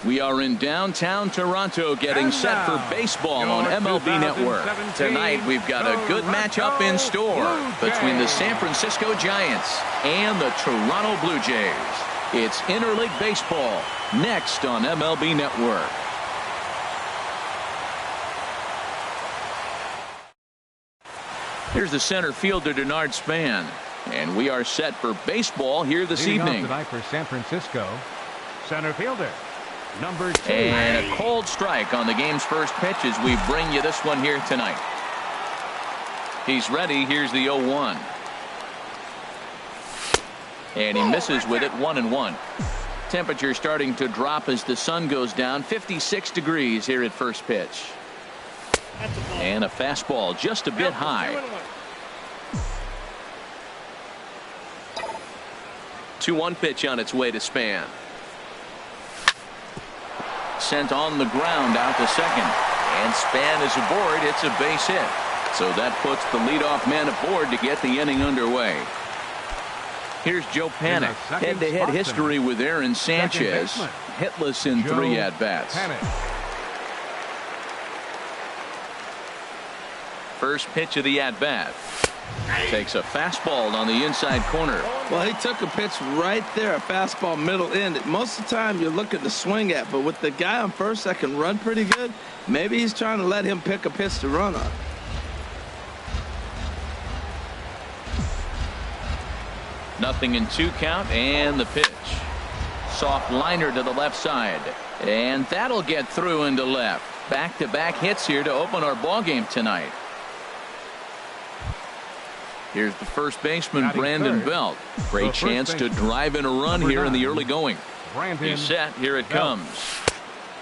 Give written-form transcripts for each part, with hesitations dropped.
We are in downtown Toronto getting set for baseball on MLB Network. Tonight we've got a good matchup in store between the San Francisco Giants and the Toronto Blue Jays. It's interleague baseball next on MLB Network. Here's the center fielder, Denard Span. And we are set for baseball here this evening. Tonight for San Francisco, center fielder, number 2. And a cold strike on the game's first pitch as we bring you this one here tonight. He's ready. Here's the 0-1. And he misses with it, 1-1. Temperature starting to drop as the sun goes down. 56 degrees here at first pitch. And a fastball just a bit high. 2-1 pitch on its way to Span. Sent on the ground out to second. And Span is aboard. It's a base hit. So that puts the leadoff man aboard to get the inning underway. Here's Joe Panik. Head-to-head history with Aaron Sanchez. Hitless in 3 at-bats. First pitch of the at-bat. Takes a fastball on the inside corner. Well, he took a pitch right there, a fastball middle end. Most of the time you're looking to swing at, but with the guy on first that can run pretty good, maybe he's trying to let him pick a pitch to run on. Nothing in 2 count, and the pitch. Soft liner to the left side. And that'll get through into left. Back-to-back hits here to open our ball game tonight. Here's the first baseman, Brandon Belt. Great chance to drive in a run here in the early going. He's set. Here it comes.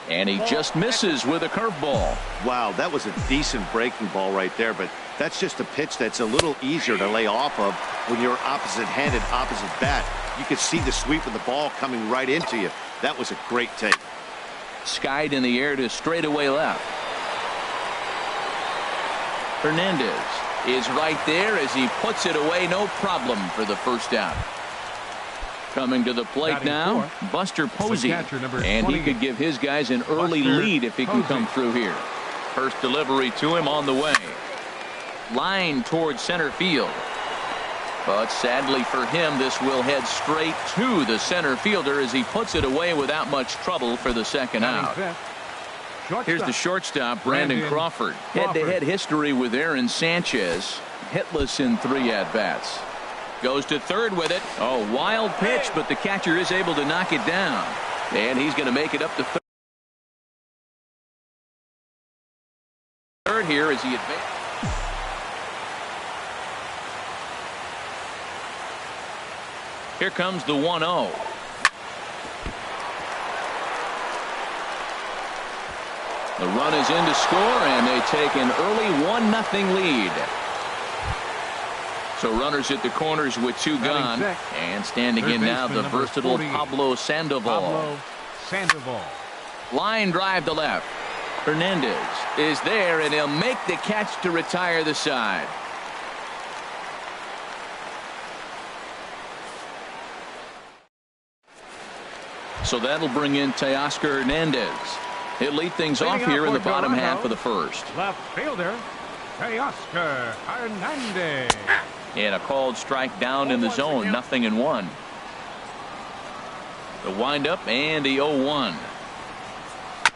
And he just misses with a curveball. Wow, that was a decent breaking ball right there, but that's just a pitch that's a little easier to lay off of when you're opposite-handed, opposite bat. You could see the sweep of the ball coming right into you. That was a great take. Skied in the air to straightaway left. Hernandez is right there as he puts it away, no problem for the first out. Coming to the plate now, Buster Posey, and he could give his guys an early lead if he can come through here. First delivery to him on the way. Line towards center field. But sadly for him, this will head straight to the center fielder as he puts it away without much trouble for the second out. Here's the shortstop, Brandon Crawford. Head-to-head history with Aaron Sanchez. Hitless in 3 at-bats. Goes to third with it. Oh, wild pitch, but the catcher is able to knock it down. And he's going to make it up to third here as he advances. Here comes the 1-0. The run is in to score, and they take an early 1-0 lead. So runners at the corners with 2 gone. And standing in now, the versatile Pablo Sandoval. Line drive to left. Hernandez is there, and he'll make the catch to retire the side. So that'll bring in Teoscar Hernandez. He'll lead things off here in the bottom half of the first. Left fielder, Teoscar Hernandez. And a called strike down in the zone, 0-1. The windup and the 0-1.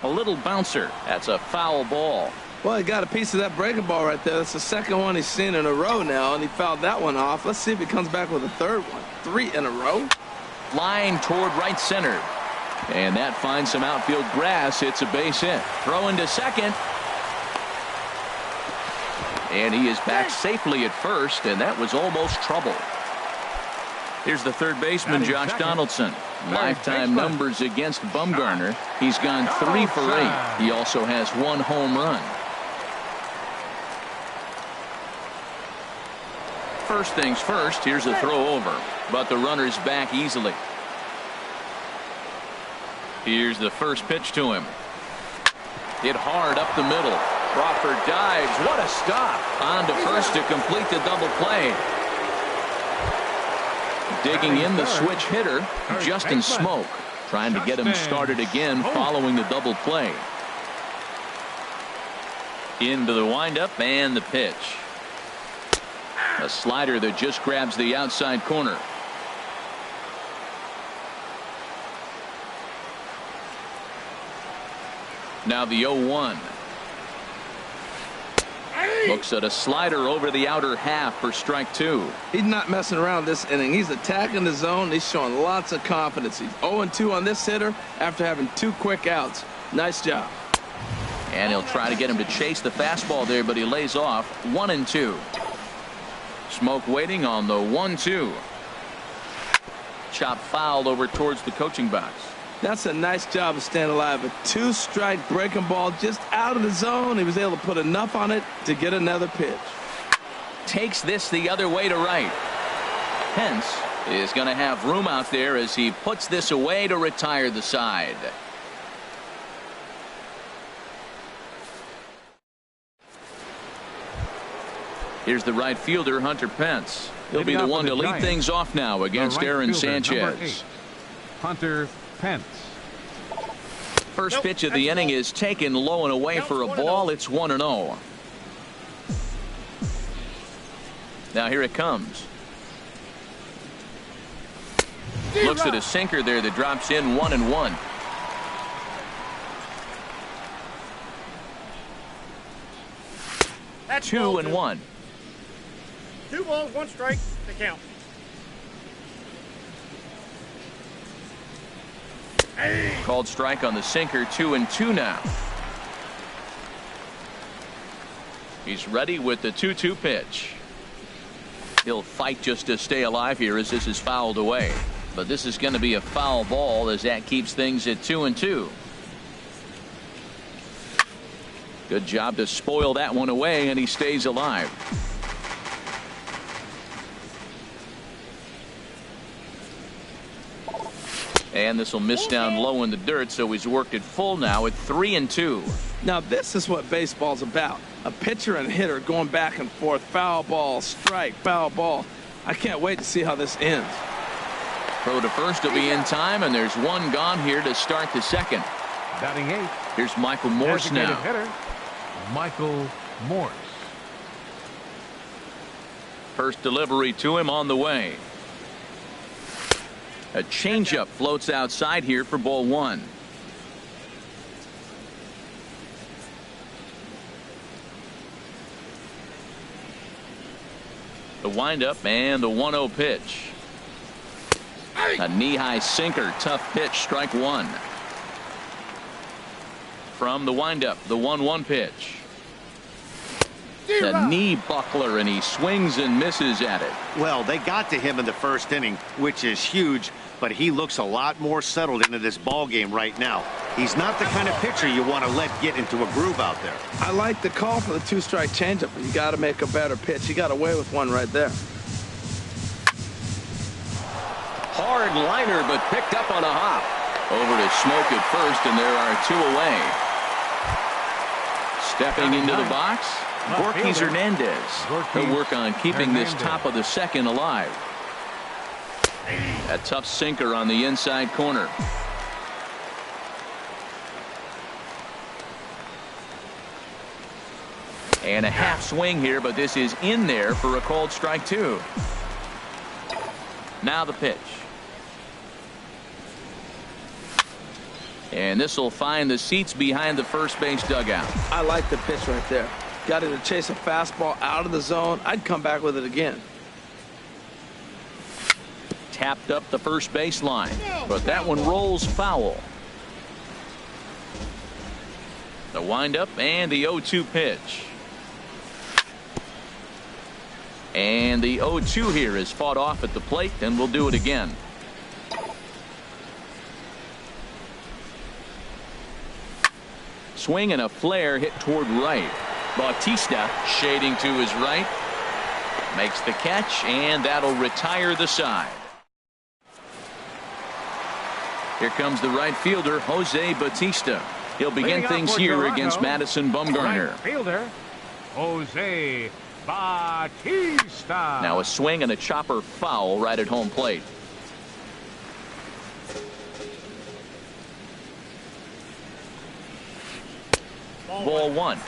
A little bouncer. That's a foul ball. Well, he got a piece of that breaking ball right there. That's the second one he's seen in a row now, and he fouled that one off. Let's see if he comes back with a third one. 3 in a row. Line toward right center. And that finds some outfield grass. It's a base hit. Throw into second. And he is back safely at first, and that was almost trouble. Here's the third baseman, Josh Donaldson. Lifetime numbers against Bumgarner. He's gone 3 for 8. He also has 1 home run. First things first, here's a throw over, but the runner's back easily. Here's the first pitch to him. Hit hard up the middle. Crawford dives. What a stop. On to first to complete the double play. Digging in the switch hitter, Justin Smoke. Trying to get him started again following the double play. Into the windup and the pitch. A slider that just grabs the outside corner. Now the 0-1. Looks at a slider over the outer half for strike 2. He's not messing around this inning. He's attacking the zone. He's showing lots of confidence. He's 0-2 on this hitter after having 2 quick outs. Nice job. And he'll try to get him to chase the fastball there, but he lays off 1-2. Smoke waiting on the 1-2. Chop fouled over towards the coaching box. That's a nice job of staying alive. A 2-strike breaking ball just out of the zone. He was able to put enough on it to get another pitch. Takes this the other way to right. Pence is going to have room out there as he puts this away to retire the side. Here's the right fielder, Hunter Pence. He'll be the one to lead things off now against Aaron Sanchez. Hunter Pence. First pitch of the inning is taken low and away for a ball. It's 1-0. Now here it comes. Looks at a sinker there that drops in 1-1. That's 2-1. 2 balls, 1 strike to count. Called strike on the sinker. 2-2 now. He's ready with the 2-2 pitch. He'll fight just to stay alive here as this is fouled away. But this is going to be a foul ball as that keeps things at 2-2. Good job to spoil that one away, and he stays alive. And this will miss down low in the dirt, so he's worked it full now at 3-2. Now this is what baseball's about. A pitcher and hitter going back and forth. Foul ball, strike, foul ball. I can't wait to see how this ends. Throw to first will be in time, and there's one gone here to start the second. Batting 8. Here's Michael Morse now. Hitter, Michael Morse. First delivery to him on the way. A changeup floats outside here for ball 1. The windup and the 1-0 pitch. A knee-high sinker. Tough pitch. Strike 1. From the windup, the 1-1 pitch. The knee buckler, and he swings and misses at it. Well, they got to him in the first inning, which is huge, but he looks a lot more settled into this ball game right now. He's not the kind of pitcher you want to let get into a groove out there. I like the call for the 2-strike changeup, but you got to make a better pitch. He got away with one right there. Hard liner, but picked up on a hop. Over to Smoke at first, and there are 2 away. Stepping into the box, Gorkys Hernandez. He'll work on keeping this top of the second alive. A tough sinker on the inside corner. And a half swing here, but this is in there for a called strike 2. Now the pitch. And this will find the seats behind the first base dugout. I like the pitch right there. Got him to chase a fastball out of the zone. I'd come back with it again. Tapped up the first baseline, but that one rolls foul. The windup and the 0-2 pitch. And the 0-2 here is fought off at the plate, and we'll do it again. Swing and a flare hit toward right. Bautista shading to his right. Makes the catch, and that'll retire the side. Here comes the right fielder, Jose Bautista. He'll begin things here against Madison Bumgarner. Right fielder, Jose Bautista. Now a swing and a chopper foul right at home plate. Ball one.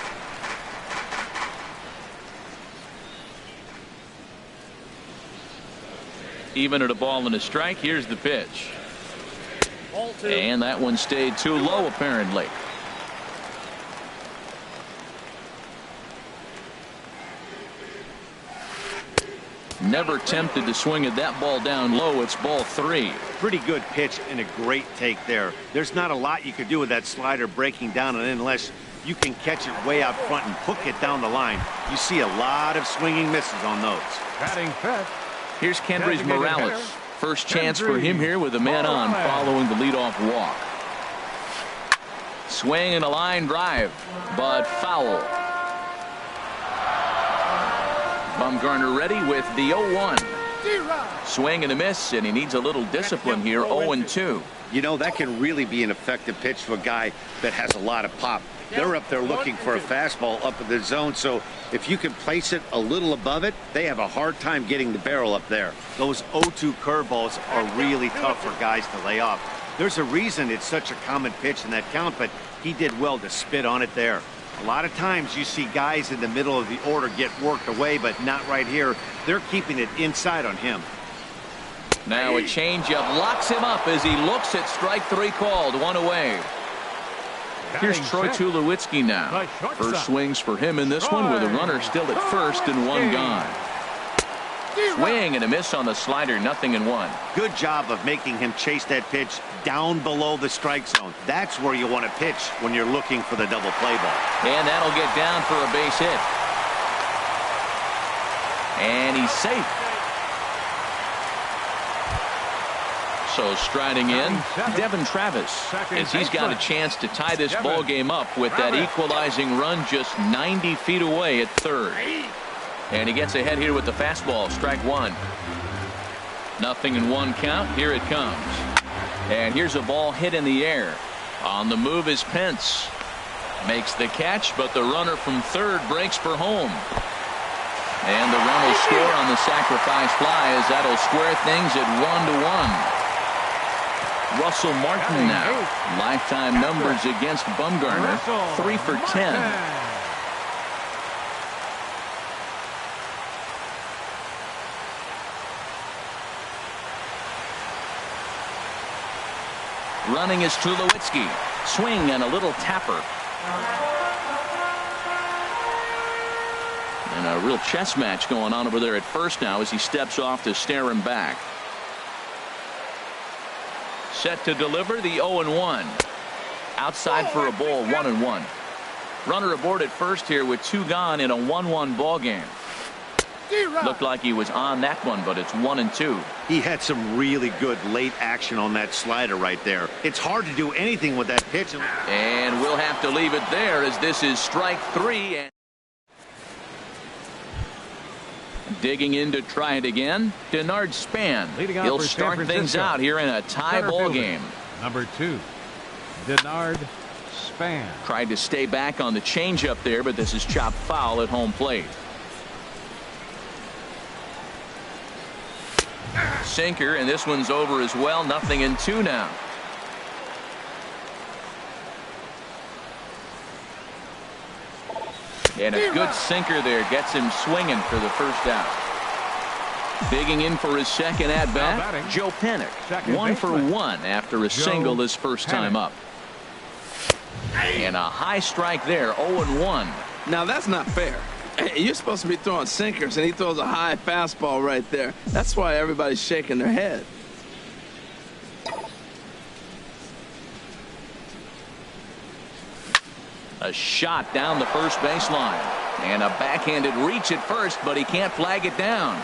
Even at a ball and a strike. Here's the pitch. Ball two. And that one stayed too low, apparently. Never tempted to swing at that ball down low. It's ball three. Pretty good pitch and a great take there. There's not a lot you could do with that slider breaking down and in unless you can catch it way out front and hook it down the line. You see a lot of swinging misses on those. Batting fifth. Here's Kendrys Morales. First chance for him here with a man on following the leadoff walk. Swing and a line drive, but foul. Bumgarner ready with the 0-1. Swing and a miss, and he needs a little discipline here. 0-2. You know, that can really be an effective pitch to a guy that has a lot of pop. They're up there looking for a fastball up in the zone, so if you can place it a little above it, they have a hard time getting the barrel up there. Those 0-2 curveballs are really tough for guys to lay off. There's a reason it's such a common pitch in that count, but he did well to spit on it there. A lot of times you see guys in the middle of the order get worked away, but not right here. They're keeping it inside on him. Now a changeup locks him up as he looks at strike three called. One away. Here's Troy Tulowitzki now. First swings for him in this one with a runner still at first and one gone. Swing and a miss on the slider. 0-1. Good job of making him chase that pitch down below the strike zone. That's where you want to pitch when you're looking for the double play ball. And that'll get down for a base hit. And he's safe. So striding in, Devin Travis, as he's got a chance to tie this ball game up with that equalizing run just 90 feet away at third. And he gets ahead here with the fastball. Strike one. 0-1 count. Here it comes. And here's a ball hit in the air. On the move is Pence. Makes the catch, but the runner from third breaks for home. And the run will score on the sacrifice fly as that'll square things at 1-1. Russell Martin now. Lifetime numbers against Bumgarner. 3 for 10. Running is Tulowitzki. Swing and a little tapper. And a real chess match going on over there at first now as he steps off to stare him back. Set to deliver the 0-1. Outside for a ball. 1-1. Runner aboard at first here with two gone in a 1-1 ball game. Looked like he was on that one, but it's 1-2. He had some really good late action on that slider right there. It's hard to do anything with that pitch. And we'll have to leave it there as this is strike three. And digging in to try it again, Denard Span. He'll start things out here in a tie ball game. Number 2, Denard Span. Tried to stay back on the changeup there, but this is chopped foul at home plate. Sinker, and this one's over as well. 0-2 now. And a good sinker there gets him swinging for the first out. Digging in for his second at bat, Joe Panik. 1 for 1 after a single his first time up. And a high strike there. 0-1. Now that's not fair. You're supposed to be throwing sinkers, and he throws a high fastball right there. That's why everybody's shaking their head. A shot down the first baseline. And a backhanded reach at first, but he can't flag it down.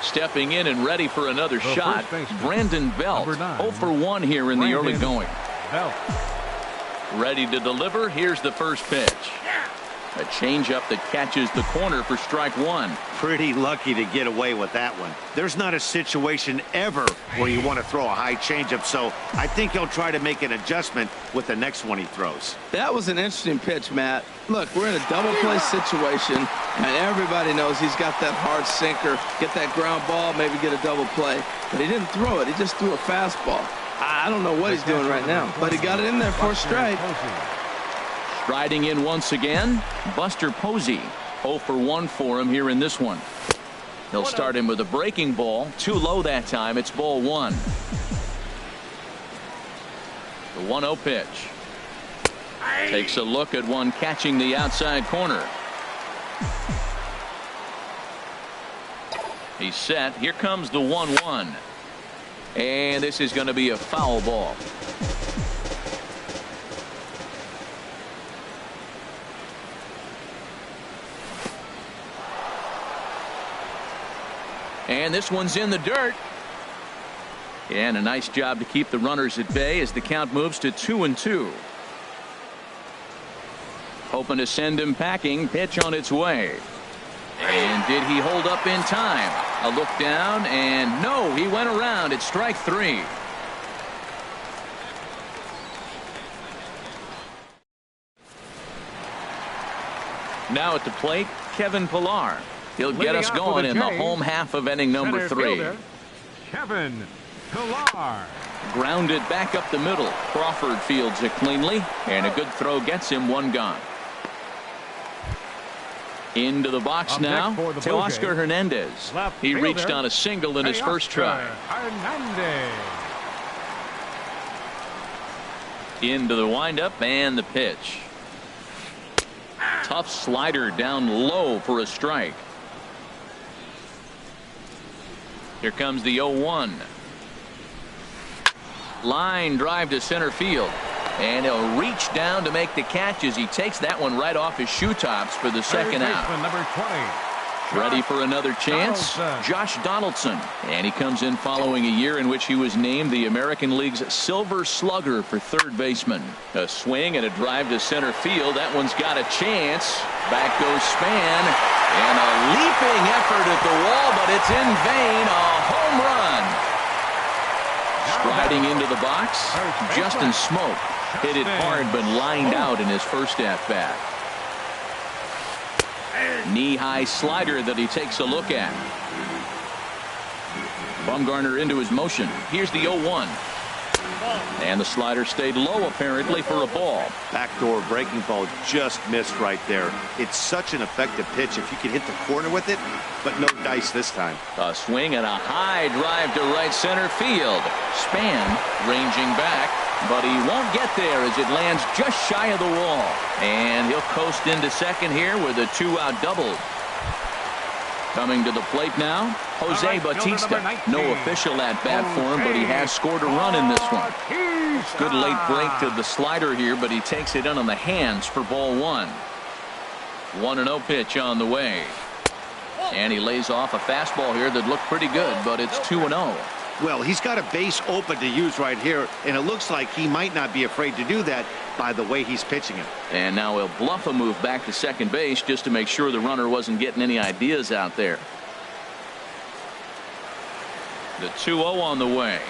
Stepping in and ready for another shot, Brandon Belt. 0 for 1 here in the early going. Ready to deliver. Here's the first pitch. A changeup that catches the corner for strike one. Pretty lucky to get away with that one. There's not a situation ever where you want to throw a high changeup, so I think he'll try to make an adjustment with the next one he throws. That was an interesting pitch, Matt. Look, we're in a double play situation, and everybody knows he's got that hard sinker. Get that ground ball, maybe get a double play. But he didn't throw it. He just threw a fastball. I don't know what he's doing right now, but he got it in there for a strike. Striding in once again, Buster Posey. 0 for 1 for him here in this one. He'll start him with a breaking ball. Too low that time. It's ball one. The 1-0 pitch. Takes a look at one catching the outside corner. He's set. Here comes the 1-1. And this is going to be a foul ball. And this one's in the dirt. And a nice job to keep the runners at bay as the count moves to 2-2. Hoping to send him packing. Pitch on its way. And did he hold up in time? A look down, and no, he went around. It's strike three. Now at the plate, Kevin Pillar. He'll get us going in the home half of inning number 3. Kevin Pillar. Grounded back up the middle. Crawford fields it cleanly, and a good throw gets him one gone. Into the box now to Oscar Hernandez. He reached on a single in his first try. Into the windup and the pitch. Tough slider down low for a strike. Here comes the 0-1. Line drive to center field. And he'll reach down to make the catch as he takes that one right off his shoe tops for the second out. Number 20. Ready for another chance? Josh Donaldson. And he comes in following a year in which he was named the American League's Silver Slugger for third baseman. A swing and a drive to center field. That one's got a chance. Back goes Span. And a leaping effort at the wall, but it's in vain. A home run. Striding into the box, Justin Smoke. Hit it hard but lined out in his first at-bat. Knee-high slider that he takes a look at. Bumgarner into his motion. Here's the 0-1. And the slider stayed low apparently for a ball. Backdoor breaking ball just missed right there. It's such an effective pitch if you can hit the corner with it, but no dice this time. A swing and a high drive to right center field. Span ranging back, but he won't get there as it lands just shy of the wall. And he'll coast into second here with a 2-out double. Coming to the plate now, Jose Bautista. No official at-bat for him, but he has scored a run in this one. Good late break to the slider here, but he takes it in on the hands for ball one. 1-0 pitch on the way. And he lays off a fastball here that looked pretty good, but it's 2-0. Well, he's got a base open to use right here, and it looks like he might not be afraid to do that by the way he's pitching it. And now he'll bluff a move back to second base just to make sure the runner wasn't getting any ideas out there. The 2-0 on the way.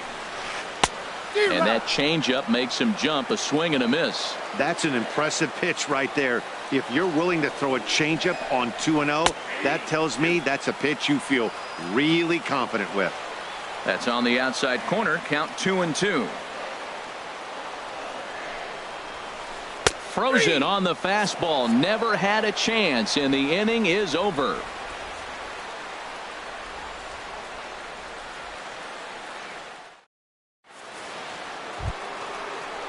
And that changeup makes him jump. A swing and a miss. That's an impressive pitch right there. If you're willing to throw a changeup on 2-0, that tells me that's a pitch you feel really confident with. That's on the outside corner. Count 2-2. Frozen on the fastball. Never had a chance, and the inning is over.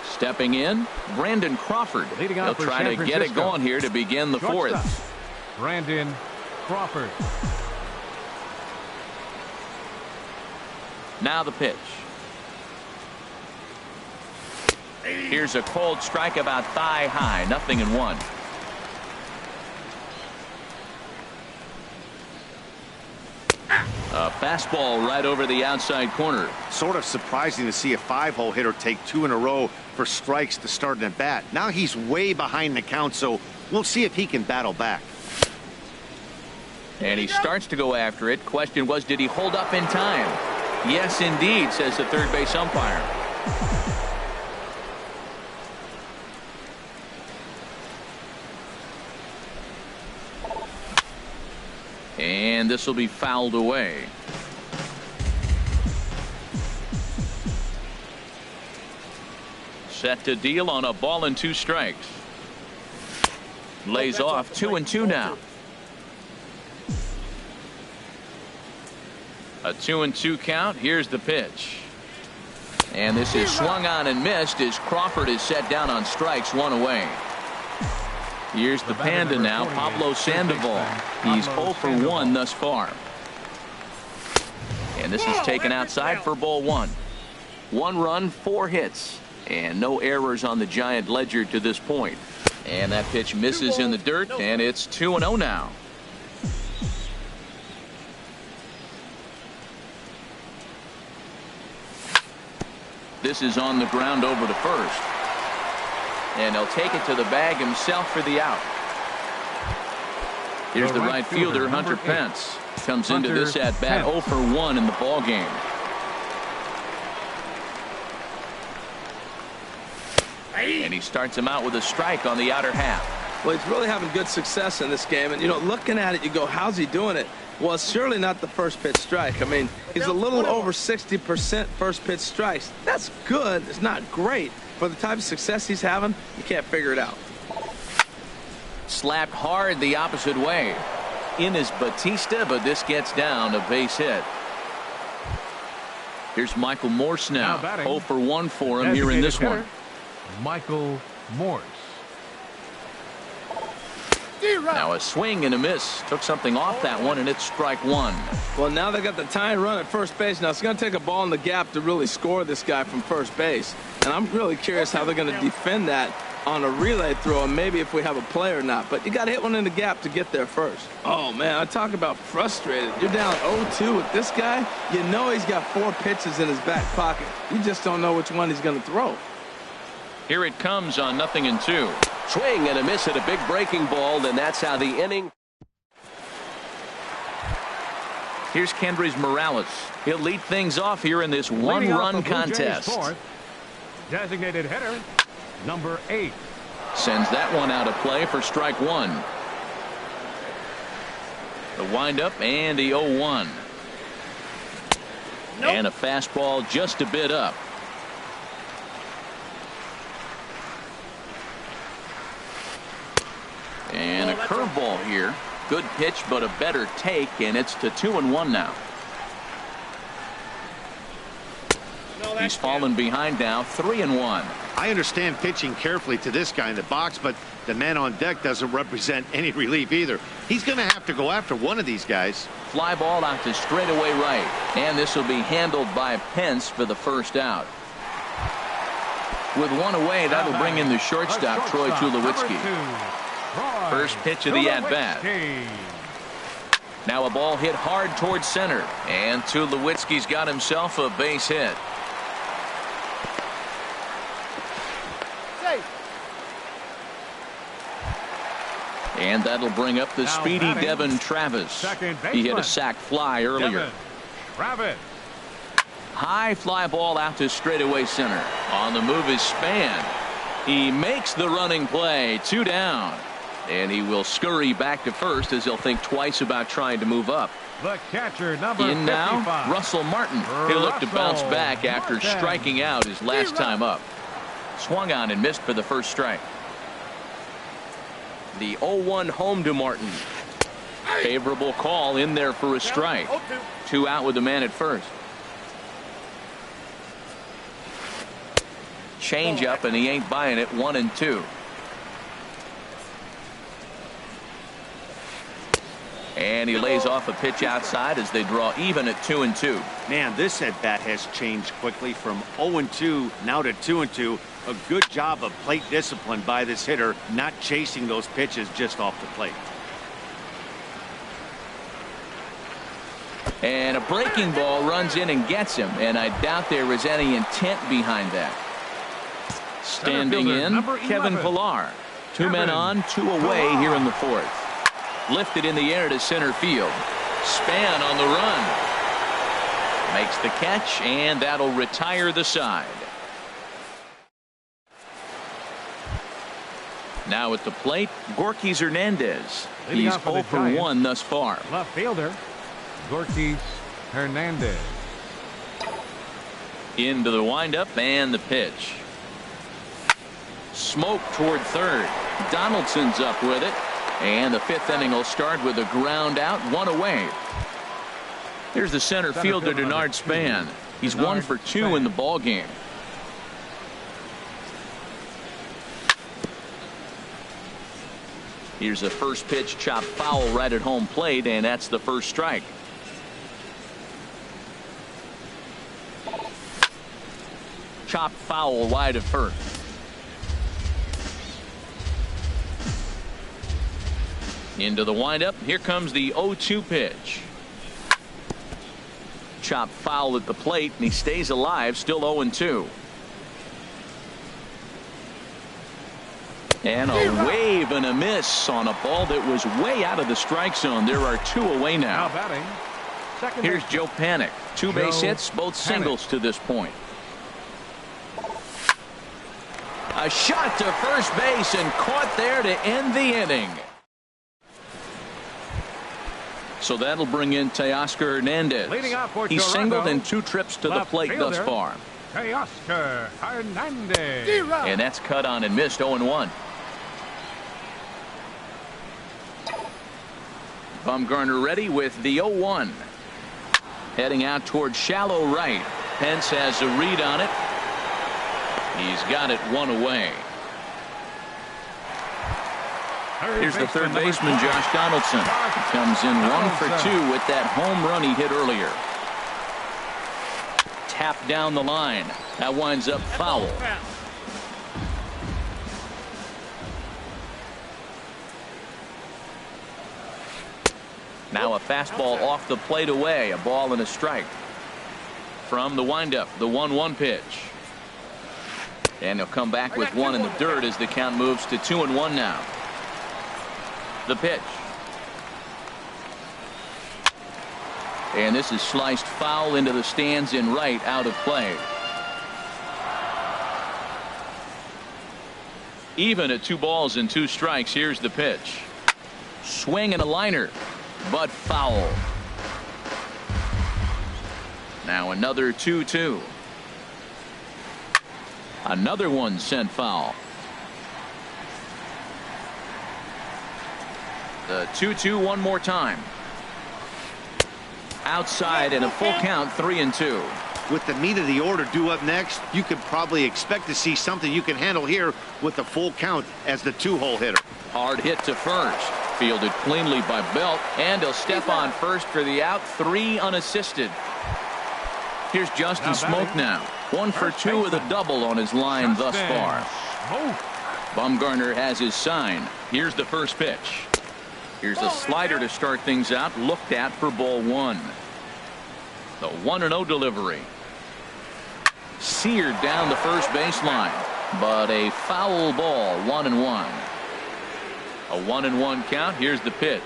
Stepping in, Brandon Crawford. He'll try to get it going here to begin the fourth. Brandon Crawford. Now the pitch. Here's a cold strike about thigh high. 0-1. A fastball right over the outside corner. Sort of surprising to see a 5-hole hitter take 2 in a row for strikes to start an at bat. Now he's way behind the count, so we'll see if he can battle back. And he starts to go after it. Question was, did he hold up in time? Yes, indeed, says the third base umpire. And this will be fouled away. Set to deal on a ball and 2 strikes. Lays off 2-2 now. A 2-2 count. Here's the pitch. And this is swung on and missed as Crawford is set down on strikes, 1 away. Here's the Panda now, Pablo Sandoval. He's 0 for 1 thus far. And this is taken outside for ball 1. 1 run, 4 hits, and no errors on the Giant ledger to this point. And that pitch misses in the dirt, and it's 2-0 now. This is on the ground over to first. And he'll take it to the bag himself for the out. Here's the right fielder, Hunter Pence. Comes into this at bat 0 for 1 in the ball game. And he starts him out with a strike on the outer half. Well, he's really having good success in this game. And, you know, looking at it, you go, how's he doing it? Well, it's surely not the first pitch strike. I mean, he's a little over 60% first pitch strikes. That's good. It's not great. For the type of success he's having, you can't figure it out. Slapped hard the opposite way. In is Batista, but this gets down a base hit. Here's Michael Morse now. 0 for 1 for him here in this one. Michael Morse. Now a swing and a miss. Took something off that one, and it's strike 1. Well, now they got the tying run at first base. Now it's going to take a ball in the gap to really score this guy from first base. And I'm really curious how they're going to defend that on a relay throw, and maybe if we have a play or not. But you got to hit one in the gap to get there first. Oh, man, I talk about frustrated. You're down 0-2 with this guy. You know he's got 4 pitches in his back pocket. You just don't know which one he's going to throw. Here it comes on 0-2. Swing and a miss at a big breaking ball, and that's how the inning. Here's Kendrys Morales. He'll lead things off here in this 1-run contest. Fourth, designated hitter, number 8. Sends that one out of play for strike 1. The windup and the 0-1. Nope. And a fastball just a bit up. And a curveball here. Good pitch, but a better take, and it's to 2-1 now. He's fallen behind now, 3-1. I understand pitching carefully to this guy in the box, but the man on deck doesn't represent any relief either. He's going to have to go after one of these guys. Fly ball out to straightaway right, and this will be handled by Pence for the first out. With 1 away, that'll bring in the shortstop, Troy Tulowitzki. First pitch of the at-bat. Now a ball hit hard towards center, and Tulowitzki's got himself a base hit. And that'll bring up the speedy Devin Travis. He hit a sac fly earlier. High fly ball out to straightaway center. On the move is Span. He makes the running play. 2 down. And he will scurry back to first as he'll think twice about trying to move up. The catcher, number 55. In now, Russell Martin. He'll look to bounce back after striking out his last time up. Swung on and missed for the first strike. The 0-1 home to Martin. Favorable call in there for a strike. 2 out with the man at first. Change up, and he ain't buying it. 1-2. And he lays off a pitch outside as they draw even at 2-2. Man, this at bat has changed quickly from 0-2 now to 2-2. A good job of plate discipline by this hitter, not chasing those pitches just off the plate. And a breaking ball runs in and gets him, and I doubt there was any intent behind that. Standing in, Kevin Pillar. 2 men on, 2 away here in the 4th. Lifted in the air to center field. Span on the run. Makes the catch, and that'll retire the side. Now at the plate, Gorky Hernandez. He's 0 for 1 thus far. Left fielder, Gorky Hernandez. Into the windup and the pitch. Smoke toward third. Donaldson's up with it. And the 5th inning will start with a ground out, 1 away. Here's the center fielder, Denard Span. He's 1 for 2 in the ball game. Here's a first pitch chopped foul right at home plate, and that's the first strike. Chopped foul wide of first. Into the windup. Here comes the 0-2 pitch. Chopped foul at the plate, and he stays alive, still 0-2. And a wave and a miss on a ball that was way out of the strike zone. There are 2 away now. Here's Joe Panik. 2 base hits, both singles to this point. A shot to first base and caught there to end the inning. So that'll bring in Teoscar Hernandez. He's singled in 2 trips to the plate thus far. Teoscar Hernandez. And that's cut on and missed, 0-1. Bumgarner ready with the 0-1. Heading out toward shallow right. Pence has a read on it. He's got it 1 away. Here's the third baseman, Josh Donaldson. He comes in 1 for 2 with that home run he hit earlier. Tap down the line. That winds up foul. Now a fastball off the plate away. A ball and a strike. From the windup, the 1-1 pitch. And he'll come back with 1 in the dirt as the count moves to 2-1 now. The pitch. And this is sliced foul into the stands in right, out of play. Even at 2 balls and 2 strikes. Here's the pitch. Swing and a liner, but foul. Now another 2-2. Another one sent foul. The 2-2 one more time. Outside and a full count, 3-2. With the meat of the order due up next, you could probably expect to see something you can handle here with the full count as the 2-hole hitter. Hard hit to first. Fielded cleanly by Belt, and he'll step on first for the out. 3 unassisted. Here's Justin Smoke now. 1 for 2 with a double on his line thus far. Bumgarner has his sign. Here's the first pitch. Here's a slider to start things out, looked at for ball 1. The 1-0 delivery. Seared down the first baseline, but a foul ball, 1-1. A 1-1 count. Here's the pitch.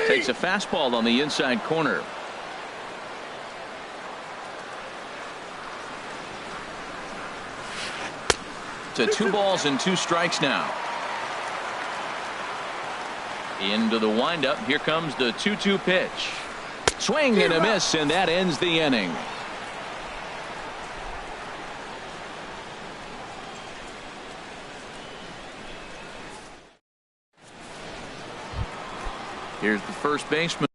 Takes a fastball on the inside corner. To 2 balls and 2 strikes now. Into the windup. Here comes the 2-2 pitch. Swing and a miss, and that ends the inning. Here's the first baseman.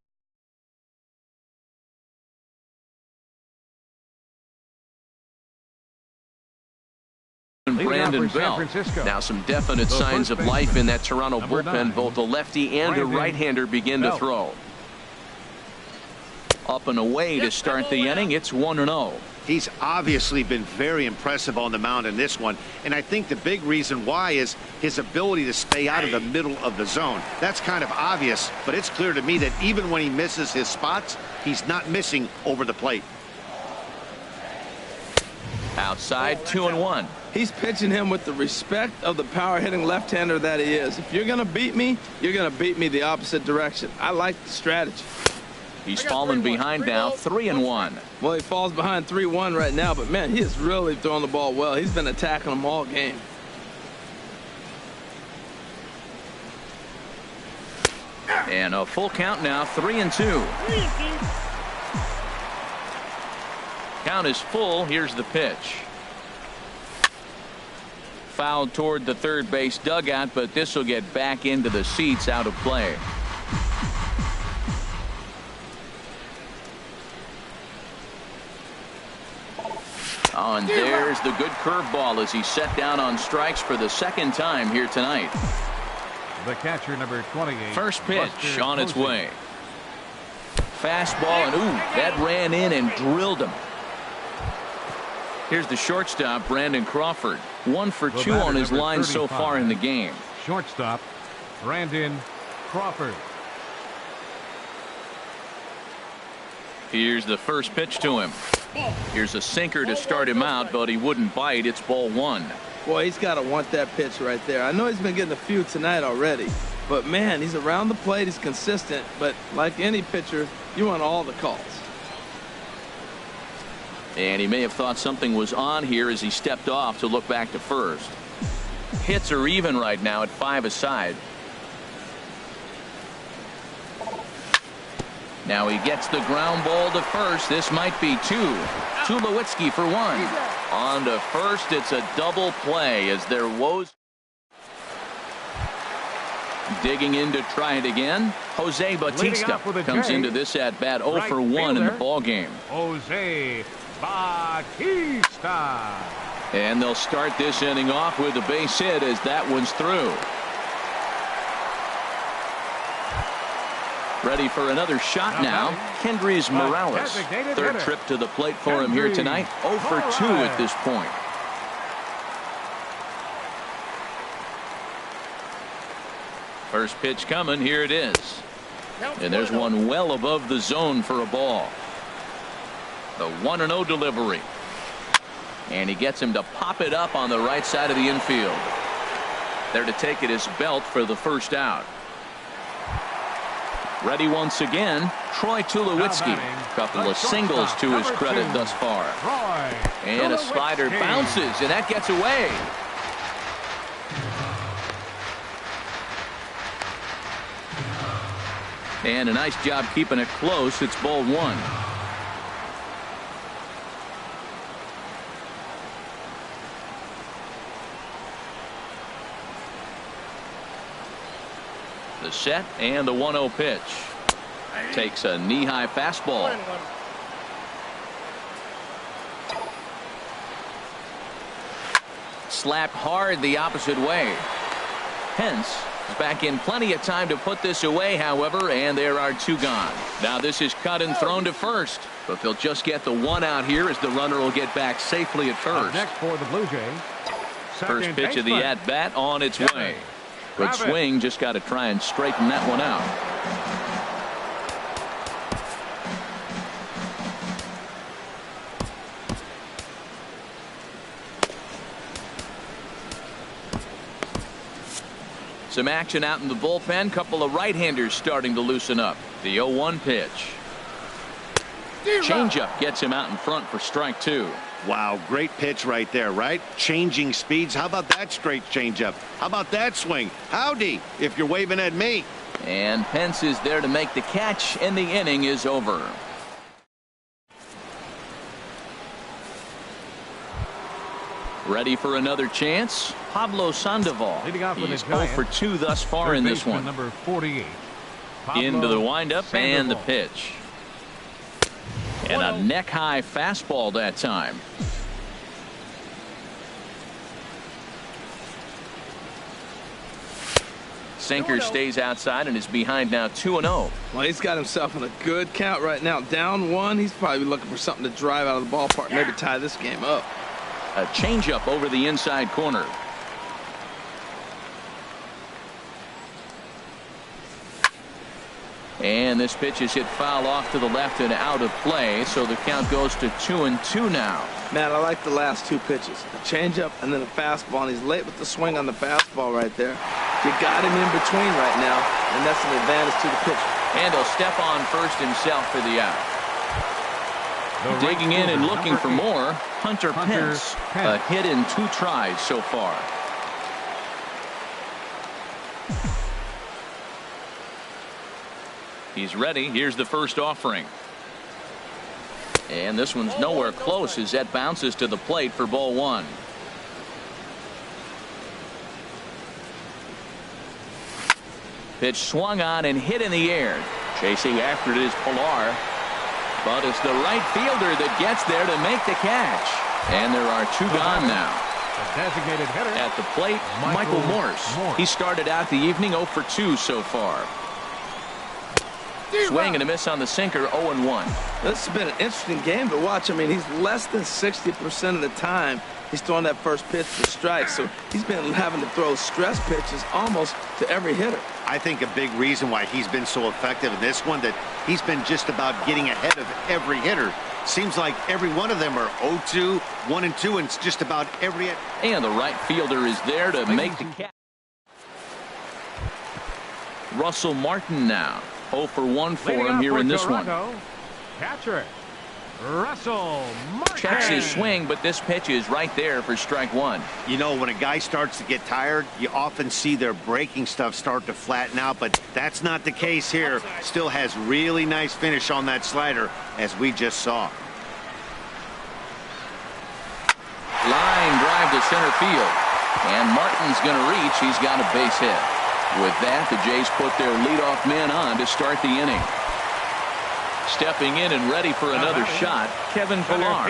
Brandon Bell. Now some definite signs of life in that Toronto bullpen. Both a lefty and a right-hander begin to throw. Up and away to start the inning. It's 1-0. He's obviously been very impressive on the mound in this one, and I think the big reason why is his ability to stay out of the middle of the zone. That's kind of obvious, but it's clear to me that even when he misses his spots, he's not missing over the plate. Outside, 2-1. He's pitching him with the respect of the power-hitting left-hander that he is. If you're going to beat me, you're going to beat me the opposite direction. I like the strategy. He's fallen behind now, 3-1. Well, he falls behind 3-1 right now, but, man, he is really throwing the ball well. He's been attacking them all game. And a full count now, 3-2. Count is full. Here's the pitch. Fouled toward the third base dugout, but this will get back into the seats, out of play. Oh, and there's the good curveball as he's set down on strikes for the second time here tonight. The catcher, number 28. First pitch on its way. Fastball, and ooh, that ran in and drilled him. Here's the shortstop, Brandon Crawford. 1 for 2 on his line so far in the game. Shortstop, Brandon Crawford. Here's the first pitch to him. Here's a sinker to start him out, but he wouldn't bite. It's ball 1. Boy, he's got to want that pitch right there. I know he's been getting a few tonight already, but, man, he's around the plate. He's consistent, but like any pitcher, you want all the calls. And he may have thought something was on here as he stepped off to look back to first. Hits are even right now at 5 aside. Now he gets the ground ball to first. This might be 2. Tulowitzki for 1. On to first. It's a double play as there was. Digging in to try it again. Jose Bautista comes into this at bat 0 for 1 in the ball game. Jose Bautista. And they'll start this inning off with a base hit as that one's through. Ready for another shot now. Kendrys Morales. Third trip to the plate for him here tonight. 0 for 2 at this point. First pitch coming. Here it is. And there's one well above the zone for a ball. The 1-0 delivery. And he gets him to pop it up on the right side of the infield. There to take it is Belt for the first out. Ready once again, Troy Tulowitzki. Couple of singles to his credit thus far. And a slider bounces, and that gets away. And a nice job keeping it close. It's ball 1. The set and the 1-0 pitch. Takes a knee-high fastball. Slapped hard the opposite way. Pence is back in plenty of time to put this away, however, and there are 2 gone. Now this is cut and thrown to first, but they'll just get the 1 out here as the runner will get back safely at first. Next for the Blue Jays. First pitch of the at-bat on its way. Good swing, just got to try and straighten that one out. Some action out in the bullpen. Couple of right-handers starting to loosen up. The 0-1 pitch. Changeup gets him out in front for strike 2. Wow, great pitch right there, right? Changing speeds. How about that straight changeup? How about that swing? Howdy, if you're waving at me. And Pence is there to make the catch, and the inning is over. Ready for another chance? Pablo Sandoval. He's 0 for 2 thus far in this one. Number 48. Into the windup and the pitch. And a neck-high fastball that time. Sinker stays outside and is behind now 2-0. Well, he's got himself in a good count right now. Down 1. He's probably looking for something to drive out of the ballpark, maybe tie this game up. A changeup over the inside corner. And this pitch is hit foul off to the left and out of play, so the count goes to 2-2 now. Matt, I like the last 2 pitches. A changeup and then a fastball, and he's late with the swing on the fastball right there. You got him in between right now, and that's an advantage to the pitcher. And he'll step on first himself for the out. Digging in and looking for more, Hunter Pence. A hit in 2 tries so far. He's ready. Here's the first offering. And this one's nowhere close as that bounces to the plate for ball 1. Pitch swung on and hit in the air. Chasing after it is Pilar. But it's the right fielder that gets there to make the catch. And there are 2 gone now. Designated hitter at the plate, Michael Morse. He started out the evening 0 for 2 so far. Swing and a miss on the sinker, 0-1. This has been an interesting game to watch. I mean, he's less than 60% of the time he's throwing that first pitch for strikes. So he's been having to throw stress pitches almost to every hitter. I think a big reason why he's been so effective in this one, that he's been just about getting ahead of every hitter. Seems like every one of them are 0-2, 1-2, and it's just about every. And the right fielder is there to make the catch. Russell Martin now. 0 for 1 for him here in this one. Catcher Russell Martin. Checks his swing, but this pitch is right there for strike 1. You know, when a guy starts to get tired, you often see their breaking stuff start to flatten out, but that's not the case here. Still has really nice finish on that slider, as we just saw. Line drive to center field, and Martin's going to reach. He's got a base hit. With that, the Jays put their leadoff man on to start the inning. Stepping in and ready for another shot, Kevin Pilar.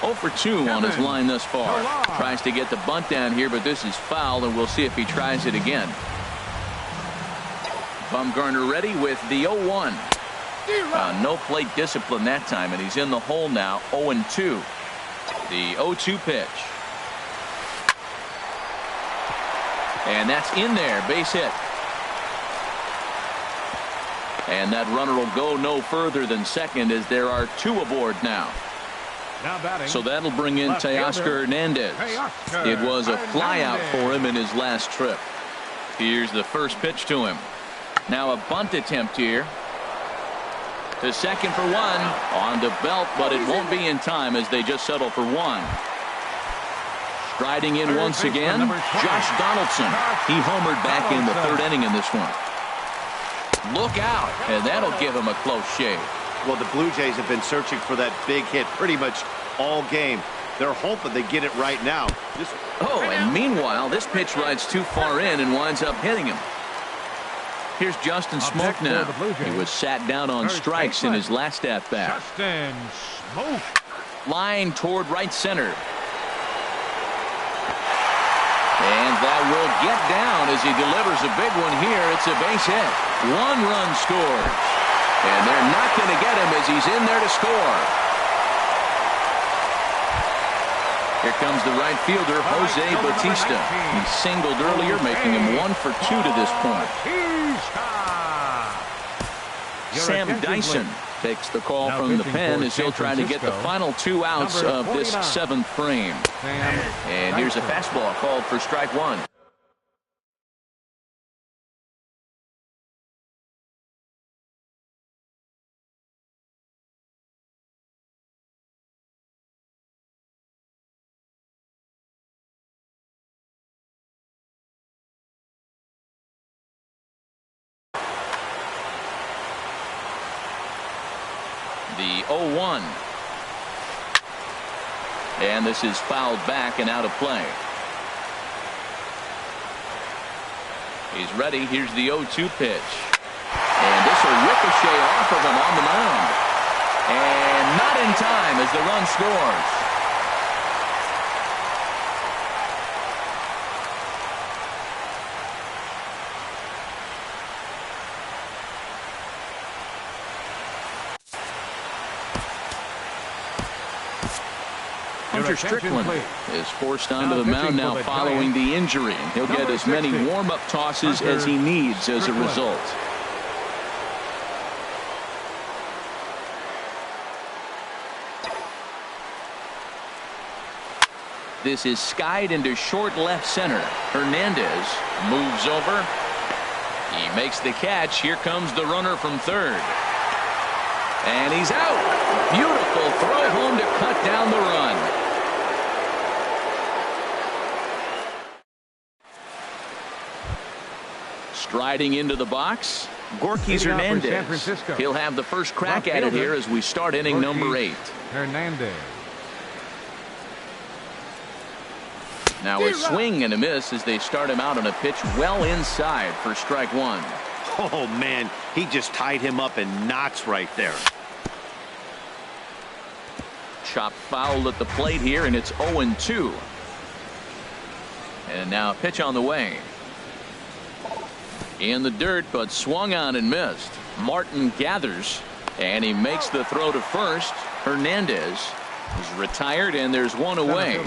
0 for 2 on his line thus far. Tries to get the bunt down here, but this is foul, and we'll see if he tries it again. Bumgarner ready with the 0-1. No plate discipline that time, and he's in the hole now, 0-2. The 0-2 pitch. And that's in there, base hit. And that runner will go no further than second, as there are 2 aboard now. So that'll bring in Teoscar Hernandez. It was a flyout for him in his last trip. Here's the first pitch to him. Now a bunt attempt here. To second for 1. On to Belt, but it won't be in time as they just settle for 1. Striding in once again, Josh Donaldson. He homered back in the 3rd inning in this one. Look out, and that'll give him a close shave. Well, the Blue Jays have been searching for that big hit pretty much all game. They're hoping they get it right now. And meanwhile, this pitch rides too far in and winds up hitting him. Here's Justin Smoke now. He was sat down on strikes in his last at-bat. Justin Smoke. Line toward right center. And that will get down as he delivers a big one here. It's a base hit. 1 run scores. And they're not going to get him as he's in there to score. Here comes the right fielder, Jose Bautista. He singled earlier, making him 1 for 2 to this point. Sam Dyson takes the call from the pen as he'll try to get the final 2 outs of this 7th frame. And here's a fastball called for strike 1. The 0-1. And this is fouled back and out of play. He's ready. Here's the 0-2 pitch. And this will ricochet off of him on the mound. And not in time as the run scores. Hunter Strickland is forced onto the mound now following the injury. He'll get as many warm-up tosses as he needs as a result. This is skied into short left center. Hernandez moves over. He makes the catch. Here comes the runner from third. And he's out. Beautiful throw home to cut down the run. Striding into the box, Gorkys Hernandez. He'll have the first crack at it here as we start inning number 8. Hernandez. Now a swing and a miss as they start him out on a pitch well inside for strike 1. Oh, man, he just tied him up in knots right there. Chopped foul at the plate here, and it's 0-2. And now a pitch on the way. In the dirt, but swung on and missed. Martin gathers, and he makes the throw to first. Hernandez is retired, and there's one away.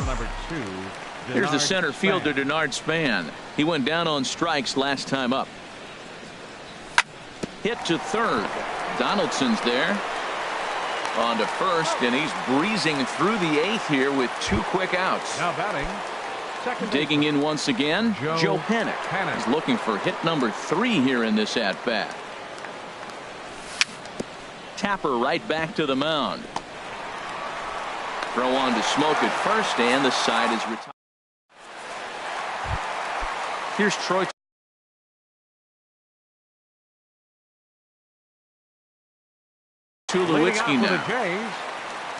Here's the center fielder, Denard Span. He went down on strikes last time up. Hit to third. Donaldson's there. On to first, and he's breezing through the 8th here with 2 quick outs. Now batting. Digging in once again, Joe Panik. He's looking for hit number 3 here in this at-bat. Tapper right back to the mound. Throw on to Smoke at first, and the side is retired. Here's Troy. Tulowitzki now.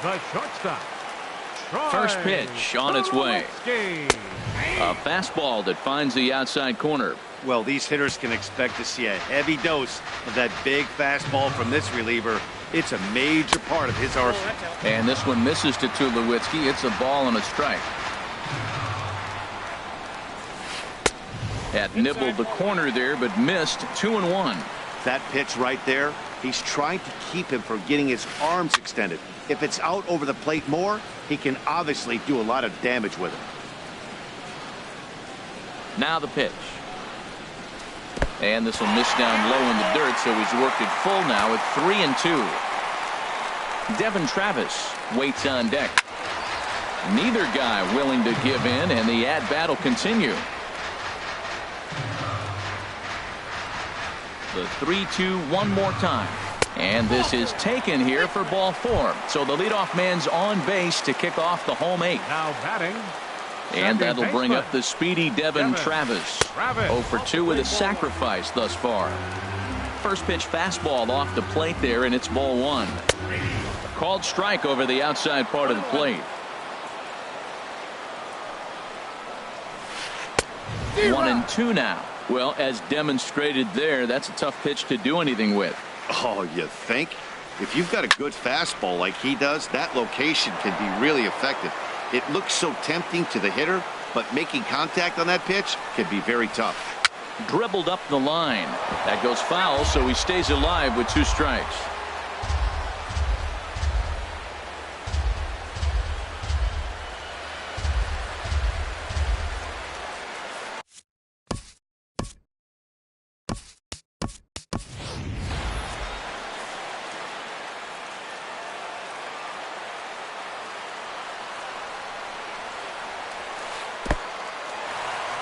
The shortstop. First pitch on its way. A fastball that finds the outside corner. Well, these hitters can expect to see a heavy dose of that big fastball from this reliever. It's a major part of his arsenal. And this one misses to Tulowitzki. It's a ball and a strike. Had nibbled the corner there, but missed. 2-1. That pitch right there, he's trying to keep him from getting his arms extended. If it's out over the plate more, he can obviously do a lot of damage with it. Now the pitch. And this will miss down low in the dirt, so he's worked it full now at 3-2. Devin Travis waits on deck. Neither guy willing to give in, and the at-bat will continue. The 3-2 one more time. And this is taken here for ball 4. So the leadoff man's on base to kick off the home 8. Now batting. And that'll bring up the speedy Devin Travis. 0 for 2 with a sacrifice thus far. First pitch fastball off the plate there, and it's ball 1. Called strike over the outside part of the plate. 1-2 now. Well, as demonstrated there, that's a tough pitch to do anything with. Oh, you think? If you've got a good fastball like he does, that location can be really effective. It looks so tempting to the hitter, but making contact on that pitch can be very tough. Dribbled up the line. That goes foul, so he stays alive with 2 strikes.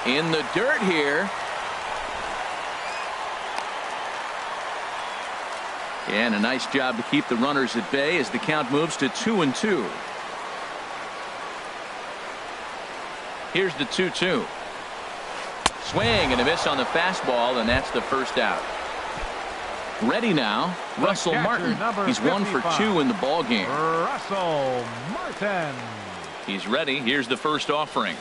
In the dirt here. And a nice job to keep the runners at bay as the count moves to 2-2. Here's the 2-2. Swing and a miss on the fastball, and that's the first out. Ready now, Russell Martin. He's 1 for 2 in the ball game. Russell Martin. He's ready. Here's the first offering.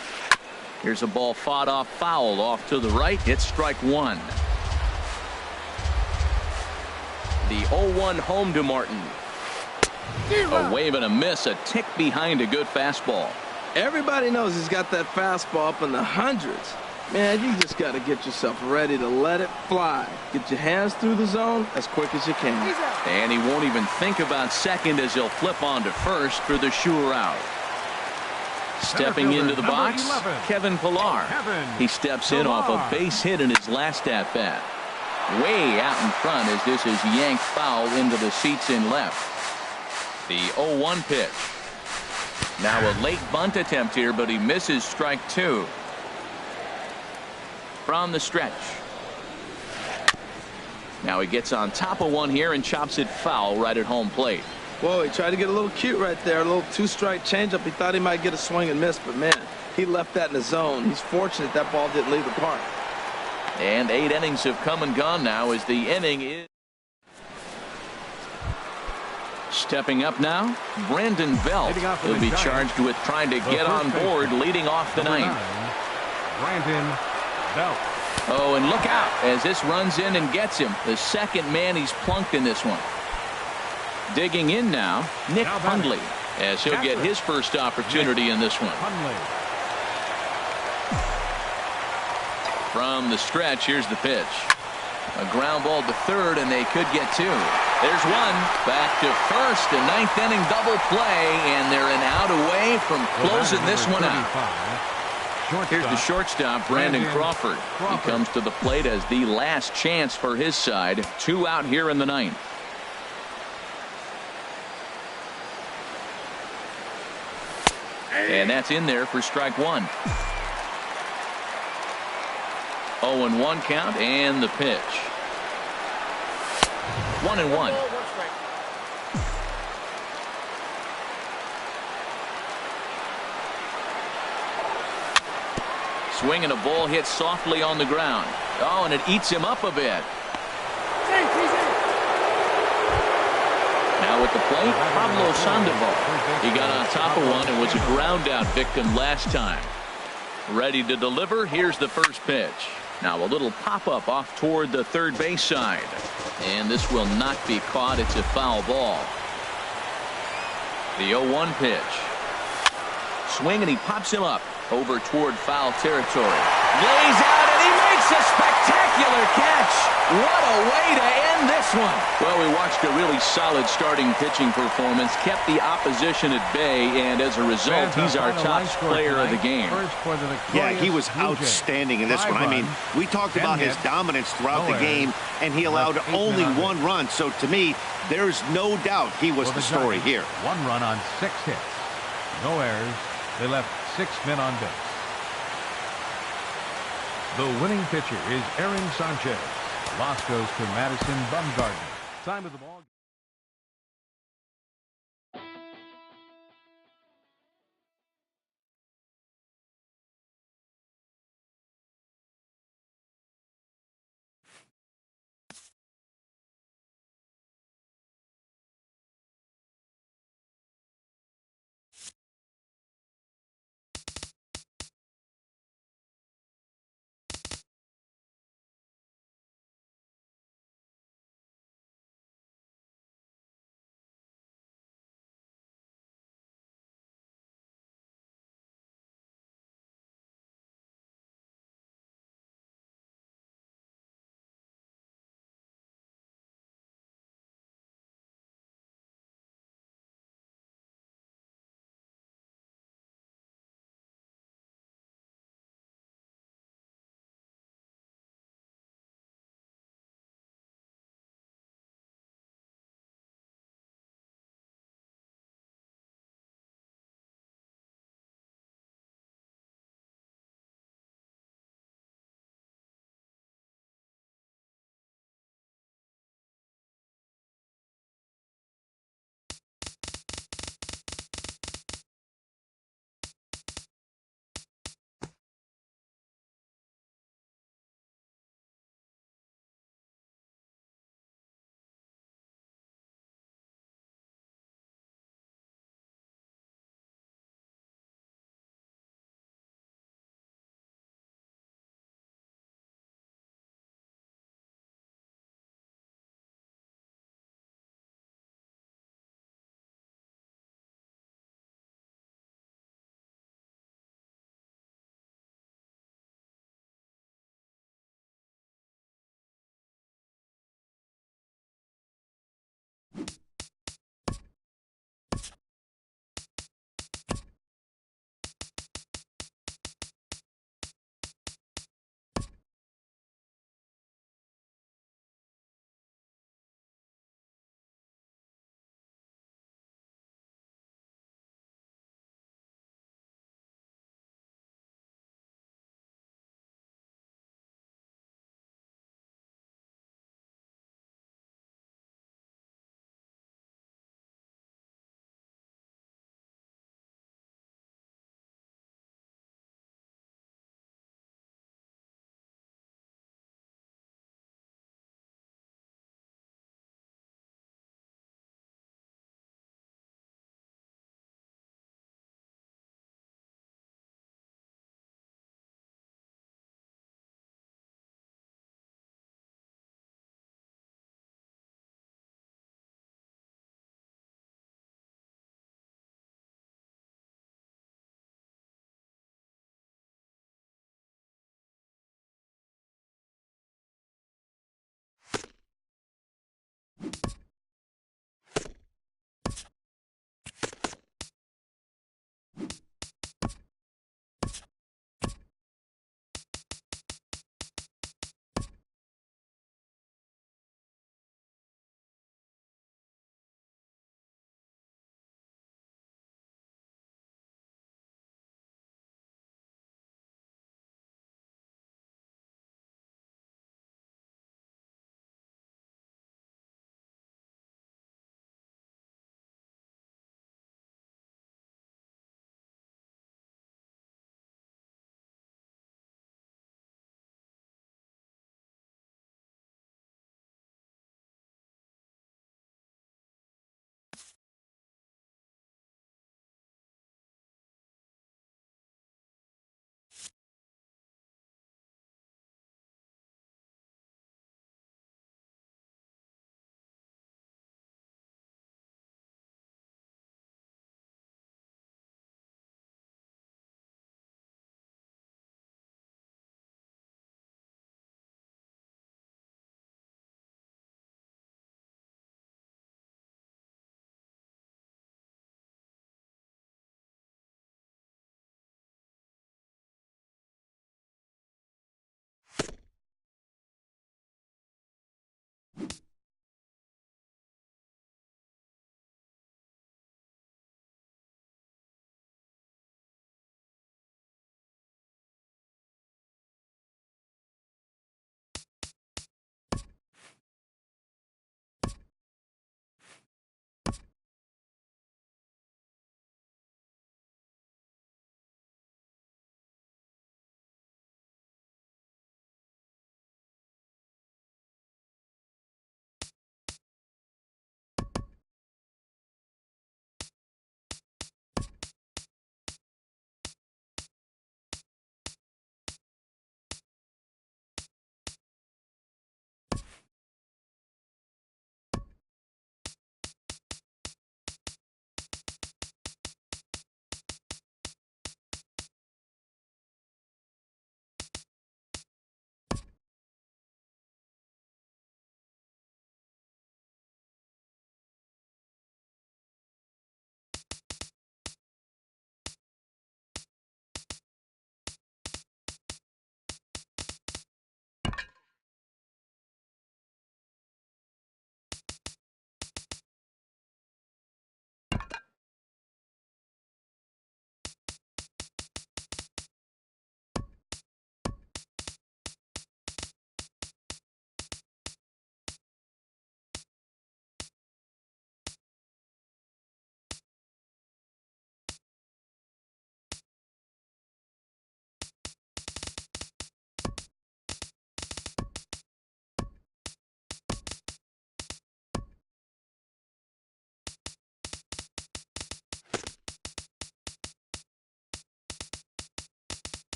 Here's a ball fought off foul off to the right. It's strike 1. The 0-1 home to Martin. A wave and a miss, a tick behind a good fastball. Everybody knows he's got that fastball up in the hundreds. Man, you just got to get yourself ready to let it fly. Get your hands through the zone as quick as you can. And he won't even think about second as he'll flip on to first for the sure out. Stepping into the number box, 11. Kevin Pillar. He steps in off a base hit in his last at-bat. Way out in front as this is yanked foul into the seats in left. The 0-1 pitch. Now a late bunt attempt here, but he misses strike two. From the stretch. Now he gets on top of one here and chops it foul right at home plate. Whoa, he tried to get a little cute right there. A little two-strike changeup. He thought he might get a swing and miss, but man, he left that in the zone. He's fortunate that ball didn't leave the park. And 8 innings have come and gone now as the inning is. Stepping up now, Brandon Belt will be charged with trying to get on board leading off the ninth. Brandon Belt. Oh, and look out as this runs in and gets him. The second man he's plunked in this one. Digging in now, Nick Hundley, as he'll get his first opportunity in this one. From the stretch, here's the pitch. A ground ball to third, and they could get two. There's one. Back to first. A ninth inning double play, and they're an out away from closing this one out. Here's the shortstop, Brandon Crawford. He comes to the plate as the last chance for his side. 2 out here in the ninth. And that's in there for strike one. 0-1 count and the pitch. 1-1. Swing and a ball hit softly on the ground. Oh, and it eats him up a bit. Now with the plate, Pablo Sandoval. He got on top of one and was a ground out victim last time. Ready to deliver. Here's the first pitch. Now a little pop-up off toward the third base side. And this will not be caught. It's a foul ball. The 0-1 pitch. Swing and he pops him up over toward foul territory. Lays out and he makes a spectacular catch. What a way to end this one. Well, we watched a really solid starting pitching performance, kept the opposition at bay, and as a result, he's our top player of the game. Yeah, he was outstanding in this one. I mean, we talked about his dominance throughout the game, and he allowed only 1 run. So to me, there's no doubt he was the story here. 1 run on 6 hits. No errors. They left 6 men on base. The winning pitcher is Aaron Sanchez. Loss goes to Madison Bumgarner. Time of the ball.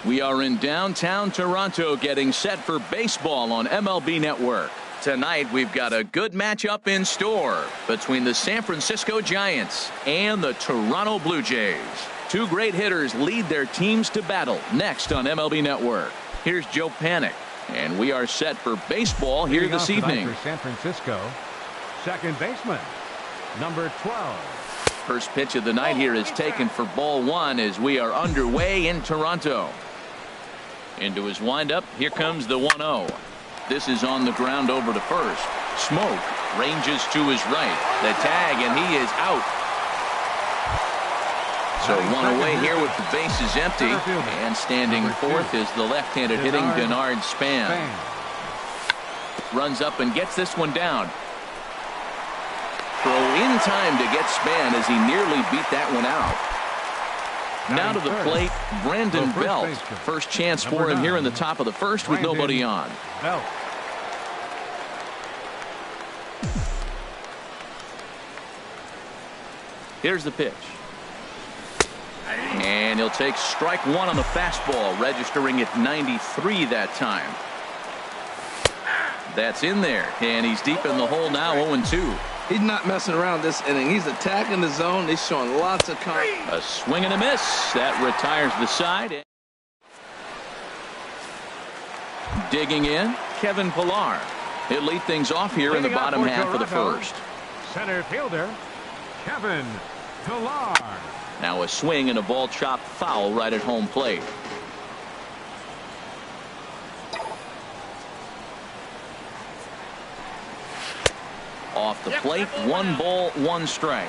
We are in downtown Toronto getting set for baseball on MLB Network. Tonight we've got a good matchup in store between the San Francisco Giants and the Toronto Blue Jays. Two great hitters lead their teams to battle next on MLB Network. Here's Joe Panic, and we are set for baseball here this evening. For San Francisco, second baseman, number 12. First pitch of the night here is taken for ball one as we are underway in Toronto. Into his windup, here comes the 1-0. This is on the ground over to first. Smoke ranges to his right. The tag, and he is out. So one away here with the bases empty. And standing fourth is the left-handed hitting Denard Span. Runs up and gets this one down. Throw in time to get Span as he nearly beat that one out. Now to the plate, Brandon Belt. First chance for him here in the top of the first with nobody on. Here's the pitch. And he'll take strike one on the fastball, registering at 93 that time. That's in there, and he's deep in the hole now, 0-2. He's not messing around this inning. He's attacking the zone. He's showing lots of confidence. A swing and a miss. That retires the side. Digging in, Kevin Pillar. He'll lead things off here in the bottom half of the first. Center fielder, Kevin Pillar. Now a swing and a ball chopped foul right at home plate. Off the plate, 1 ball, 1 strike.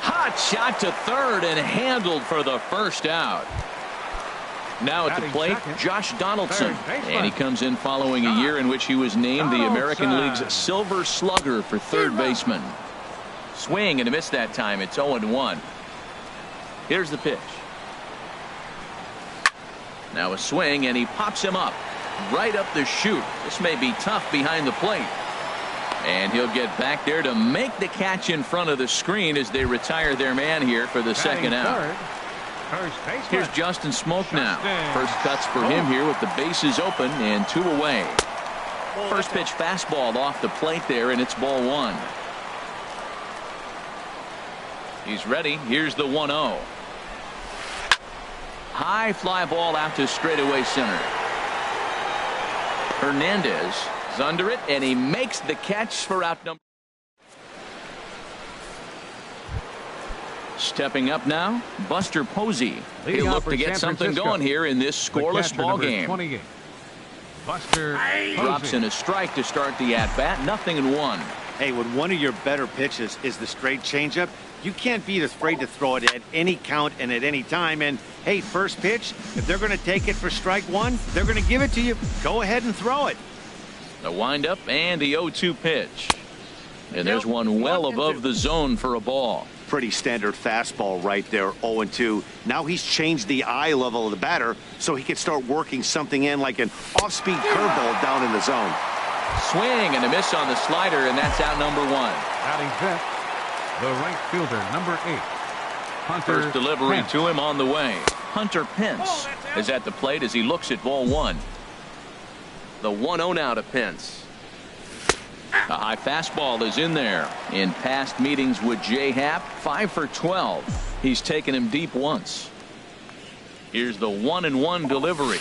Hot shot to third and handled for the first out. Now at the plate, Josh Donaldson, and he comes in following a year in which he was named the American League's Silver Slugger for third baseman. Swing and a miss that time. It's 0-1. Here's the pitch. Now a swing, and he pops him up right up the chute. This may be tough behind the plate. And he'll get back there to make the catch in front of the screen as they retire their man here for the second out. Here's Justin Smoke now. First cuts for him here with the bases open and 2 away. First pitch fastball off the plate there, and it's ball 1. He's ready. Here's the 1-0. High fly ball out to straightaway center. Hernandez is under it, and he makes the catch for out number. Stepping up now, Buster Posey. He'll look to get something going here in this scoreless ball game. Buster drops in a strike to start the at-bat. 0-1. Hey, when one of your better pitches is the straight changeup, you can't be afraid to throw it at any count and at any time. And hey, first pitch, if they're going to take it for strike one, they're going to give it to you. Go ahead and throw it. The windup and the 0-2 pitch. And there's one well above the zone for a ball. Pretty standard fastball right there, 0-2. Now he's changed the eye level of the batter so he can start working something in like an off-speed curveball down in the zone. Swing and a miss on the slider, and that's out number 1. Batting fifth, the right fielder, number 8. Hunter First delivery Pence. to him on the way. Hunter Pence is at the plate as he looks at ball 1. The 1-0 now to Pence. A high fastball is in there. In past meetings with Jay Happ, 5 for 12. He's taken him deep once. Here's the 1-1 delivery.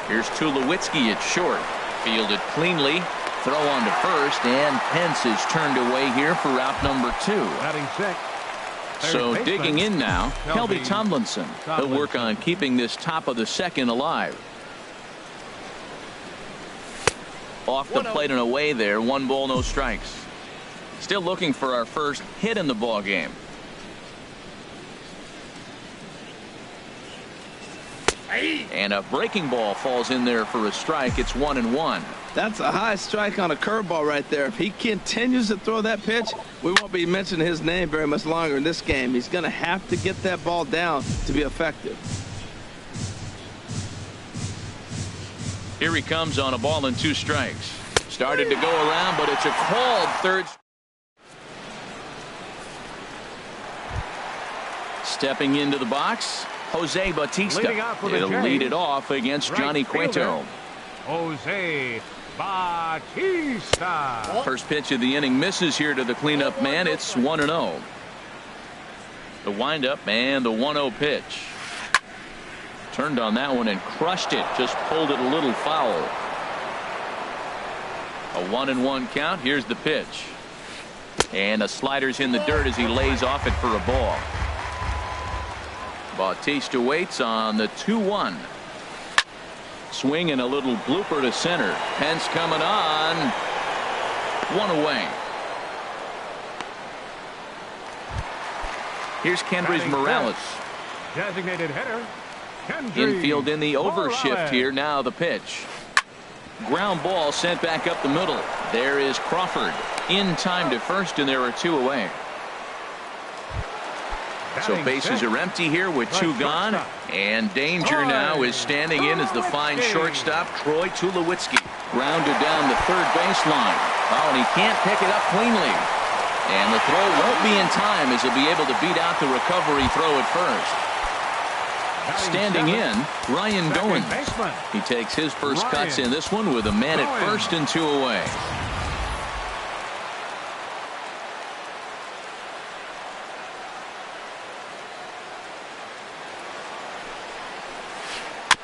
Here's Tulowitzki at short. Fielded cleanly. Throw on to first, and Pence is turned away here for out number 2. Batting sixth. So digging in now, Kelby Tomlinson. He'll work on keeping this top of the second alive. Off the plate and away there. 1 ball, no strikes. Still looking for our first hit in the ball game. And a breaking ball falls in there for a strike. It's 1-1. That's a high strike on a curveball right there. If he continues to throw that pitch, we won't be mentioning his name very much longer in this game. He's going to have to get that ball down to be effective. Here he comes on a ball and 2 strikes. Started to go around, but it's a called third. Stepping into the box, Jose Bautista. It'll lead it off against Johnny Cueto. Jose Bautista. First pitch of the inning misses here to the cleanup man. It's 1-0. The windup and the 1-0 pitch. Turned on that one and crushed it. Just pulled it a little foul. A 1-1 count. Here's the pitch. And the slider's in the dirt as he lays off it for a ball. Bautista waits on the 2-1. Swing and a little blooper to center. Pence coming on. One away. Here's Kendrys Morales. Designated hitter. Infield in the overshift here. Now the pitch. Ground ball sent back up the middle. There is Crawford in time to first, and there are 2 away. So bases are empty here with 2 gone, and danger now is standing in as the fine shortstop Troy Tulowitzki. Grounded down the third baseline. Oh, and he can't pick it up cleanly. And the throw won't be in time as he'll be able to beat out the recovery throw at first. Standing in, Ryan Goins. He takes his first cuts in this one with a man at first and 2 away.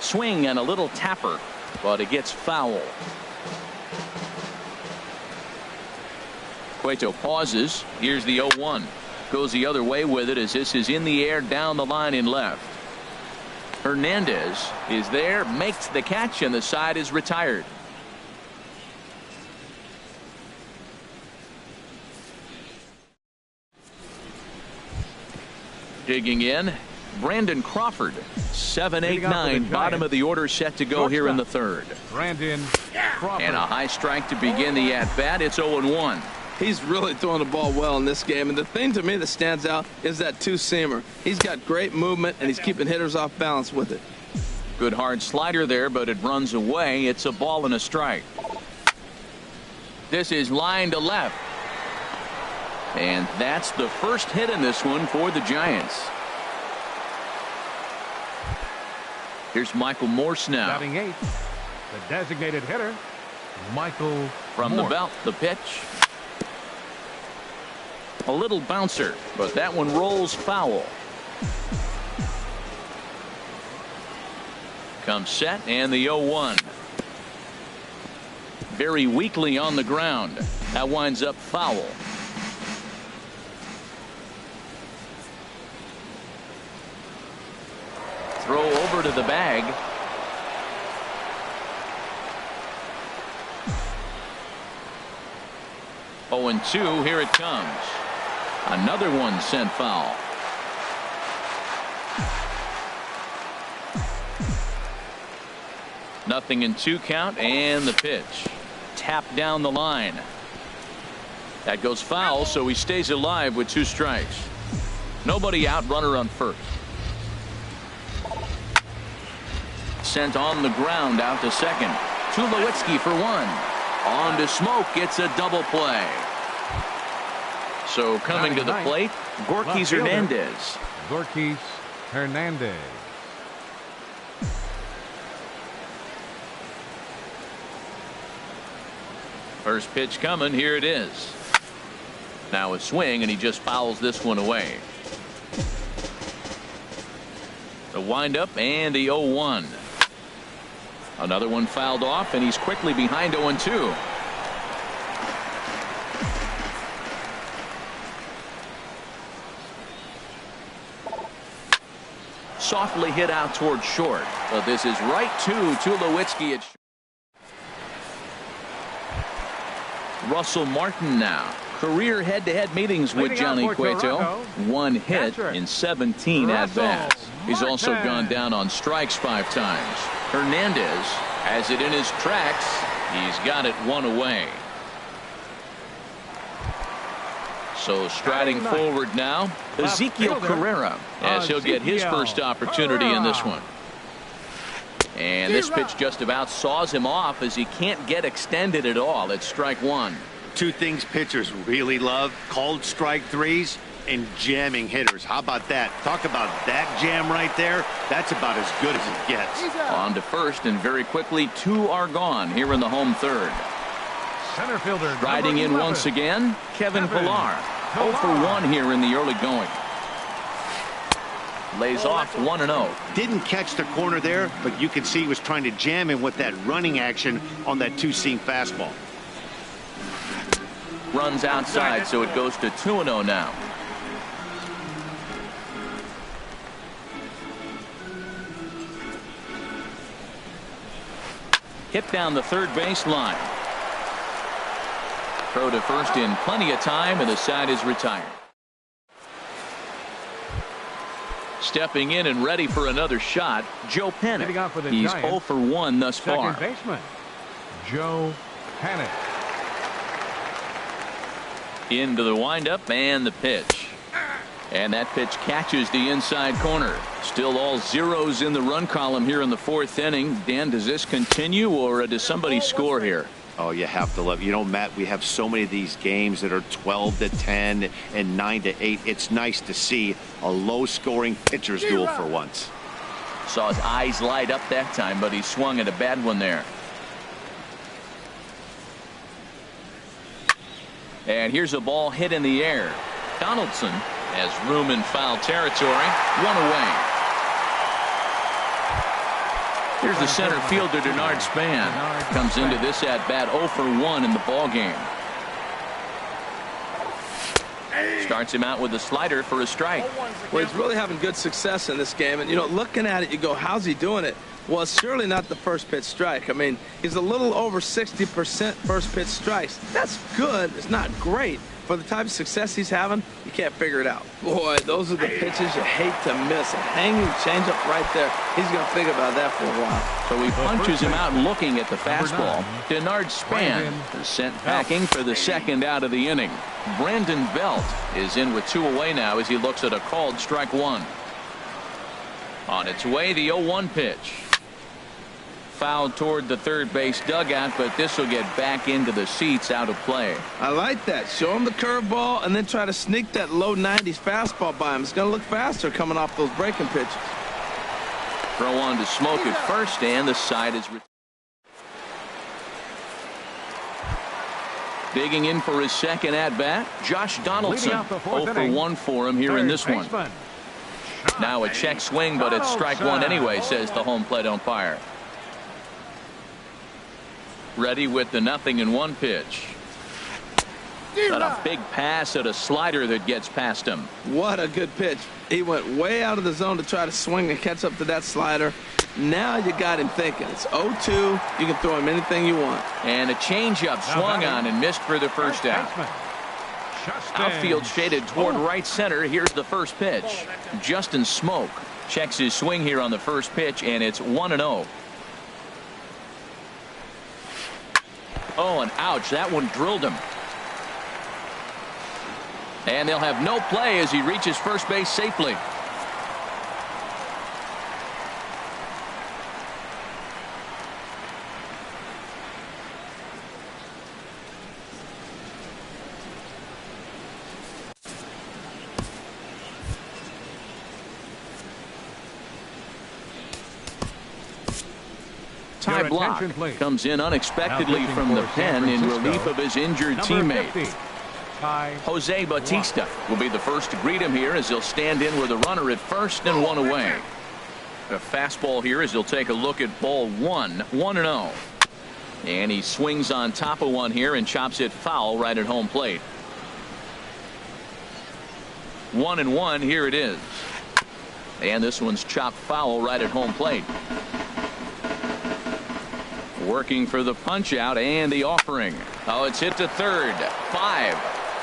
Swing and a little tapper, but it gets foul. Cueto pauses. Here's the 0-1. Goes the other way with it as this is in the air down the line in left. Hernandez is there, makes the catch, and the side is retired. Digging in, Brandon Crawford. 7, 8, 9, bottom of the order set to go here in the third. Brandon Crawford. And a high strike to begin the at-bat. It's 0-1. He's really throwing the ball well in this game, and the thing to me that stands out is that two-seamer. He's got great movement, and he's keeping hitters off balance with it. Good hard slider there, but it runs away. It's a ball and a strike. This is line to left. And that's the first hit in this one for the Giants. Here's Michael Morse now. Batting 8th, the designated hitter, Michael From Morse. the belt, the pitch. A little bouncer, but that one rolls foul. Comes set, and the 0-1. Very weakly on the ground. That winds up foul. Throw over to the bag. Oh, and 2. Here it comes. Another one sent foul. Nothing in 2 count, and the pitch. Tapped down the line. That goes foul, so he stays alive with 2 strikes. Nobody out, runner on first. Sent on the ground out to second. Tulowitzki for 1. On to Smoke. It's a double play. So coming to the plate, Gorkys Hernandez. Gorkys Hernandez. First pitch coming. Here it is. Now a swing, and he just fouls this one away. The windup and the 0-1. Another one fouled off, and he's quickly behind 0-2. Softly hit out toward short, but this is right to Tulowitzki at short. Russell Martin now. Career head-to-head meetings with Johnny Cueto. 1 hit in 17 at-bats. He's also gone down on strikes 5 times. Hernandez has it in his tracks. He's got it 1 away. So striding forward now, Ezekiel Carrera, as he'll get his first opportunity in this one. And this pitch just about saws him off as he can't get extended at all. It's strike 1. 2 things pitchers really love: called strike 3s and jamming hitters. How about that? Talk about that jam right there. That's about as good as it gets. On to first, and very quickly 2 are gone here in the home third. Center fielder Riding in once again, Kevin Pillar. 0 for 1 here in the early going. Lays off 1-0. Didn't catch the corner there, but you can see he was trying to jam him with that running action on that two-seam fastball. Runs outside, so it goes to 2-0 now. Hit down the third base line. Throw to first in plenty of time, and the side is retired. Stepping in and ready for another shot, Joe Panik. He's 0 for 1 thus far. Second baseman, Joe Panik. Into the windup and the pitch. And that pitch catches the inside corner. Still all zeros in the run column here in the 4th inning. Dan, does this continue, or does somebody score here? Oh, you have to love. You know, Matt, we have so many of these games that are 12-10 and 9-8. It's nice to see a low-scoring pitcher's duel for once. Saw his eyes light up that time, but he swung at a bad one there. And here's a ball hit in the air. Donaldson has room in foul territory. 1 away. Here's the center fielder, Denard Span. Comes into this at bat 0 for 1 in the ball game. Starts him out with a slider for a strike. Well, he's really having good success in this game. And, you know, looking at it, you go, how's he doing it? Well, it's surely not the first pitch strike. I mean, he's a little over 60% first pitch strikes. That's good. It's not great. For the type of success he's having, you can't figure it out. Boy, those are the pitches you hate to miss. A hanging changeup right there. He's going to think about that for a while. So he punches him out looking at the fastball. Denard Span is sent packing for the second out of the inning. Brandon Belt is in with 2 away now as he looks at a called strike 1. On its way, the 0-1 pitch. Fouled toward the third base dugout, but this will get back into the seats, out of play. I like that. Show him the curveball and then try to sneak that low 90s fastball by him. It's going to look faster coming off those breaking pitches. Throw on to Smoke at first, and the side is digging in for his second at bat. Josh Donaldson 0 for 1 for him here in this one. Now a check swing, but it's strike 1 anyway, says the home plate umpire. Ready with the 0-1 pitch. Got a big pass at a slider that gets past him. What a good pitch. He went way out of the zone to try to swing and catch up to that slider. Now you got him thinking. It's 0-2. You can throw him anything you want. And a changeup swung on and missed for the first out. Outfield shaded toward right center. Here's the first pitch. Justin Smoke checks his swing here on the first pitch, and it's 1-0. Oh, and ouch, that one drilled him. And they'll have no play as he reaches first base safely. Ty Block comes in unexpectedly from the pen in relief of his injured teammate. Jose Bautista will be the first to greet him here as he'll stand in with a runner at first and 1 away. A fastball here as he'll take a look at ball 1, 1-0. And he swings on top of one here and chops it foul right at home plate. 1-1, here it is. And this one's chopped foul right at home plate. Working for the punch out and the offering. Oh, it's hit to third. 5,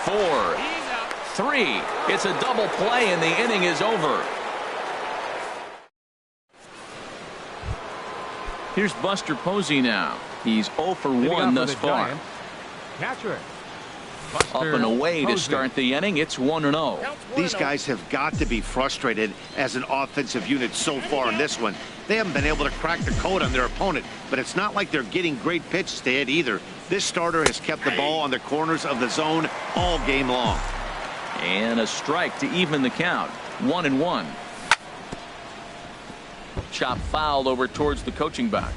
4, 3. It's a double play and the inning is over. Here's Buster Posey now. He's 0 for 1 thus far. Catcher. Up and away to start the inning. It's 1-0. These guys have got to be frustrated as an offensive unit so far in this one. They haven't been able to crack the code on their opponent, but it's not like they're getting great pitches to hit either. This starter has kept the ball on the corners of the zone all game long. And a strike to even the count. 1-1. Chop foul over towards the coaching box.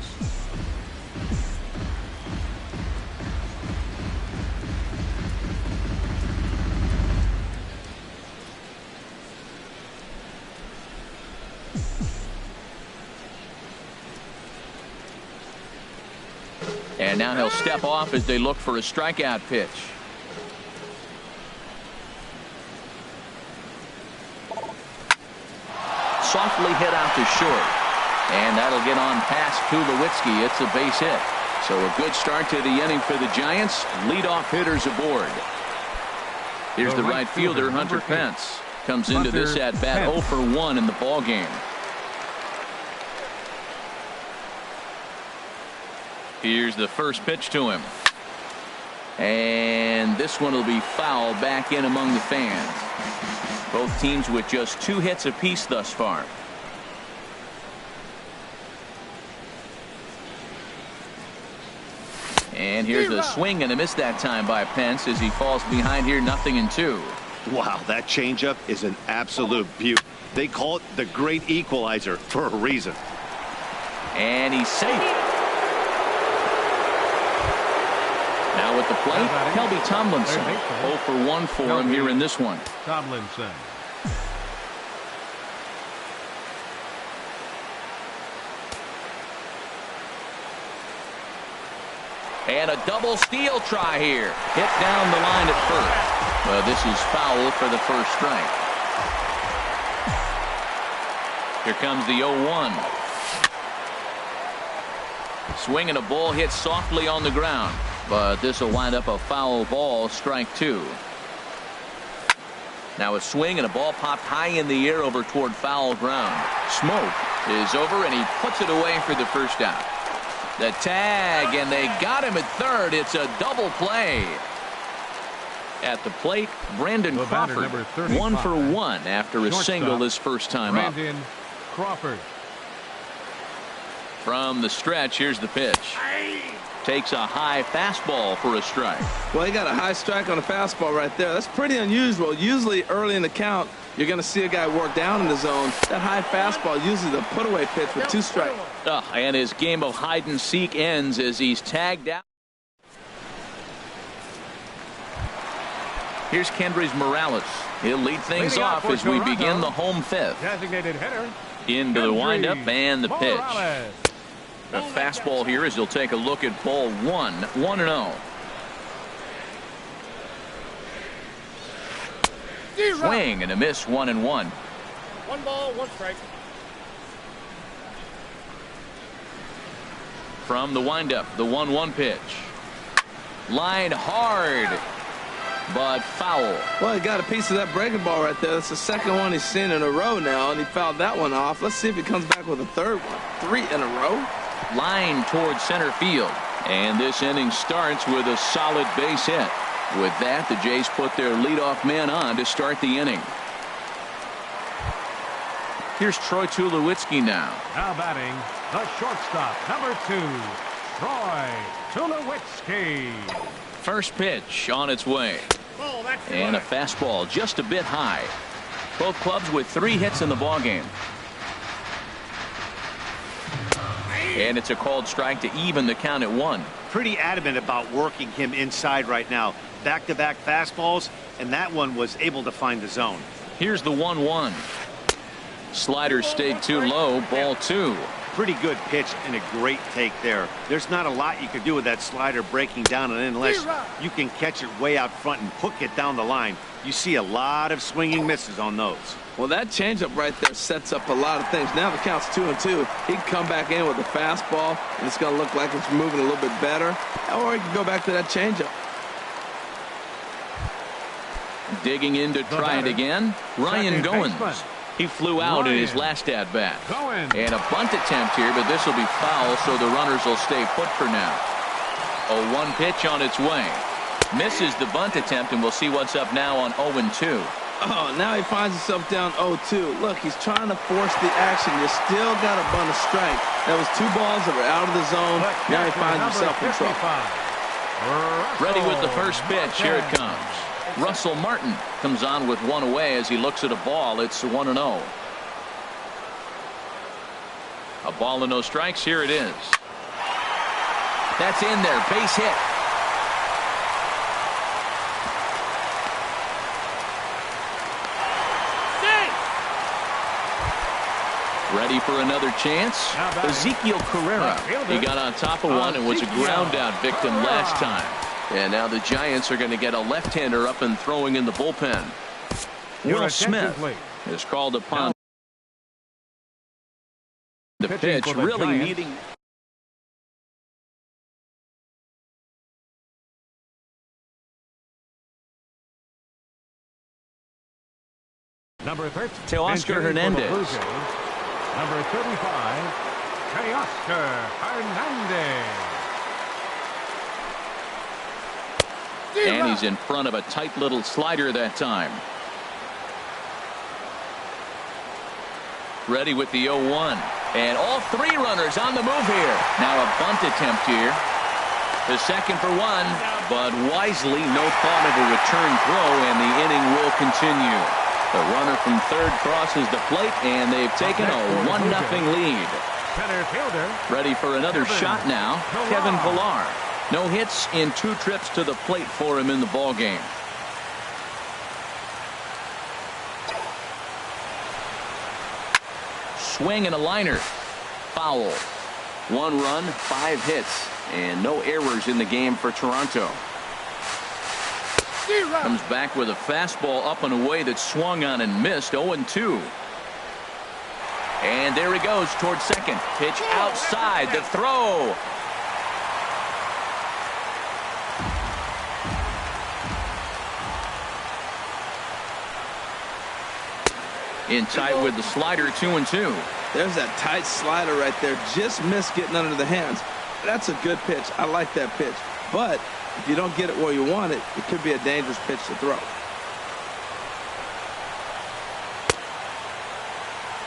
And now he'll step off as they look for a strikeout pitch. Softly hit out to short. And that'll get on past Tulowitzki. It's a base hit. So a good start to the inning for the Giants. Leadoff hitters aboard. Here's the right fielder, Hunter Pence. Comes into this at bat 0 for 1 in the ball game. Here's the first pitch to him. And this one will be foul back in among the fans. Both teams with just 2 hits apiece thus far. And here's a swing and a miss that time by Pence as he falls behind here 0-2. Wow, that changeup is an absolute beauty. They call it the great equalizer for a reason. And he's safe. Now at the plate, Kelby Tomlinson. 0 for 1 for him here in this one. Tomlinson. And a double steal try here. Hit down the line at first. Well, this is foul for the first strike. Here comes the 0-1. Swing and a ball hit softly on the ground. But this will wind up a foul ball, strike 2. Now a swing and a ball popped high in the air over toward foul ground. Smoke is over and he puts it away for the first out. The tag, and they got him at third. It's a double play. At the plate, Brandon Crawford, 1 for 1 after a single his first time up. Brandon Crawford. From the stretch, here's the pitch. Takes a high fastball for a strike. Well, he got a high strike on a fastball right there. That's pretty unusual. Usually early in the count, you're going to see a guy work down in the zone. That high fastball, usually the put-away pitch with 2 strikes. And his game of hide-and-seek ends as he's tagged out. Here's Kendrys Morales. He'll lead things off as we begin the home 5th. Designated hitter. Into the windup and the pitch. Morales. A fastball here as he'll take a look at ball 1. 1-0. Swing and a miss. 1-1. 1 ball, 1 strike. From the windup, the 1-1 pitch. Line hard, but foul. Well, he got a piece of that breaking ball right there. That's the second one he's seen in a row now, and he fouled that one off. Let's see if he comes back with a third one. 3 in a row. Line towards center field. And this inning starts with a solid base hit. With that, the Jays put their leadoff man on to start the inning. Here's Troy Tulowitzki now. Now batting, the shortstop, number 2, Troy Tulowitzki. First pitch on its way. And a fastball just a bit high. Both clubs with 3 hits in the ballgame. And it's a called strike to even the count at 1. Pretty adamant about working him inside right now. Back-to-back fastballs, and that one was able to find the zone. Here's the 1-1. Slider stayed too low. Ball 2. Pretty good pitch and a great take there. There's not a lot you can do with that slider breaking down, and unless you can catch it way out front and hook it down the line, you see a lot of swinging misses on those. Well, that changeup right there sets up a lot of things. Now the count's 2-2. He can come back in with a fastball, and it's going to look like it's moving a little bit better. Or he can go back to that changeup. Digging in to try it again. Ryan Goins. He flew out in his last at-bat. And a bunt attempt here, but this will be foul, so the runners will stay put for now. A 1 pitch on its way. Misses the bunt attempt, and we'll see what's up now on 0-2. Oh, now he finds himself down 0-2. Look, he's trying to force the action. You still got a bunt a strike. That was 2 balls that were out of the zone. Now he finds himself in trouble. Ready with the first pitch. Here it comes. Russell Martin comes on with one away as he looks at a ball. It's 1-0. A ball and no strikes. Here it is. That's in there. Base hit. Ready for another chance. Ezekiel Carrera. He got on top of one and was a ground out victim last time. And now the Giants are going to get a left-hander up and throwing in the bullpen. Will Smith is called upon. The pitch really needing. Number 13, Teoscar Hernandez. Number 35, Teoscar Hernandez. And he's in front of a tight little slider that time. Ready with the 0-1. And all three runners on the move here. Now a bunt attempt here. The second for one, but wisely no thought of a return throw, and the inning will continue. The runner from third crosses the plate, and they've taken a 1-0 lead. Center fielder. Ready for another shot now. Kevin Pillar. No hits in 2 trips to the plate for him in the ballgame. Swing and a liner. Foul. 1 run, 5 hits, and no errors in the game for Toronto. Comes back with a fastball up and away that swung on and missed. 0-2. And there he goes towards second. Pitch outside. The throw. In tight with the slider. 2-2. There's that tight slider right there. Just missed getting under the hands. That's a good pitch. I like that pitch. But if you don't get it where you want it, it could be a dangerous pitch to throw.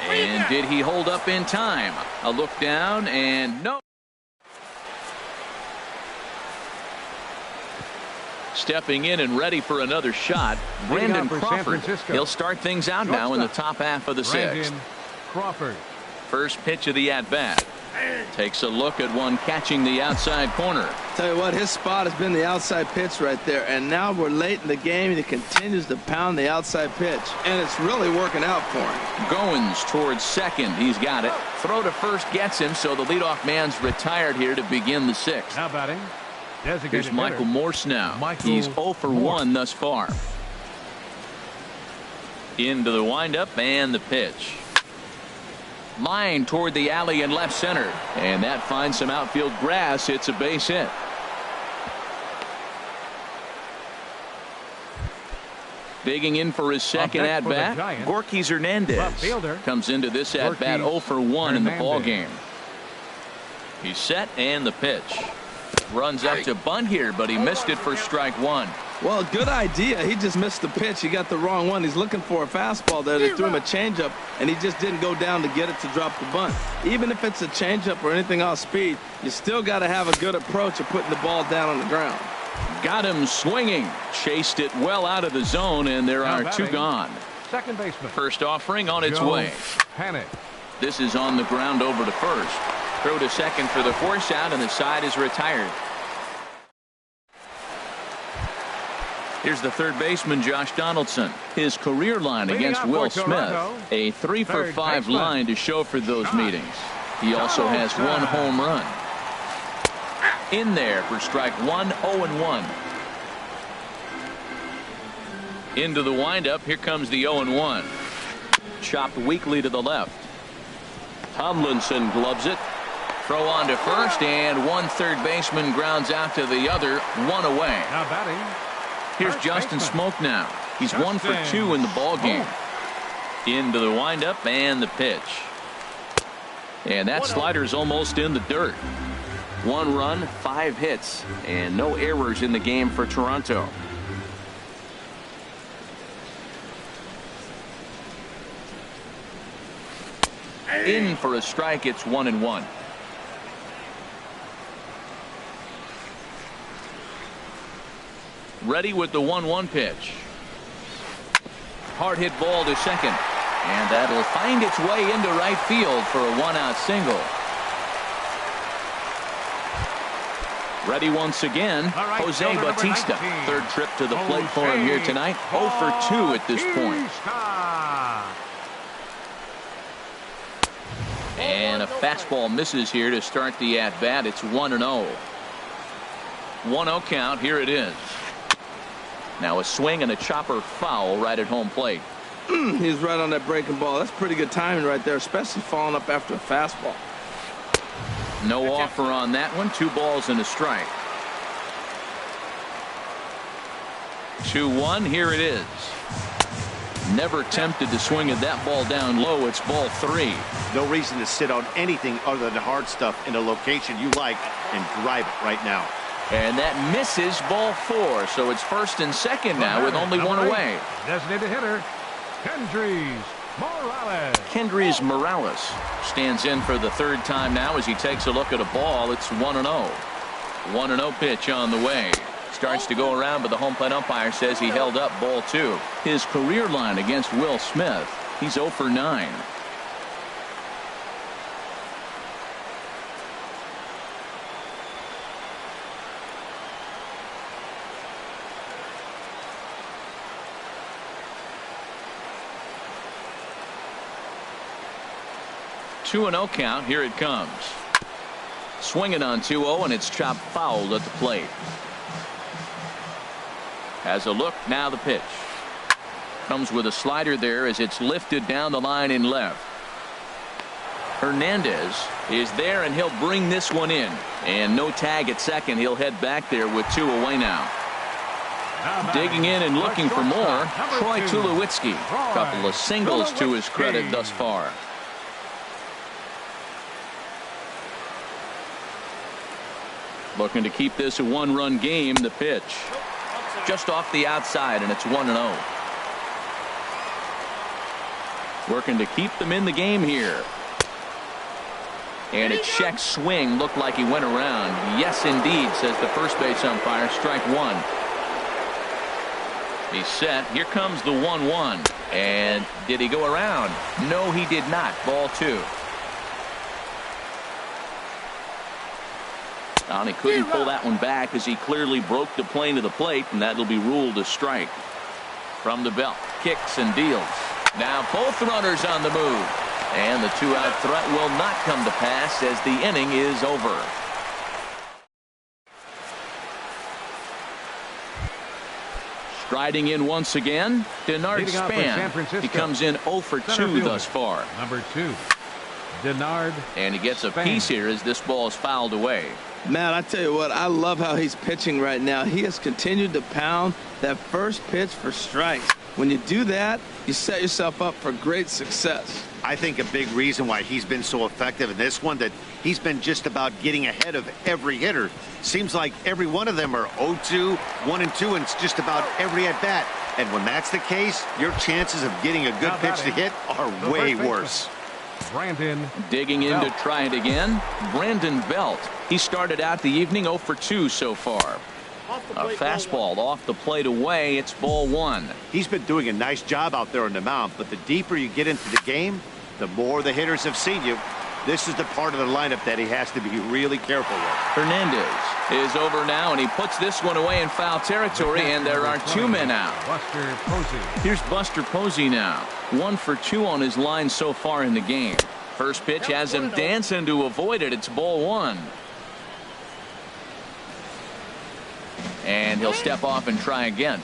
And did he hold up in time? A look down and no. Stepping in and ready for another shot, Brandon Crawford. He'll start things out now in the top half of the 6th. Crawford. First pitch of the at-bat. Takes a look at one catching the outside corner. Tell you what, his spot has been the outside pitch right there, and now we're late in the game and he continues to pound the outside pitch, and it's really working out for him. Goins towards second. He's got it. Throw to first gets him, so the leadoff man's retired here to begin the 6th. Now batting. Here's Michael Morse now. He's 0 for 1 thus far. Into the windup and the pitch. Line toward the alley in left center, and that finds some outfield grass. It's a base hit. Digging in for his second at bat, Gorky Hernandez comes into this at bat 0 for 1 in the ball game. He's set and the pitch. Runs up to bunt here, but he missed it for strike 1. Well, good idea. He just missed the pitch. He got the wrong one. He's looking for a fastball there. They threw him a changeup, and he just didn't go down to get it to drop the bunt. Even if it's a changeup or anything off speed, you still got to have a good approach of putting the ball down on the ground. Got him swinging. Chased it well out of the zone, and there are 2 gone. Second baseman. First offering on its way. Panic. This is on the ground over to first. Throw to second for the force out, and the side is retired. Here's the third baseman, Josh Donaldson. His career line against Will Smith. A 3 for 5 line to show for those meetings. He also has 1 home run. In there for strike 1, 0-1. Into the windup. Here comes the 0-1. Chopped weakly to the left. Tomlinson gloves it. Throw on to first, and one third baseman grounds out to the other. 1 away. Now batting. Here's Justin Smoke now. He's 1 for 2 in the ball game. Into the windup and the pitch. And that slider's almost in the dirt. 1 run, 5 hits, and no errors in the game for Toronto. In for a strike. It's 1-1. Ready with the 1-1 pitch. Hard hit ball to second. And that'll find its way into right field for a 1-out single. Ready once again, Jose Bautista. Third trip to the plate for him here tonight. 0 for 2 at this point. And a fastball misses here to start the at-bat. It's 1-0. 1-0 count. Here it is. Now a swing and a chopper foul right at home plate. He's right on that breaking ball. That's pretty good timing right there, especially falling up after a fastball. No offer on that one. 2 balls and a strike. 2-1. Here it is. Never tempted to swing at that ball down low. It's ball 3. No reason to sit on anything other than hard stuff in a location you like and drive it right now. And that misses, ball 4. So it's first and second now with only one away. Designated hitter, Kendrys Morales stands in for the third time now as he takes a look at a ball. It's 1-0. 1-0 pitch on the way. Starts to go around, but the home plate umpire says he held up ball 2. His career line against Will Smith, he's 0 for 9. Two 2-0 count. Here it comes. Swinging on 2-0, and it's chopped foul at the plate. Has a look. Now the pitch. Comes with a slider there as it's lifted down the line in left. Hernandez is there, and he'll bring this one in. And no tag at second. He'll head back there with 2 away now. Digging in and looking for more, Troy Tulowitzki. Couple of singles to his credit thus far. Looking to keep this a 1-run game. The pitch just off the outside, and it's 1-0. Working to keep them in the game here. And a check swing. Looked like he went around. Yes, indeed, says the first base umpire. Strike 1. He's set. Here comes the 1-1. And did he go around? No, he did not. Ball 2. And he couldn't pull that one back as he clearly broke the plane of the plate, and that'll be ruled a strike. From the belt, kicks and deals. Now both runners on the move, and the 2-out threat will not come to pass as the inning is over. Striding in once again, Denard Span. He comes in 0 for 2 thus far. Number 2, Denard. And he gets a piece here as this ball is fouled away. Man, I tell you what, I love how he's pitching right now. He has continued to pound that first pitch for strikes. When you do that, you set yourself up for great success. I think a big reason why he's been so effective in this one, that he's been just about getting ahead of every hitter. Seems like every one of them are 0-2, 1-2, and it's just about every at-bat. And when that's the case, your chances of getting a good pitch to hit are way worse. Brandon digging in to try it again. Brandon Belt. He started out the evening 0 for 2 so far. A fastball off the plate away. It's ball 1. He's been doing a nice job out there on the mound, but the deeper you get into the game, the more the hitters have seen you. This is the part of the lineup that he has to be really careful with. Hernandez is over now, and he puts this one away in foul territory, and there are 2 men out. Buster Posey. Here's Buster Posey now. 1 for 2 on his line so far in the game. First pitch has him dancing to avoid it. It's ball 1. And he'll step off and try again.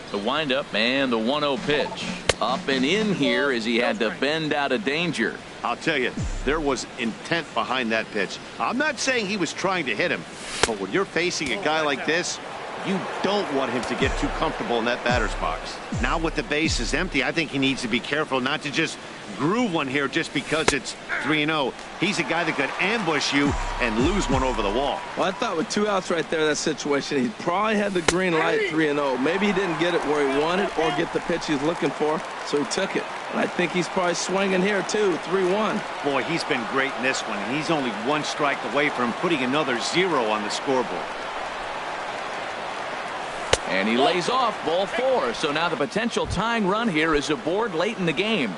The windup and the 1-0 pitch. Up and in here as he had to bend out of danger. I'll tell you, there was intent behind that pitch. I'm not saying he was trying to hit him, but when you're facing a guy like this, you don't want him to get too comfortable in that batter's box. Now with the base is empty, I think he needs to be careful not to just groove one here just because it's 3-0. He's a guy that could ambush you and lose one over the wall. Well, I thought with 2 outs right there, that situation, he probably had the green light 3-0. Maybe he didn't get it where he wanted or get the pitch he's looking for, so he took it. And I think he's probably swinging here, too, 3-1. Boy, he's been great in this one, and he's only 1 strike away from putting another 0 on the scoreboard. And he lays off ball 4. So now the potential tying run here is aboard late in the game.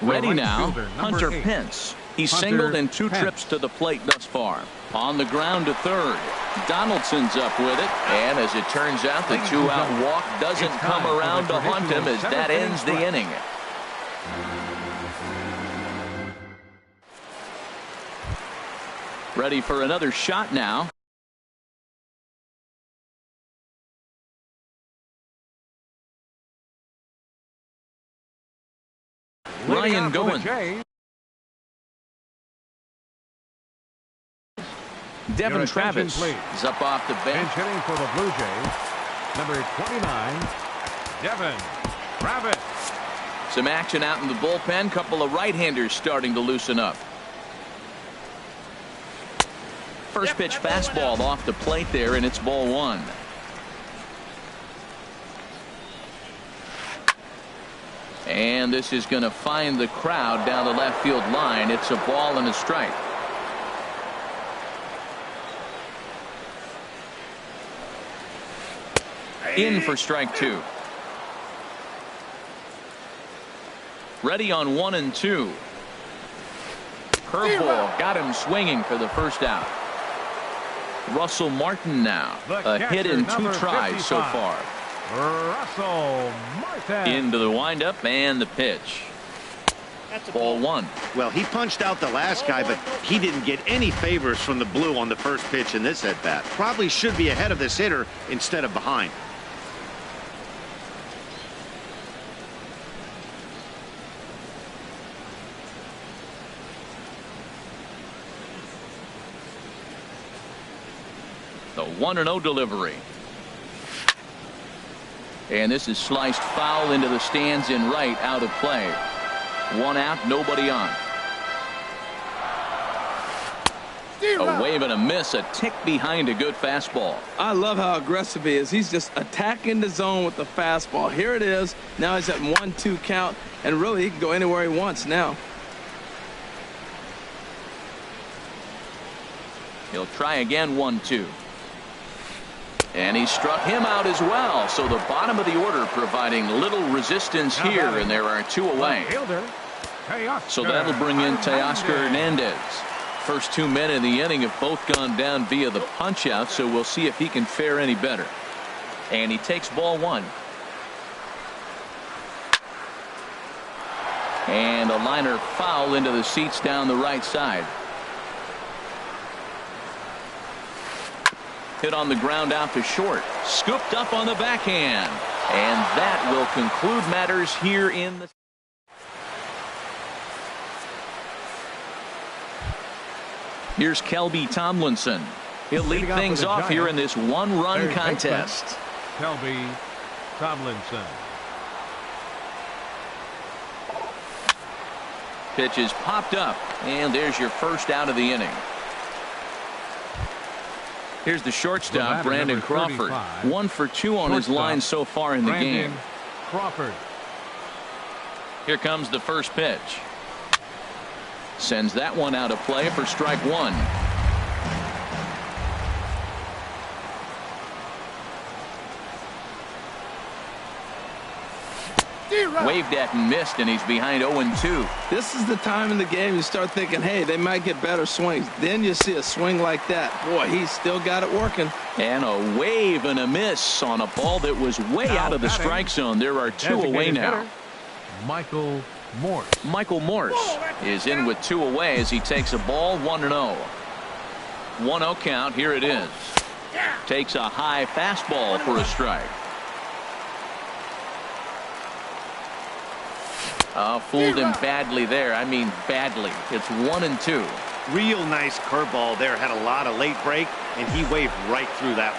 Ready now, Hunter Pence. He's singled in 2 trips to the plate thus far. On the ground to third. Donaldson's up with it. And as it turns out, the 2-out walk doesn't come around to haunt him as that ends the inning. Ready for another shot now. Ryan Goins. Devin Travis is up off the bench. Hitting for the Blue Jays, number 29, Devin Travis. Some action out in the bullpen. Couple of right-handers starting to loosen up. First pitch fastball off the plate there, and it's ball 1. And this is going to find the crowd down the left field line. It's a ball and a strike. In for strike 2. Ready on 1 and 2. Curveball got him swinging for the first out. Russell Martin now. A hit in 2 tries so far. Russell Martin. Into the windup and the pitch. Ball 1. Well, he punched out the last guy, but he didn't get any favors from the Blue on the first pitch in this at-bat. Probably should be ahead of this hitter instead of behind. The 1-0 delivery. And this is sliced foul into the stands in right, out of play. 1 out, nobody on. A wave and a miss, a tick behind a good fastball. I love how aggressive he is. He's just attacking the zone with the fastball. Here it is. Now he's at 1-2 count, and really he can go anywhere he wants now. He'll try again, 1-2. And he struck him out as well. So the bottom of the order providing little resistance here, and there are 2 away. So that'll bring in Teoscar Hernandez. First 2 men in the inning have both gone down via the punch out, so we'll see if he can fare any better. And he takes ball 1. And a liner foul into the seats down the right side. Hit on the ground out to short. Scooped up on the backhand. And that will conclude matters here in the... Here's Kelby Tomlinson. He'll lead things off here in this 1-run contest. Kelby Tomlinson. Pitch is popped up, and there's your first out of the inning. Here's the shortstop, Brandon Crawford. 1 for 2 on his line so far in the game. Crawford. Here comes the first pitch. Sends that one out of play for strike 1. Waved at and missed, and he's behind 0-2. This is the time in the game you start thinking, hey, they might get better swings. Then you see a swing like that. Boy, he's still got it working. And a wave and a miss on a ball that was way out of the strike zone. There are 2 away now. Michael Morse. Michael Morse is in with 2 away as he takes a ball, 1-0. 1-0 count. Here it is. Takes a high fastball for a strike. Fooled him badly there. I mean badly. It's 1-2. Real nice curveball there. Had a lot of late break, and he waved right through that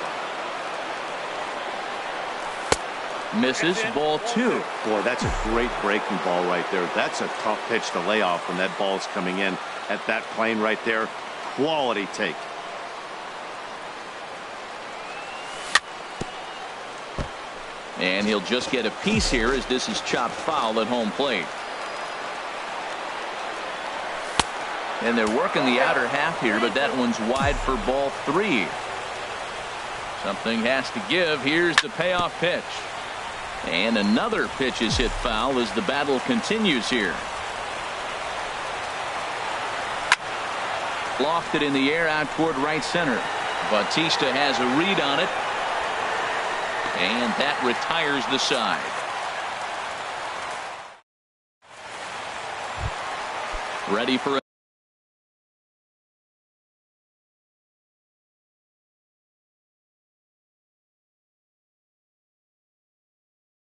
Misses, ball 2. Boy, that's a great breaking ball right there. That's a tough pitch to lay off when that ball's coming in at that plane right there. Quality take. And he'll just get a piece here as this is chopped foul at home plate. And they're working the outer half here, but that one's wide for ball 3. Something has to give. Here's the payoff pitch. And another pitch is hit foul as the battle continues here. Lofted in the air out toward right center. Bautista has a read on it. And that retires the side. Ready for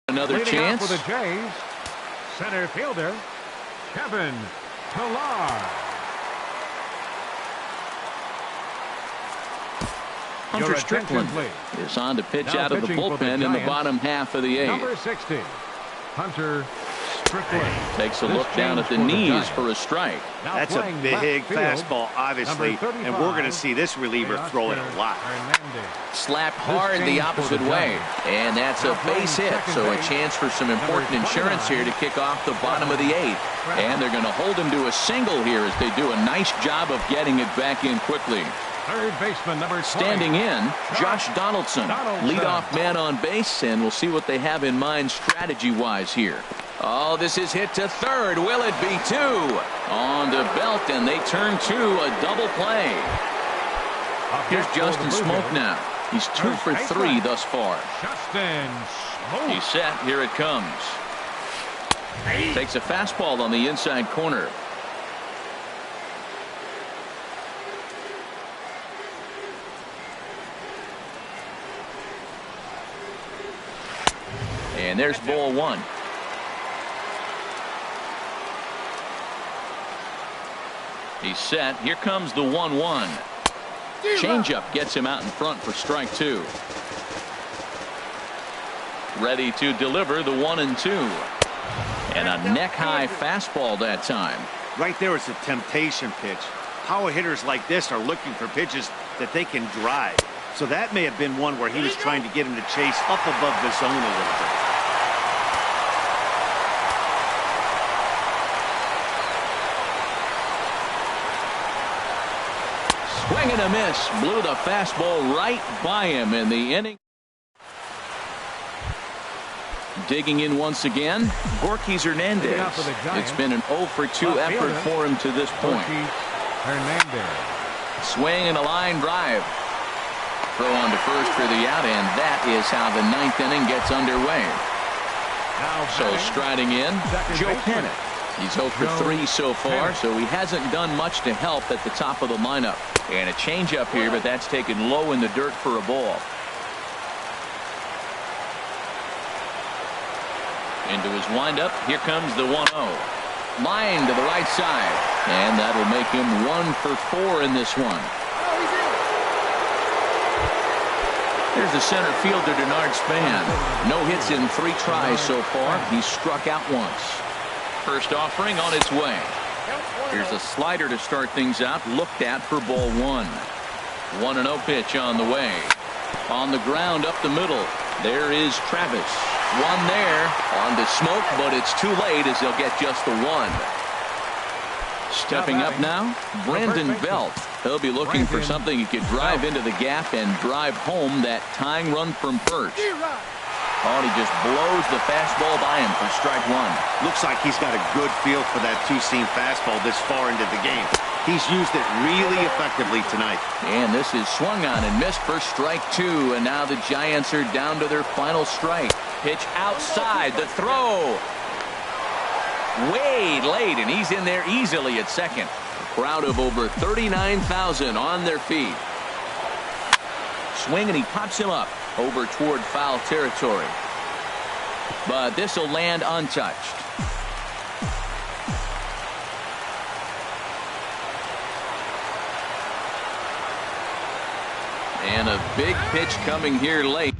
another Leading chance. off for the Jays, center fielder Kevin Pillar. Hunter Strickland is on to pitch out of the bullpen in the bottom half of the 8th. Number 60, Hunter Strickland. Takes a look down at the knees for a strike. That's a big fastball, obviously, and we're going to see this reliever throw it a lot. Slapped hard the opposite way, and that's a base hit, so a chance for some important insurance here to kick off the bottom of the 8th. And they're going to hold him to a single here as they do a nice job of getting it back in quickly. Third baseman number 20. Standing in, Josh Donaldson, leadoff man on base, and we'll see what they have in mind strategy-wise here. Oh, this is hit to third. Will it be 2? On the belt, and they turn to a double play. Here's Justin Smoke now. He's 2 for 3 thus far. Justin Smoke. He's set. Here it comes. Takes a fastball on the inside corner. And there's ball 1. He's set. Here comes the 1-1. Changeup gets him out in front for strike 2. Ready to deliver the 1-2. And a neck-high fastball that time. Right there is a temptation pitch. Power hitters like this are looking for pitches that they can drive. So that may have been one where he was trying to get him to chase up above the zone a little bit. Swing and a miss. Blew the fastball right by him in the inning. Digging in once again, Borges Hernandez. It's been an 0 for 2 effort for him to this point. Swing and a line drive. Throw on to first for the out, and that is how the 9th inning gets underway. So striding in, Joe Pennant. He's 0 for 3 so far, so he hasn't done much to help at the top of the lineup. And a changeup here, but that's taken low in the dirt for a ball. Into his windup, here comes the 1-0. Line to the right side, and that'll make him 1 for 4 in this one. There's the center fielder, Denard Span. No hits in 3 tries so far. He's struck out once. First offering on its way. Here's a slider to start things out. Looked at for ball 1. 1-0 pitch on the way. On the ground up the middle. There is Travis. One there. On to Smoke, but it's too late as they'll get just the 1. Stepping up now, Brandon Belt. He'll be looking for something he could drive into the gap and drive home that tying run from first. Oh, and he just blows the fastball by him for strike 1. Looks like he's got a good feel for that two-seam fastball this far into the game. He's used it really effectively tonight. And this is swung on and missed for strike 2. And now the Giants are down to their final strike. Pitch outside. The throw. Way late, and he's in there easily at second. A crowd of over 39,000 on their feet. Swing, and he pops him up over toward foul territory. But this will land untouched. And a big pitch coming here late.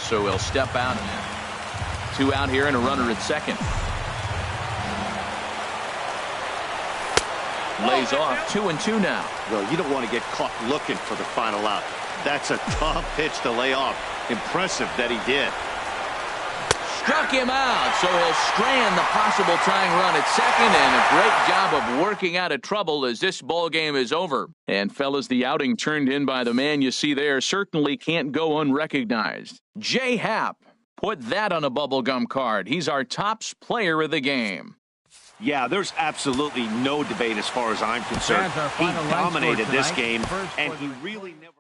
so he'll step out. 2 out here and a runner at second. Lays off 2-2 now. Well, you don't want to get caught looking for the final out. That's a tough pitch to lay off. Impressive that he did. Struck him out, so he'll strand the possible tying run at second, and a great job of working out of trouble as this ball game is over. And fellas, the outing turned in by the man you see there certainly can't go unrecognized. Jay Happ put that on a bubblegum card. He's our tops player of the game. Yeah, there's absolutely no debate as far as I'm concerned. He dominated this game, and he really never...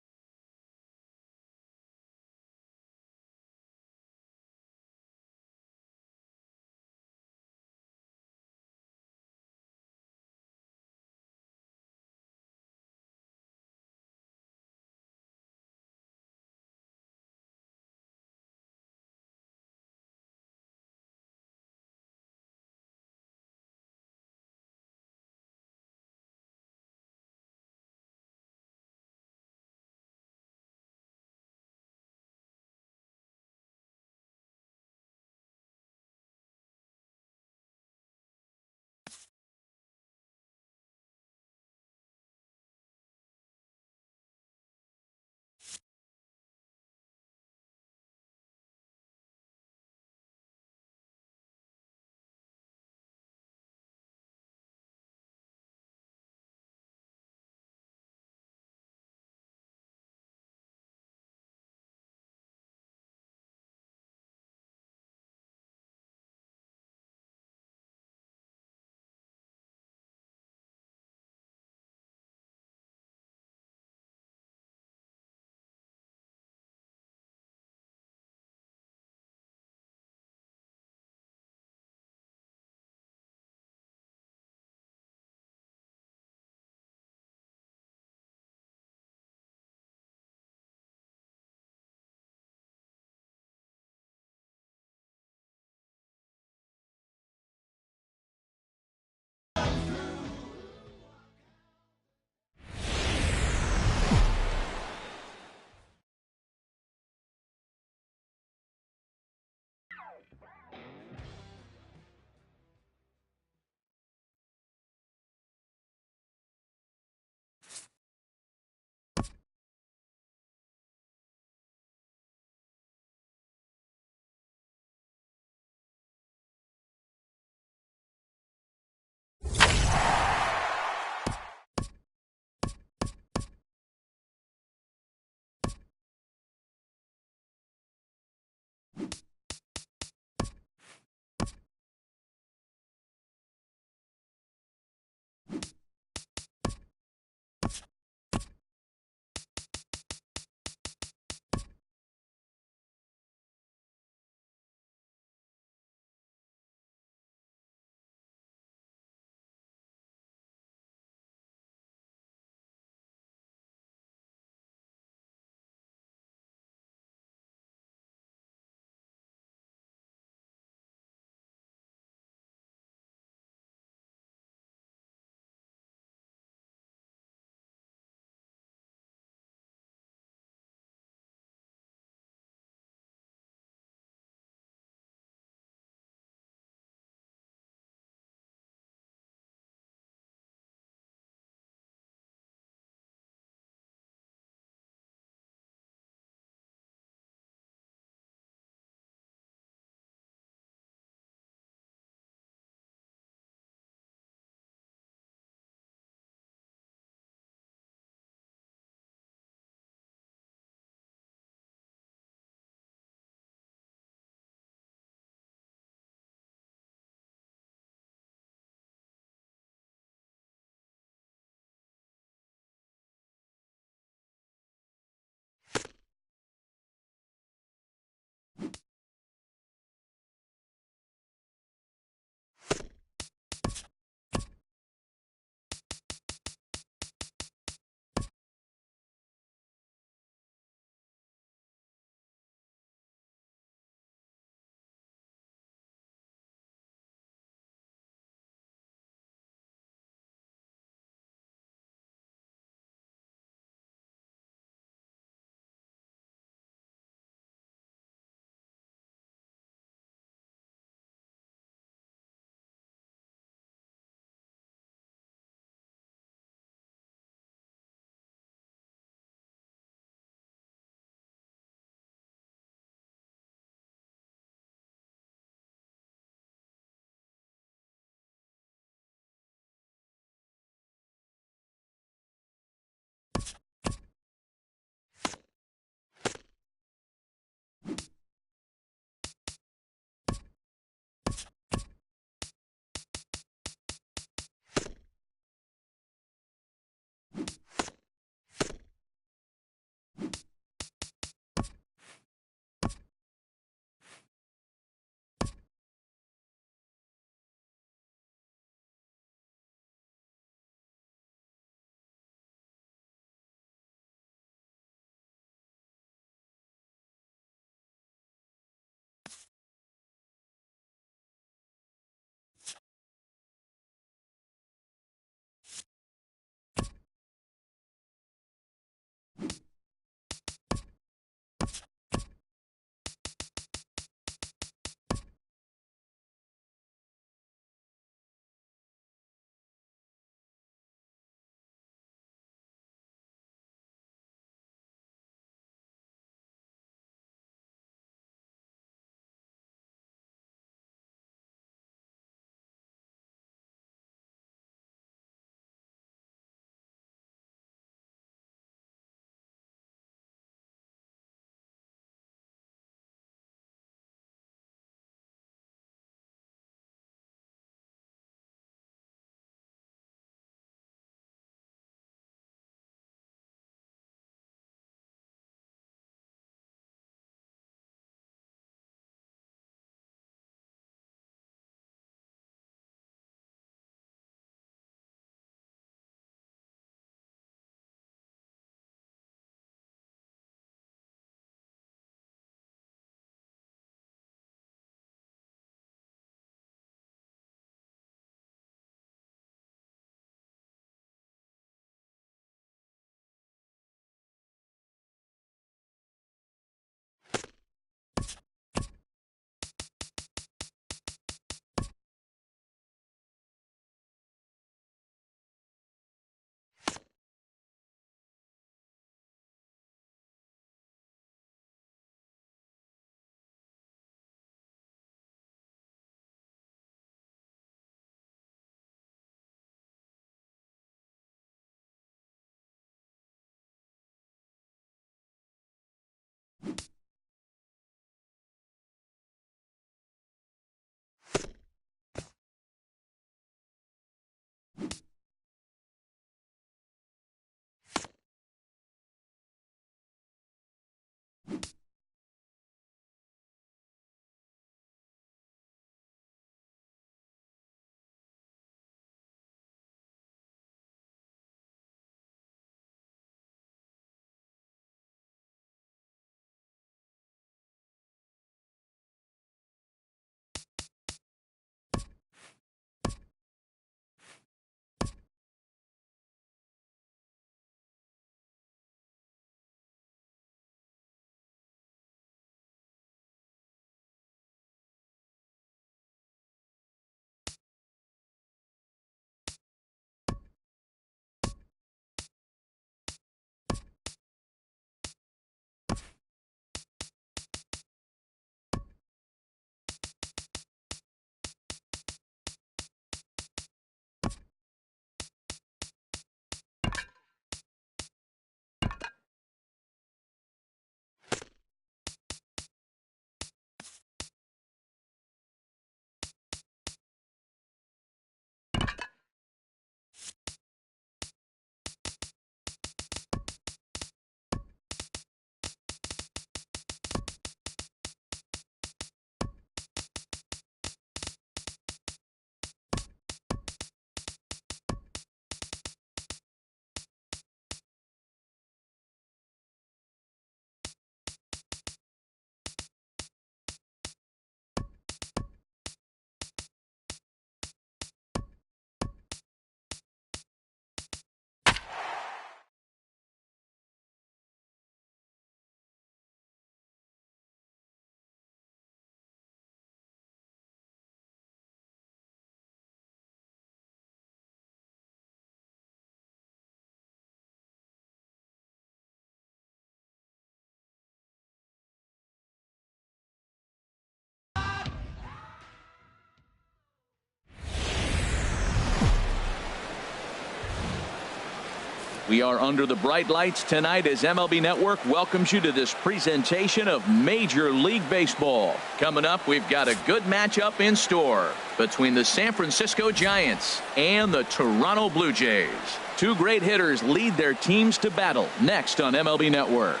We are under the bright lights tonight as MLB Network welcomes you to this presentation of Major League Baseball. Coming up, we've got a good matchup in store between the San Francisco Giants and the Toronto Blue Jays. Two great hitters lead their teams to battle next on MLB Network.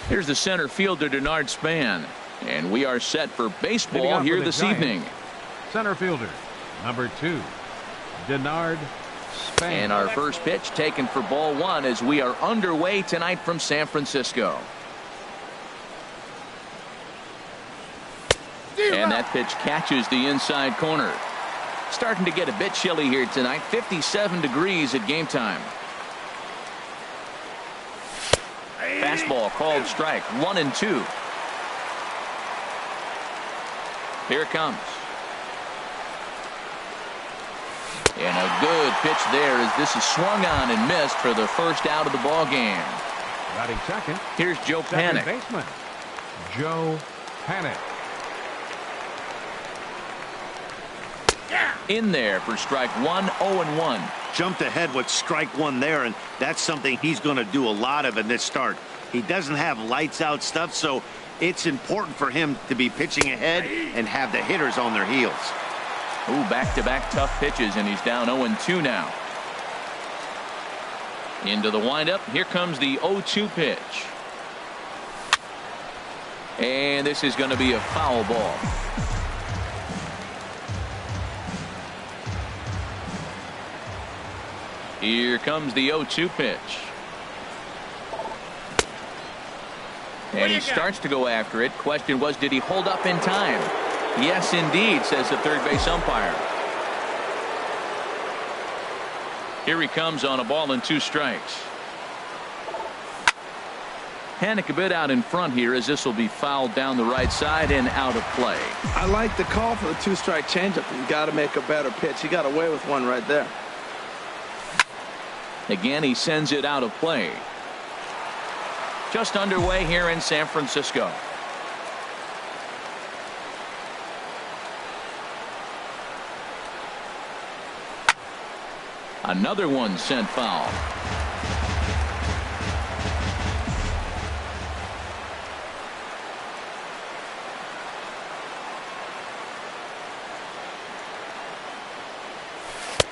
Here's the center fielder, Denard Span. And we are set for baseball here this evening. Center fielder, number 2. Denard Span. And our first pitch taken for ball 1 as we are underway tonight from San Francisco. And that pitch catches the inside corner. Starting to get a bit chilly here tonight. 57 degrees at game time. Fastball called strike. 1-2. Here it comes. And a good pitch there as this is swung on and missed for the first out of the ball game. Batting second. Here's Joe Second Panik. baseman, Joe Panik. In there for strike 1, 0-1. Jumped ahead with strike 1 there, and that's something he's going to do a lot of in this start. He doesn't have lights out stuff, so it's important for him to be pitching ahead and have the hitters on their heels. Ooh, back-to-back tough pitches, and he's down 0-2 now. Into the windup. Here comes the 0-2 pitch. And this is going to be a foul ball. Here comes the 0-2 pitch. And he starts to go after it. Question was, did he hold up in time? Yes, indeed, says the third base umpire. Here he comes on a ball and 2 strikes. Panik a bit out in front here as this will be fouled down the right side and out of play. I like the call for the 2-strike changeup. You got to make a better pitch. He got away with one right there. Again, he sends it out of play. Just underway here in San Francisco. Another one sent foul.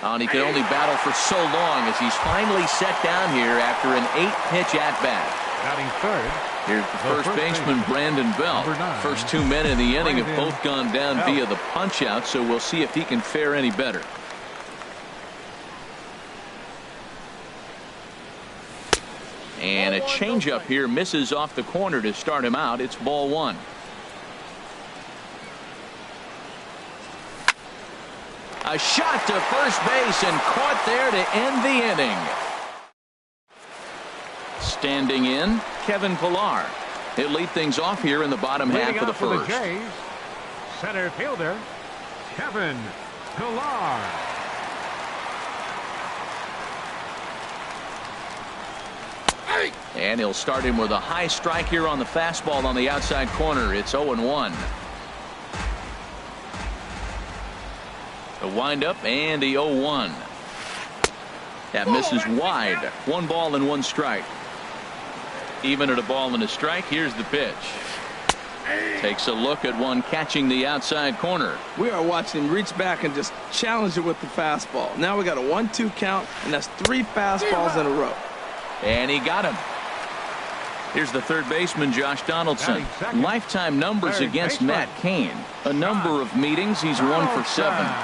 And he could only battle for so long as he's finally set down here after an 8-pitch at-bat. Batting third. Here's the first baseman, Brandon Belt. First 2 men in the inning have both gone down via the punch-out, so we'll see if he can fare any better. And a changeup here misses off the corner to start him out. It's ball 1. A shot to first base and caught there to end the inning. Standing in, Kevin Pillar. He'll lead things off here in the bottom half of the first. The Jays, center fielder, Kevin Pillar. And he'll start him with a high strike here on the fastball on the outside corner. It's 0-1. The windup and the 0-1. That misses wide. 1 ball and 1 strike. Even at a ball and a strike, here's the pitch. Takes a look at one catching the outside corner. We are watching him reach back and just challenge it with the fastball. Now we got a 1-2 count, and that's 3 fastballs in a row. And he got him. Here's the third baseman, Josh Donaldson. Lifetime numbers against Matt Cain. A number of meetings. He's 1 for 7.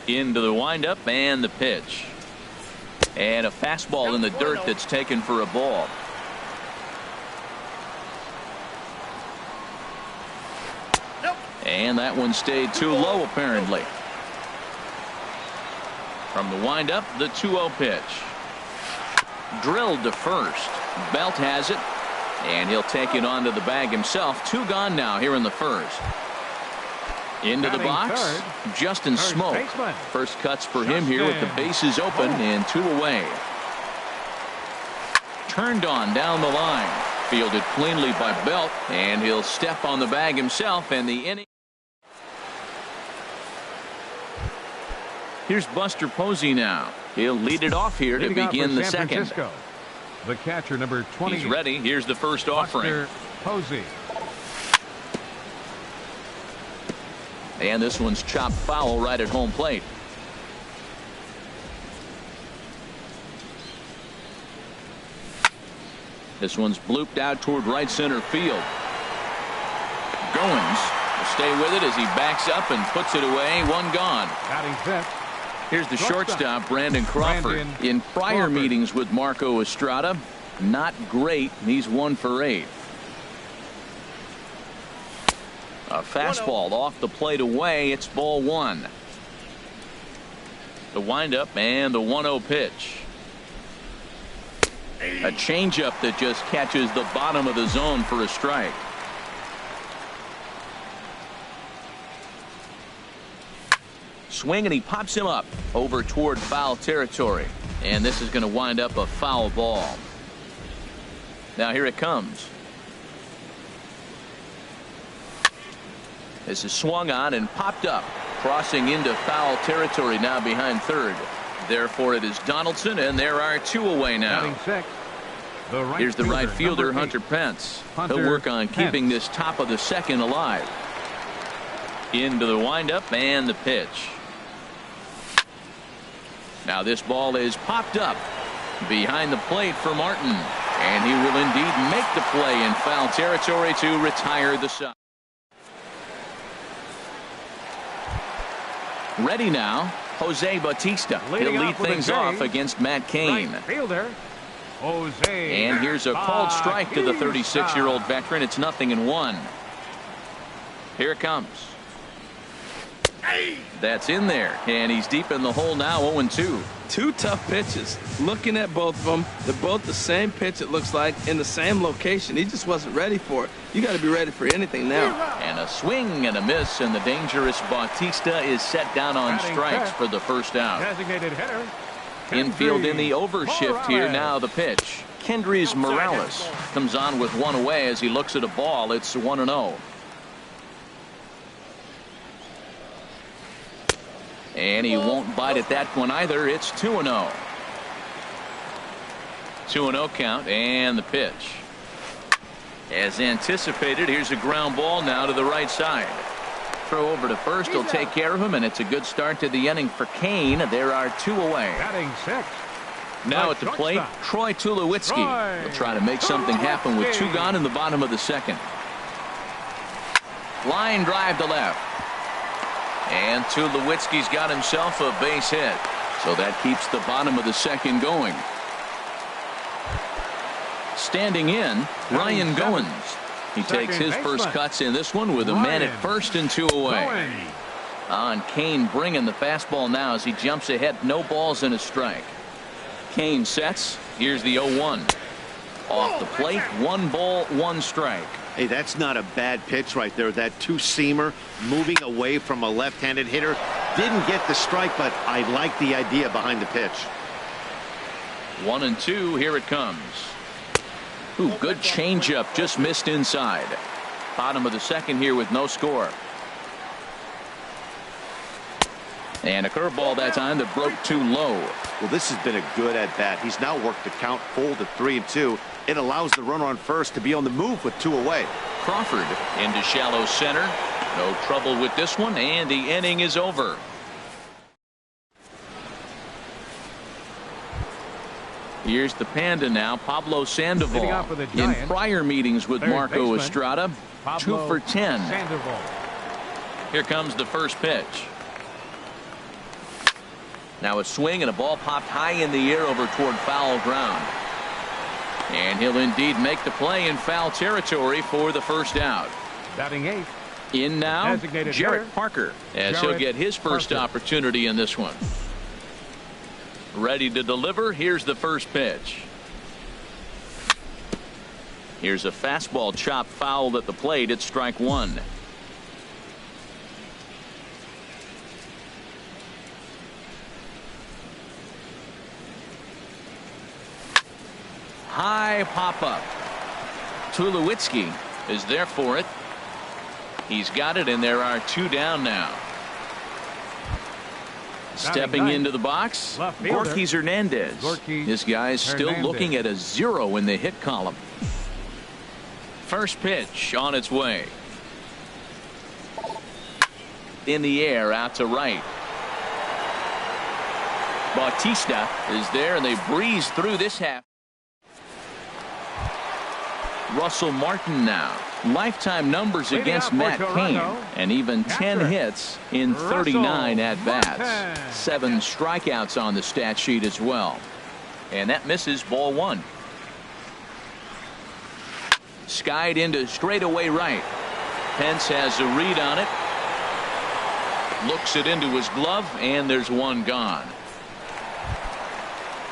Into the windup and the pitch. And a fastball in the dirt that's taken for a ball. And that one stayed too low, apparently. From the windup, the 2-0 pitch. Drilled to first. Belt has it. And he'll take it onto the bag himself. 2 gone now here in the first. Into the box, Justin Smoke. First cuts for him here with the bases open and 2 away. Turned on down the line. Fielded cleanly by Belt, and he'll step on the bag himself, and the inning. Here's Buster Posey now. He'll lead it off here to begin the second. The catcher, number 20. He's ready. Here's the first offering. Posey. And this one's chopped foul right at home plate. This one's blooped out toward right center field. Goins will stay with it as he backs up and puts it away. 1 gone. Batting fifth. Here's the shortstop, Brandon Crawford. In prior meetings with Marco Estrada, not great. He's 1 for 8. A fastball off the plate away. It's ball 1. The windup and the 1-0 pitch. A changeup that just catches the bottom of the zone for a strike. Swing, and he pops him up over toward foul territory. And this is going to wind up a foul ball. Now here it comes. This is swung on and popped up, crossing into foul territory now behind third. Therefore, it is Donaldson, and there are 2 away now. Here's the right fielder, Hunter Pence. He'll work on keeping this top of the second alive. Into the windup and the pitch. Now this ball is popped up behind the plate for Martin, and he will indeed make the play in foul territory to retire the side. Ready now, Jose Bautista. He'll lead things off against Matt Cain. Right fielder, Jose. And here's a called strike to the 36-year-old veteran. It's 0-1. Here it comes. That's in there, and he's deep in the hole now. 0-2. 2 tough pitches. Looking at both of them, they're both the same pitch, it looks like, in the same location. He just wasn't ready for it. You got to be ready for anything now. And a swing and a miss, and the dangerous Bautista is set down on strikes for the first out. Designated hitter. Infield in the overshift here. Now the pitch. Kendrys Morales comes on with 1 away as he looks at a ball. It's 1-0. And he won't bite at that one either. It's 2-0. 2-0 count, and the pitch. As anticipated, here's a ground ball now to the right side. Throw over to first. He'll take care of him, and it's a good start to the inning for Kane. There are 2 away. Batting 6. Now at the plate, Troy Tulowitzki will try to make something happen with 2 gone in the bottom of the second. Line drive to left. And Tulowitzki's got himself a base hit. So that keeps the bottom of the second going. Standing in, Ryan Goins. He takes his first cuts in this one with a man at first and 2 away. On Kane bringing the fastball now as he jumps ahead. No balls and a strike. Kane sets. Here's the 0-1. Off the plate, 1 ball, 1 strike. Hey, that's not a bad pitch right there. That 2-seamer moving away from a left-handed hitter. Didn't get the strike, but I like the idea behind the pitch. 1-2. Here it comes. Ooh, good changeup, just missed inside. Bottom of the second here with no score. And a curveball that time that broke too low. Well, this has been a good at bat. He's now worked the count full to 3-2. It allows the runner on first to be on the move with 2 away. Crawford into shallow center. No trouble with this one, and the inning is over. Here's the Panda now, Pablo Sandoval. In prior meetings with Marco Estrada, 2 for 10. Here comes the first pitch. Now a swing and a ball popped high in the air over toward foul ground. And he'll indeed make the play in foul territory for the first out. Batting 8. In now, Jarrett Parker, as he'll get his first opportunity in this one. Ready to deliver. Here's the first pitch. Here's a fastball chopped foul at the plate. It's strike 1. High pop up. Tulowitzki is there for it. He's got it, and there are 2 down now. Stepping into the box, Gorky Hernandez. This guy's still looking at a 0 in the hit column. First pitch on its way. In the air, out to right. Bautista is there, and they breeze through this half. Russell Martin now. Lifetime numbers against Matt Cain, and even 10 hits in 39 at-bats. 7 strikeouts on the stat sheet as well. And that misses, ball 1. Skied into straightaway right. Pence has a read on it. Looks it into his glove, and there's 1 gone.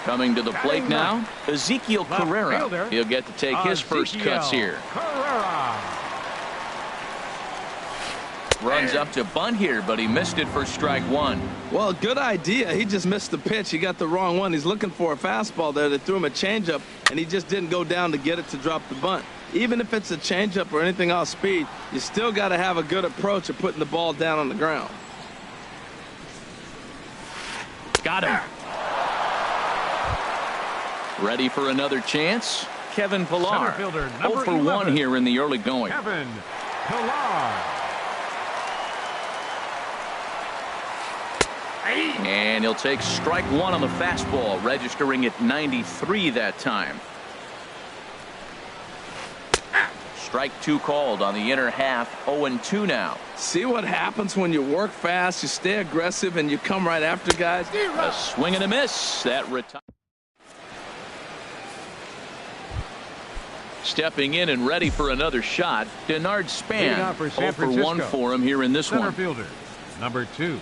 Coming to the plate now, Ezekiel Carrera. He'll get to take his first cuts here. Runs up to bunt here, but he missed it for strike 1. Well, good idea. He just missed the pitch. He got the wrong one. He's looking for a fastball there. They threw him a changeup, and he just didn't go down to get it to drop the bunt. Even if it's a changeup or anything off speed, you still got to have a good approach of putting the ball down on the ground. Got him. Ready for another chance. Kevin Pillar. 0 for 1 here in the early going. Kevin Pillar. And he'll take strike 1 on the fastball, registering at 93 that time. Strike 2 called on the inner half. 0-2 now. See what happens when you work fast, you stay aggressive, and you come right after guys? A swing and a miss. That retires. Stepping in and ready for another shot, Denard Span. 0 for 1 for him here in this one. Fielder, number 2.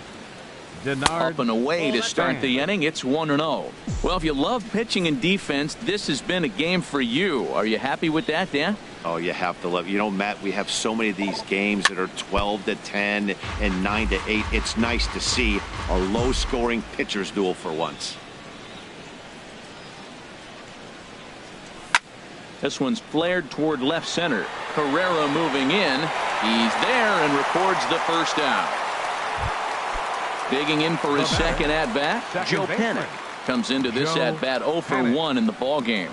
Denard. Up and away to start the inning. It's 1-0. Well, if you love pitching and defense, this has been a game for you. Are you happy with that, Dan? Oh, you have to love it. You know, Matt, we have so many of these games that are 12-10 and 9-8. It's nice to see a low-scoring pitcher's duel for once. This one's flared toward left center. Carrera moving in. He's there and records the first out. Digging in for his second at-bat, Joe Pennick. comes into this at-bat 0 for 1 in the ball game.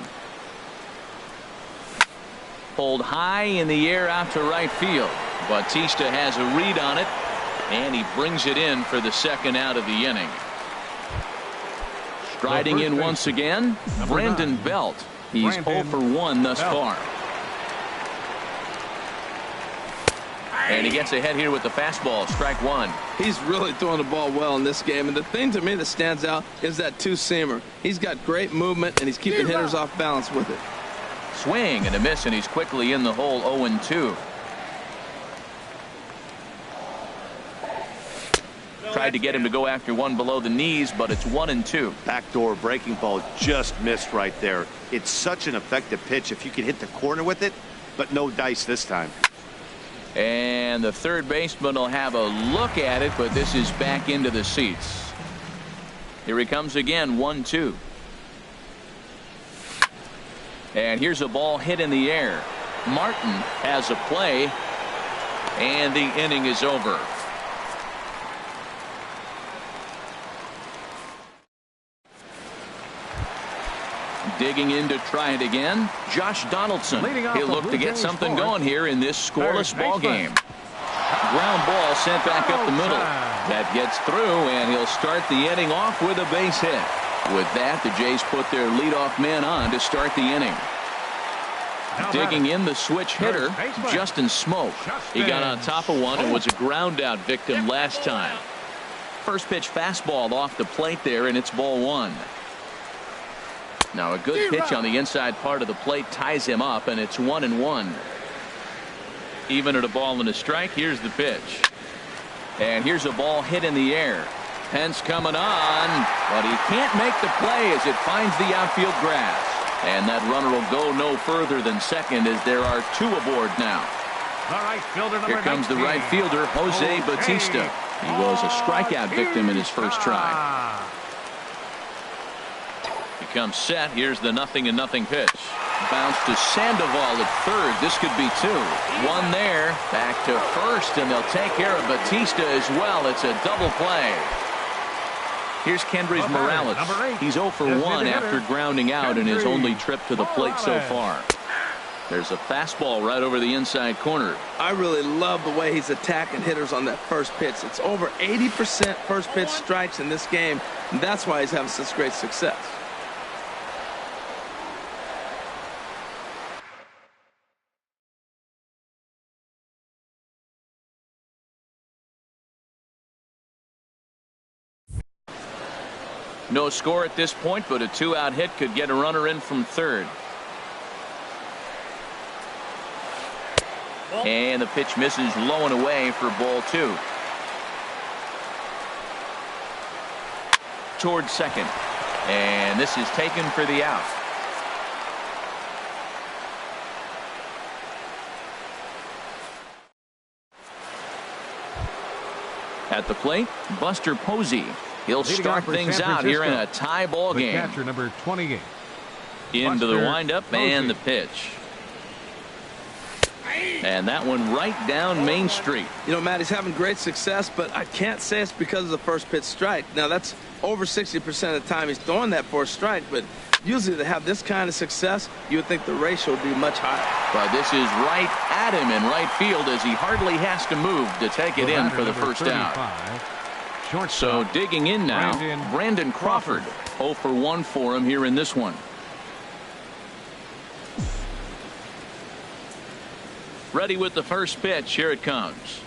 Pulled high in the air out to right field. Bautista has a read on it, and he brings it in for the second out of the inning. Striding in once again, Brandon Belt. He's 0 for 1 thus far. And he gets ahead here with the fastball, strike one. He's really throwing the ball well in this game. And the thing to me that stands out is that two-seamer. He's got great movement, and he's keeping hitters off balance with it. Swing and a miss, and he's quickly in the hole, 0-2. Tried to get him to go after one below the knees, but it's 1-2. Backdoor breaking ball just missed right there. It's such an effective pitch if you can hit the corner with it, but no dice this time. And the third baseman will have a look at it, but this is back into the seats. Here he comes again, 1-2. And here's a ball hit in the air. Martin has a play, and the inning is over. Digging in to try it again, Josh Donaldson. He'll look to get something going here in this scoreless ball game. Ground ball sent back up the middle. That gets through, and he'll start the inning off with a base hit. With that, the Jays put their leadoff man on to start the inning. Digging in, the switch hitter, Justin Smoak. He got on top of one and was a ground out victim last time. First pitch fastball off the plate there, and it's ball one. Now a good pitch on the inside part of the plate ties him up, and it's 1-1. Even at a ball and a strike. Here's the pitch, and here's a ball hit in the air. Pence coming on, but he can't make the play as it finds the outfield grass, and that runner will go no further than second as there are two aboard now. Here comes the right fielder, Jose Bautista. He was a strikeout victim in his first try. Comes set. Here's the 0-0 pitch. Bounce to Sandoval at third. This could be two. One there. Back to first, and they'll take care of Bautista as well. It's a double play. Here's Kendrys Morales. He's 0 for 1 after grounding out in his only trip to the plate so far. There's a fastball right over the inside corner. I really love the way he's attacking hitters on that first pitch. It's over 80% first pitch strikes in this game, and that's why he's having such great success. No score at this point, but a two-out hit could get a runner in from third. And the pitch misses low and away for ball two. Towards second. And this is taken for the out. At the plate, Buster Posey. He'll start things out here in a tie ball game. Catcher number 28. Into the windup and the pitch. And that one right down Main Street. You know, Matt, he's having great success, but I can't say it's because of the first pitch strike. Now, that's over 60% of the time he's throwing that for a strike, but usually to have this kind of success, you would think the ratio would be much higher. But this is right at him in right field as he hardly has to move to take it in for the first out. So digging in now, Brandon Crawford. 0 for 1 for him here in this one. Ready with the first pitch. Here it comes.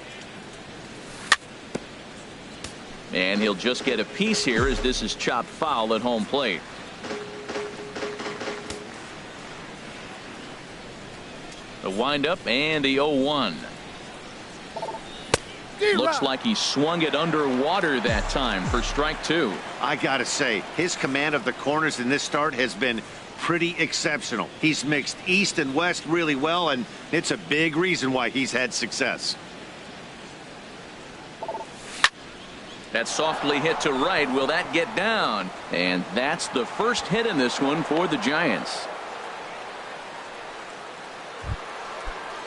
And he'll just get a piece here as this is chopped foul at home plate. The windup and the 0-1. Looks like he swung it underwater that time for strike two. I gotta say, his command of the corners in this start has been pretty exceptional. He's mixed east and west really well, and it's a big reason why he's had success. That softly hit to right. Will that get down? And that's the first hit in this one for the Giants.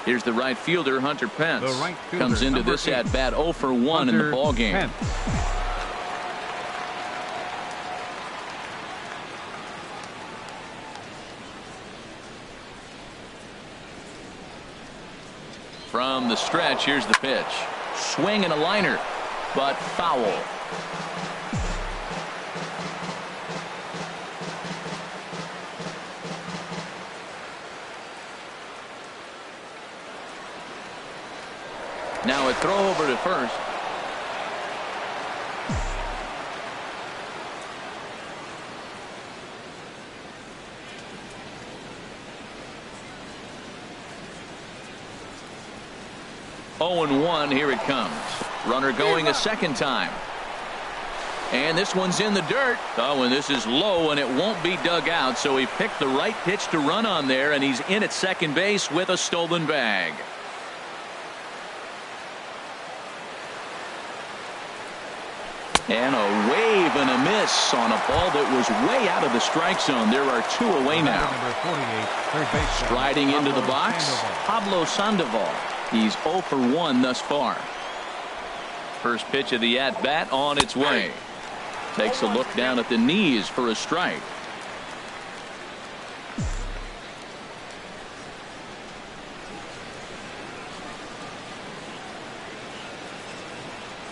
Here's the right fielder, Hunter Pence. Comes into this at bat 0 for 1 in the ball game. the stretch. Here's the pitch. Swing and a liner, but foul. Now a throw over to first. Oh and 1. Here it comes. Runner going a second time. And this one's in the dirt. Oh, and this is low, and it won't be dug out. So he picked the right pitch to run on there, and he's in at second base with a stolen bag. And a wave and a miss on a ball that was way out of the strike zone. There are 2 away now. Striding into the box, Pablo Sandoval. He's 0 for 1 thus far. First pitch of the at-bat on its way. Takes a look down at the knees for a strike.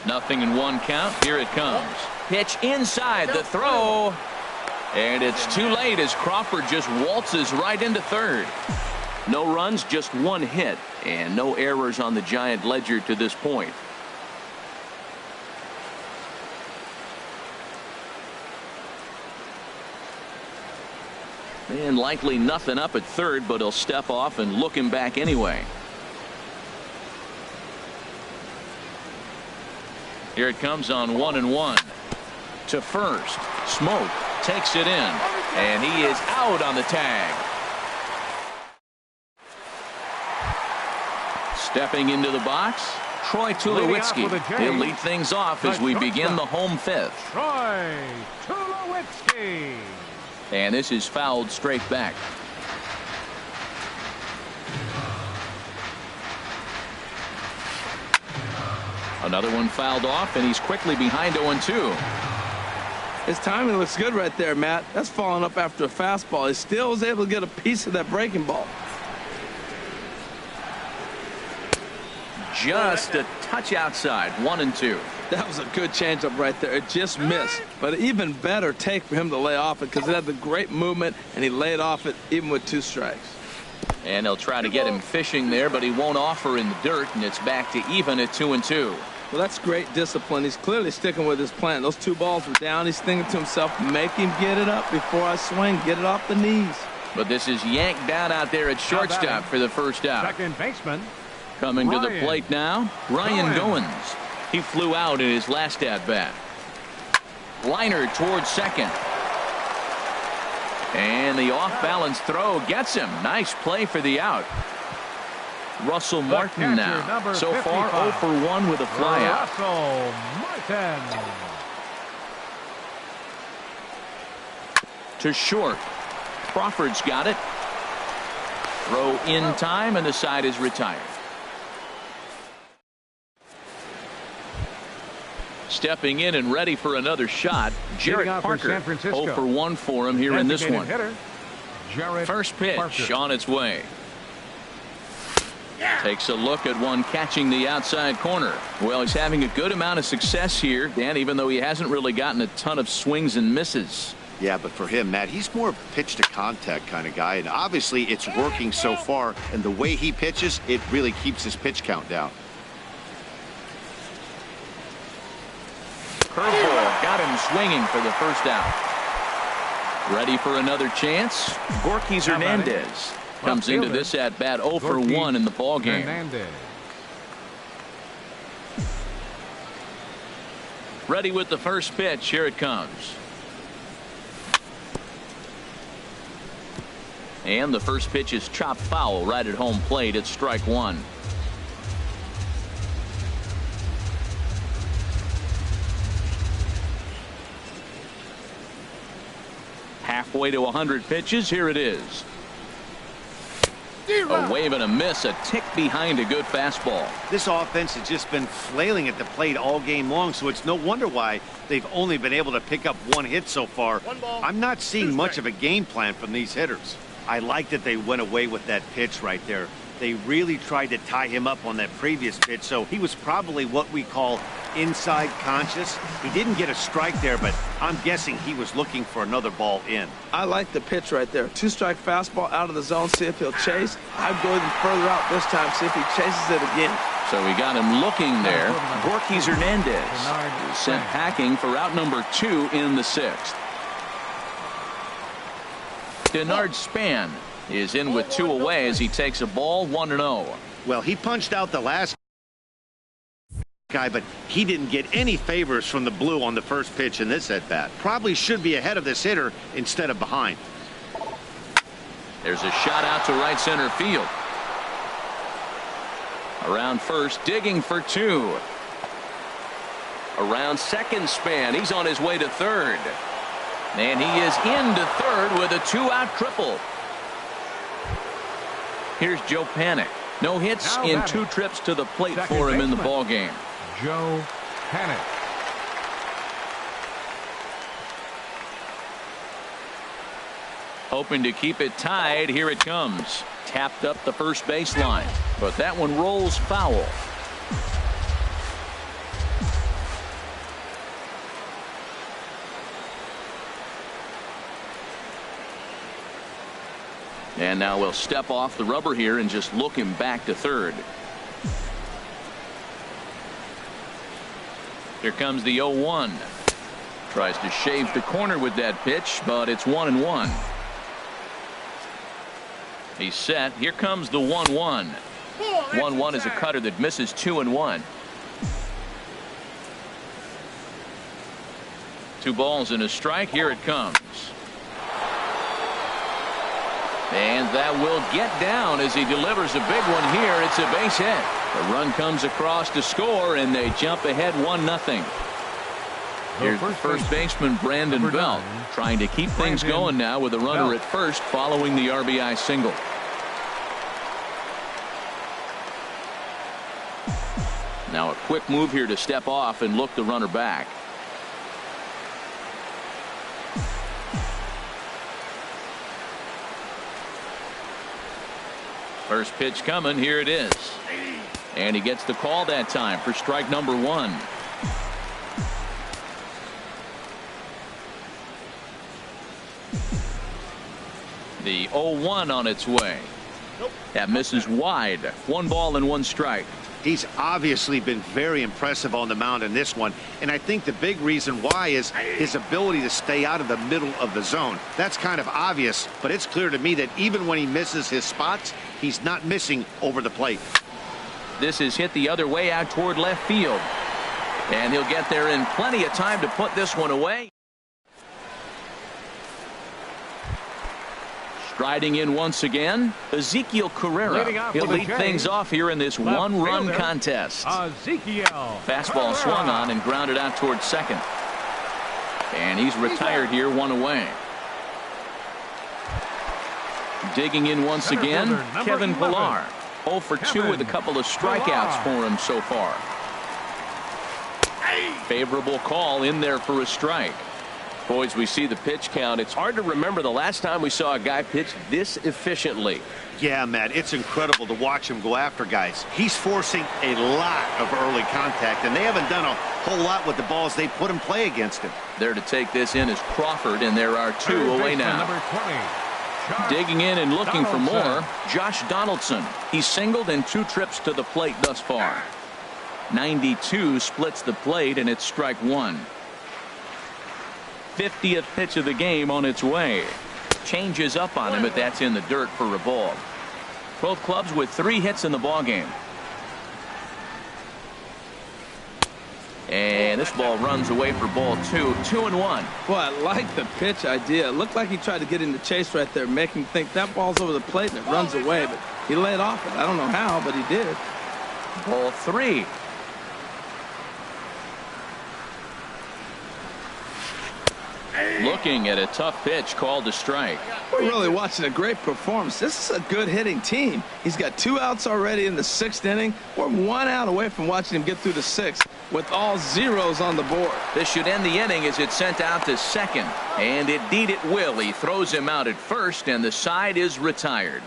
Nothing in 1 count. Here it comes. Pitch inside the throw. And it's too late as Crawford just waltzes right into third. No runs, just 1 hit, and no errors on the Giant ledger to this point. And likely nothing up at third, but he'll step off and look him back anyway. Here it comes on 1 and 1. To first. Smoke takes it in, and he is out on the tag. Stepping into the box, Troy Tulowitzki. He'll lead things off as we begin the home 5th. Troy Tulowitzki. And this is fouled straight back. Another one fouled off, and he's quickly behind 0-2. His timing looks good right there, Matt. That's falling up after a fastball. He still was able to get a piece of that breaking ball. Just a touch outside. 1-2. That was a good changeup right there. It just missed. But an even better take for him to lay off it because it had the great movement, and he laid off it even with 2 strikes. And they'll try to get him fishing there, but he won't offer in the dirt, and it's back to even at 2-2. Well, that's great discipline. He's clearly sticking with his plan. Those 2 balls were down. He's thinking to himself, make him get it up before I swing. Get it off the knees. But this is yanked down out there at shortstop for the first out. Second baseman. Coming to the plate now, Ryan Goins. He flew out in his last at-bat. Liner towards second. And the off-balance throw gets him. Nice play for the out. Russell Martin now. So far 0 for 1 with a flyout. Russell Martin. To short. Crawford's got it. Throw in time, and the side is retired. Stepping in and ready for another shot, Jarrett Parker. 0 for 1 for him here in this one. First pitch on its way. Takes a look at one catching the outside corner. Well, he's having a good amount of success here, Dan, even though he hasn't really gotten a ton of swings and misses. Yeah, but for him, Matt, he's more pitch to contact kind of guy, and obviously it's working so far, and the way he pitches, it really keeps his pitch count down. Curveball got him swinging for the first out. Ready for another chance. Gorkys Hernandez comes into this at bat 0 for 1 in the ball game. Ready with the first pitch. Here it comes. And the first pitch is chopped foul right at home plate. It's strike 1. Halfway to 100 pitches. Here it is. A wave and a miss, a tick behind a good fastball. This offense has just been flailing at the plate all game long, so it's no wonder why they've only been able to pick up 1 hit so far. I'm not seeing much of a game plan from these hitters. I like that they went away with that pitch right there. They really tried to tie him up on that previous pitch, so he was probably what we call inside conscious. He didn't get a strike there, but I'm guessing he was looking for another ball in. I like the pitch right there. 2-strike fastball out of the zone, see if he'll chase. I'd go even further out this time, see if he chases it again. So we got him looking there. Borges Hernandez is sent packing for out number 2 in the 6th. Denard Span is in with 2 away as he takes a ball 1-0. Well, he punched out the last guy, but he didn't get any favors from the blue on the first pitch in this at bat. Probably should be ahead of this hitter instead of behind. There's a shot out to right center field. Around first, digging for 2. Around second, Span. He's on his way to third. And he is into third with a 2-out triple. Here's Joe Panik. No hits in 2 trips to the plate for him in the ball game. Joe Panik. Hoping to keep it tied. Here it comes. Tapped up the first baseline, but that one rolls foul. And now we'll step off the rubber here and just look him back to third. Here comes the 0-1. Tries to shave the corner with that pitch, but it's 1-1. He's set. Here comes the 1-1. 1-1 is a cutter that misses 2-1. 2 balls and a strike. Here it comes. And that will get down as he delivers a big one here. It's a base hit. The run comes across to score, and they jump ahead 1-0. Here's the first baseman, Brandon Belt, trying to keep things going now with a runner at first following the RBI single. Now a quick move here to step off and look the runner back. First pitch coming. Here it is. And he gets the call that time for strike number 1. The 0-1 on its way. That misses wide. 1 ball and 1 strike. He's obviously been very impressive on the mound in this one, and I think the big reason why is his ability to stay out of the middle of the zone. That's kind of obvious, but it's clear to me that even when he misses his spots, he's not missing over the plate. This is hit the other way out toward left field, and he'll get there in plenty of time to put this one away. Striding in once again, Ezekiel Carrera. He'll lead things off here in this 1-run contest. Ezekiel. Fastball swung on and grounded out towards second. And he's retired here, 1 away. Digging in once again, Kevin Pillar. 0 for 2 with a couple of strikeouts for him so far. Favorable call in there for a strike. Boys, we see the pitch count. It's hard to remember the last time we saw a guy pitch this efficiently. Yeah, Matt, it's incredible to watch him go after guys. He's forcing a lot of early contact, and they haven't done a whole lot with the balls they put in play against him. There to take this in is Crawford, and there are 2 away now. Digging in and looking for more, Josh Donaldson. He's singled in 2 trips to the plate thus far. 92 splits the plate, and it's strike 1. 50th pitch of the game on its way. Changes up on him, but that's in the dirt for a ball. Both clubs with 3 hits in the ball game. And this ball runs away for ball 2. 2-1. Boy, I like the pitch idea. It looked like he tried to get in the chase right there, make him think that ball's over the plate and it runs away, but he laid off it. I don't know how, but he did. Ball 3. Looking at a tough pitch called a strike. We're really watching a great performance. This is a good hitting team. He's got 2 outs already in the 6th inning. We're 1 out away from watching him get through the 6th with all zeros on the board. This should end the inning as it's sent out to second. And indeed it will. He throws him out at first, and the side is retired.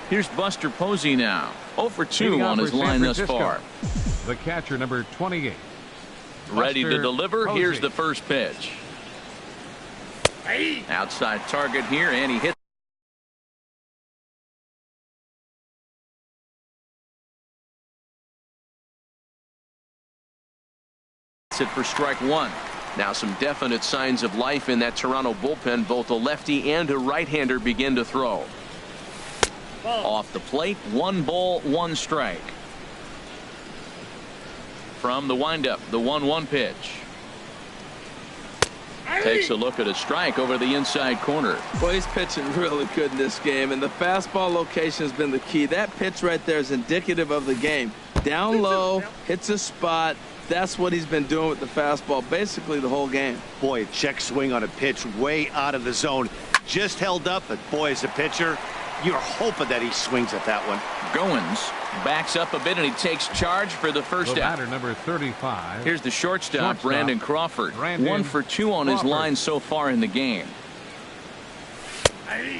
Here's Buster Posey now. 0 for 2 on his line thus far. The catcher, number 28. Ready to deliver. Posey. Here's the first pitch. Outside target here, and he hits it for strike one. Now some definite signs of life in that Toronto bullpen. Both a lefty and a right-hander begin to throw. Off the plate, 1 ball, 1 strike. From the windup, the 1-1 pitch. Takes a look at a strike over the inside corner. Well, he's pitching really good in this game, and the fastball location has been the key. That pitch right there is indicative of the game. Down low, hits a spot. That's what he's been doing with the fastball basically the whole game. Boy, a check swing on a pitch way out of the zone. Just held up, but boy, as a pitcher, you're hoping that he swings at that one. Goins backs up a bit, and he takes charge for the first out. Batter, number 35. Here's the shortstop, Brandon Crawford. 1 for 2 on his line so far in the game.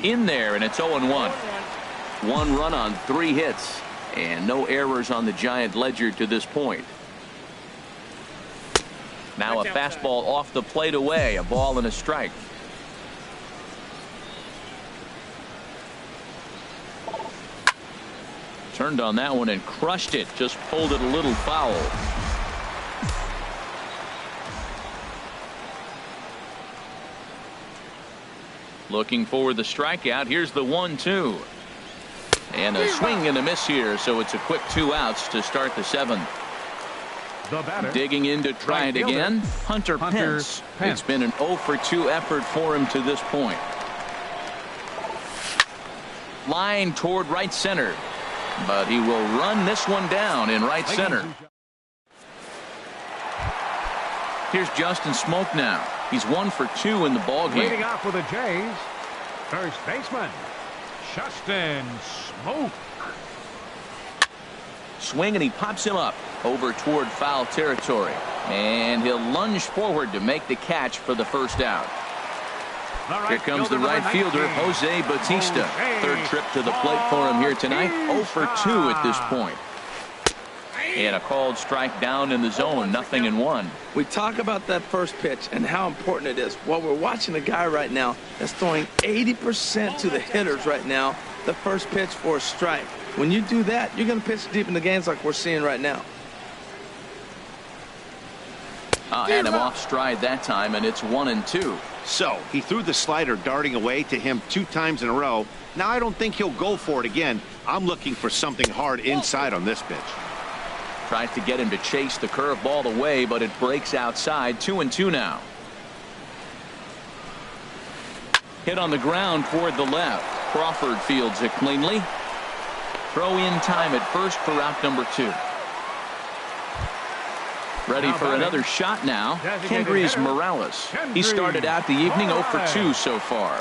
In there, and it's 0-1. 1 run on 3 hits, and no errors on the Giant ledger to this point. Now a fastball off the plate away, a ball and a strike. Turned on that one and crushed it. Just pulled it a little foul. Looking for the strikeout. Here's the 1-2. And a swing and a miss here, so it's a quick 2 outs to start the 7th. The batter, digging in to try it again. Hunter Pence. It's been an 0 for 2 effort for him to this point. Line toward right center, but he will run this one down in right center. Here's Justin Smoke now. He's 1 for 2 in the ball game. Leading off for the Jays, first baseman Justin Smoke. Swing, and he pops him up over toward foul territory, and he'll lunge forward to make the catch for the first out. Here comes the right fielder, Jose Bautista. Third trip to the plate for him here tonight. 0 for 2 at this point. And a called strike down in the zone, 0-1. We talk about that first pitch and how important it is. Well, we're watching a guy right now that's throwing 80% to the hitters right now. The first pitch for a strike. When you do that, you're going to pitch deep in the games like we're seeing right now. Had him off stride that time, and it's 1-2. So he threw the slider darting away to him 2 times in a row. Now I don't think he'll go for it again. I'm looking for something hard inside on this pitch. Tries to get him to chase the curveball away, but it breaks outside. 2-2 now. Hit on the ground toward the left. Crawford fields it cleanly. Throw in time at first for out number 2. Ready for another shot now. Kendrys Morales. He started out the evening 0 for 2 so far.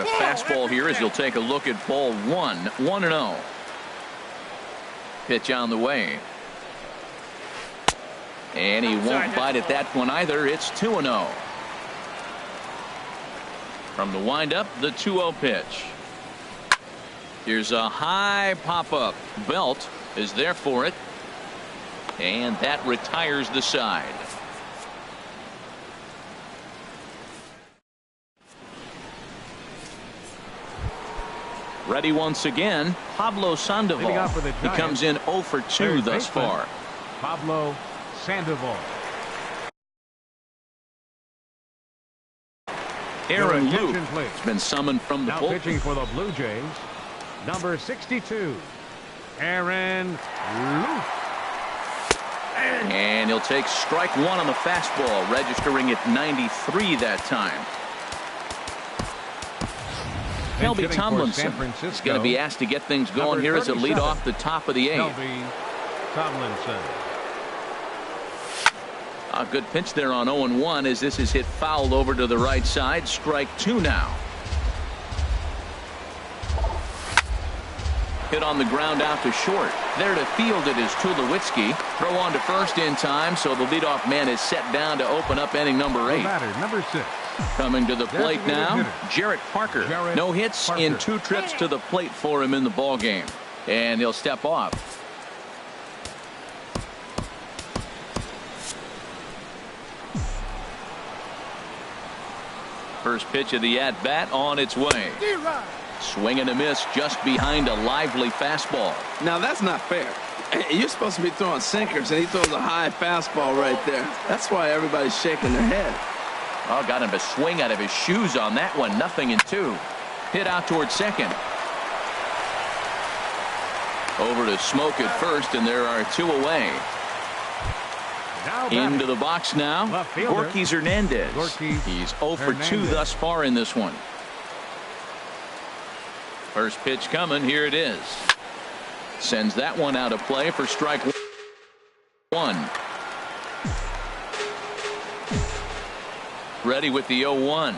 A fastball here as he'll take a look at ball 1. 1-0. Pitch on the way. And he won't bite at that one either. It's 2-0. From the windup, the 2-0 pitch. Here's a high pop-up. Belt is there for it. And that retires the side. Ready once again, Pablo Sandoval. He comes in 0 for 2 thus far. Pablo Sandoval. Aaron Luke has been summoned from the bullpen. Pitching for the Blue Jays, number 62, Aaron Luke. And he'll take strike 1 on the fastball, registering at 93 that time. Kelby Tomlinson is going to be asked to get things going here as a lead off the top of the 8th. Kelby Tomlinson. A good pitch there on 0-1 as this is hit foul over to the right side. Strike 2 now. Hit on the ground out to short. There to field it is Tulowitzki. Throw on to first in time, so the leadoff man is set down to open up inning number 8. The batter, number 6, Coming to the plate now, Jarrett Parker. No hits in 2 trips to the plate for him in the ball game, and he'll step off. First pitch of the at-bat on its way. Swing and a miss just behind a lively fastball. Now that's not fair. You're supposed to be throwing sinkers, and he throws a high fastball right there. That's why everybody's shaking their head. Oh, got him to swing out of his shoes on that one. 0-2. Hit out towards second. Over to Smoke at first, and there are 2 away. Into the box now, Gorky Hernandez. He's 0 for 2 thus far in this one. First pitch coming. Here it is. Sends that one out of play for strike 1. Ready with the 0-1.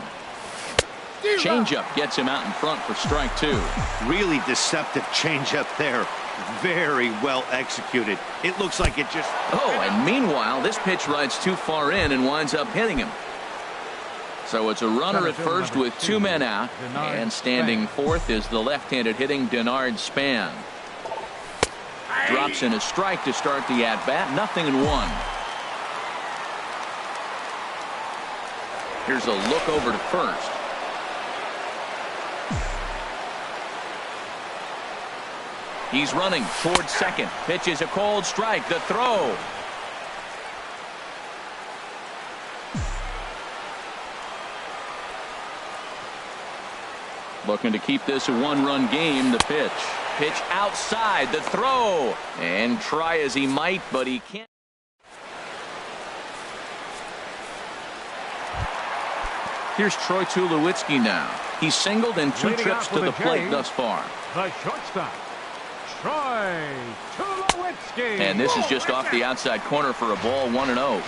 Changeup gets him out in front for strike 2. Really deceptive changeup there. Very well executed. It looks like it just... Oh, and meanwhile, this pitch rides too far in and winds up hitting him. So it's a runner at first with 2 men out, and standing fourth is the left-handed hitting Denard Span. Drops in a strike to start the at-bat. 0-1. Here's a look over to first. He's running towards second. Pitch is a cold strike. The throw. Looking to keep this a 1-run game. The pitch. Pitch outside. The throw. And try as he might, but he can't. Here's Troy Tulowitzki now. He's singled in 2 trips to the plate thus far. The shortstop, Troy Tulowitzki. And this is just off the outside corner for a ball. 1-0.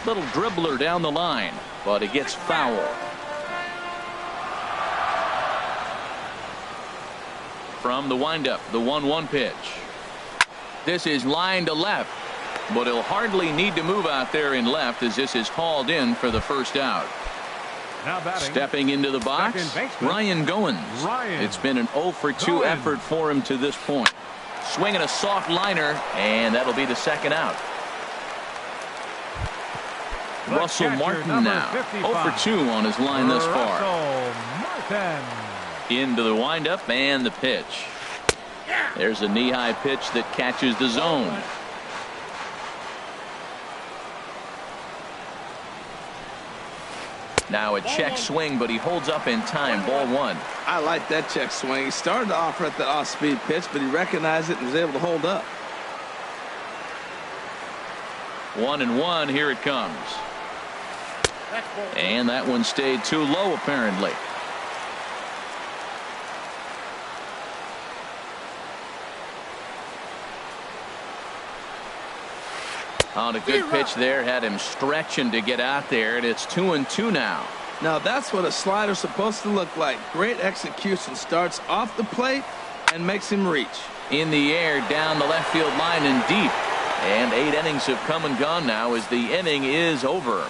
Little dribbler down the line, but it gets foul. From the windup, the 1-1 pitch. This is line to left, but he'll hardly need to move out there in left as this is hauled in for the first out. Stepping into the box, Ryan Goins. It's been an 0 for 2 effort for him to this point. Swinging a soft liner, and that'll be the second out. Russell Martin now, 0 for 2 on his line thus far. Into the windup and the pitch. There's a knee-high pitch that catches the zone. Now a check swing, but he holds up in time. Ball 1. I like that check swing. He started off at the off-speed pitch, but he recognized it and was able to hold up. 1-1. Here it comes. And that one stayed too low, apparently. On a good pitch there, had him stretching to get out there, and it's 2-2 now. Now that's what a slider's supposed to look like. Great execution. Starts off the plate and makes him reach. In the air, down the left field line and deep. And 8 innings have come and gone now as the inning is over.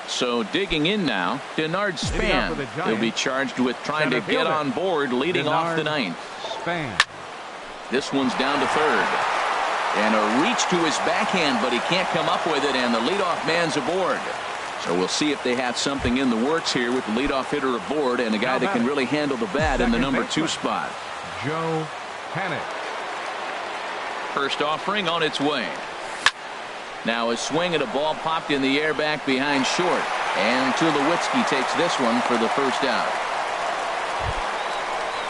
So digging in now, Denard Span. He'll be charged with trying to get on board leading off the ninth. This one's down to third. And a reach to his backhand, but he can't come up with it, and the leadoff man's aboard. So we'll see if they have something in the works here with the leadoff hitter aboard and a guy that can really handle the bat in the number 2 spot. Joe Panic. First offering on its way. Now a swing at a ball popped in the air back behind short. And Tulowitzki takes this one for the first out.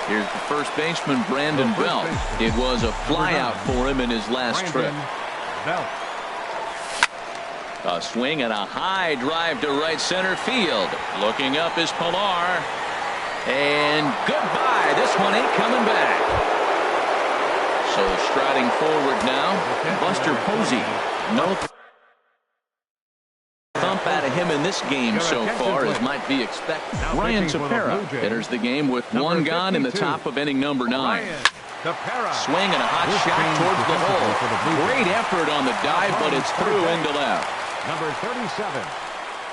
Here's the first baseman, Brandon Belt. It was a flyout for him in his last trip. A swing and a high drive to right center field. Looking up is Pilar. And goodbye. This one ain't coming back. So striding forward now, Buster Posey. No thump out of him in in this game so far as might be expected. Ryan Tepera enters the game with one gone in the top of inning number 9. Swing and a hot shot towards the hole. Great effort on the dive, but it's through into left. Number 37,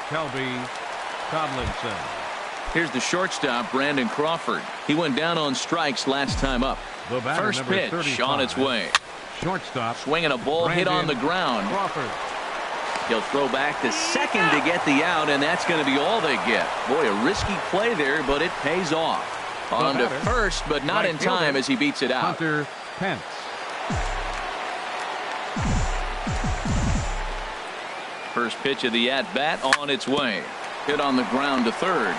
Kelby Tomlinson. Here's the shortstop, Brandon Crawford. He went down on strikes last time up. First pitch on its way. Shortstop. Swinging a ball hit on the ground. Crawford. He'll throw back to second to get the out, and that's going to be all they get. Boy, a risky play there, but it pays off. On to first, but not in time as he beats it out. Hunter Pence. First pitch of the at-bat on its way. Hit on the ground to third.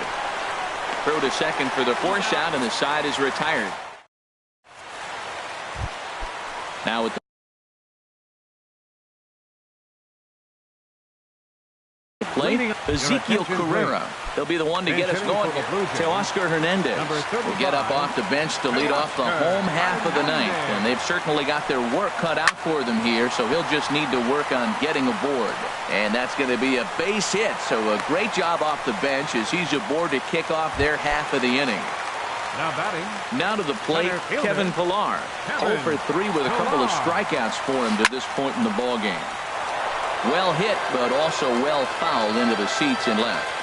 Throw to second for the force out, and the side is retired. Now with the plate, Ezekiel Carrera. He'll be the one to get us going. Teoscar Hernandez will get up off the bench to lead off the home half of the ninth. And they've certainly got their work cut out for them here, so he'll just need to work on getting aboard. And that's going to be a base hit, so a great job off the bench as he's aboard to kick off their half of the inning. Now batting. Now to the plate, Kevin Pillar. 0 for 3 with a couple of strikeouts for him to this point in the ballgame. Well hit, but also well fouled into the seats in left.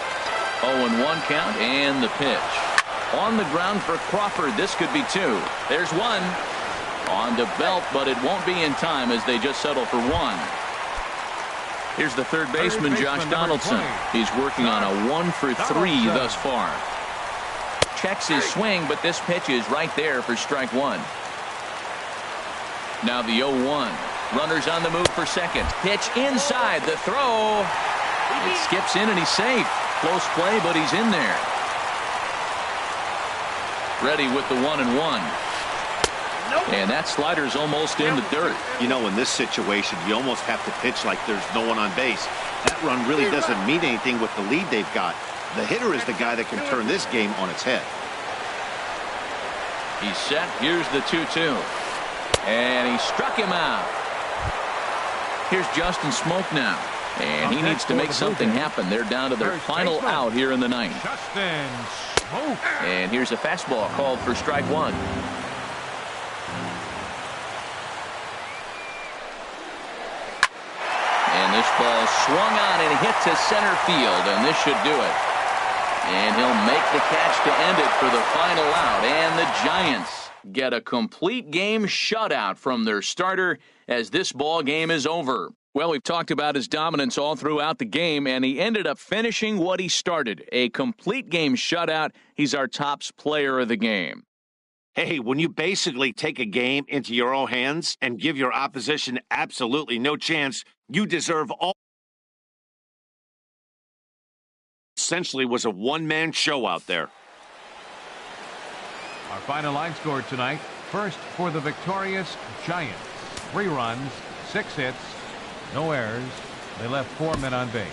0-1 count, and the pitch. On the ground for Crawford, this could be 2. There's 1. On to Belt, but it won't be in time as they just settle for 1. Here's the third baseman, Josh Donaldson. He's working on a 1 for 3 thus far. Checks his swing, but this pitch is right there for strike 1. Now the 0-1. Runners on the move for second. Pitch inside. The throw. It skips in and he's safe. Close play, but he's in there. Ready with the 1-1. And that slider's almost in the dirt. You know, in this situation, you almost have to pitch like there's no one on base. That run really doesn't mean anything with the lead they've got. The hitter is the guy that can turn this game on its head. He's set. Here's the 2-2. And he struck him out. Here's Justin Smoke now. And he needs to make something happen. They're down to their final out here in the ninth. Justin Smoke. And here's a fastball called for strike 1. And this ball swung on and hit to center field, and this should do it. And he'll make the catch to end it for the final out. And the Giants get a complete game shutout from their starter as this ball game is over. Well, we've talked about his dominance all throughout the game, and he ended up finishing what he started. A complete game shutout. He's our top player of the game. Hey, when you basically take a game into your own hands and give your opposition absolutely no chance, you deserve all. Essentially was a one-man show out there. Our final line score tonight. First for the victorious Giants. 3 runs, 6 hits, no errors. They left 4 men on base.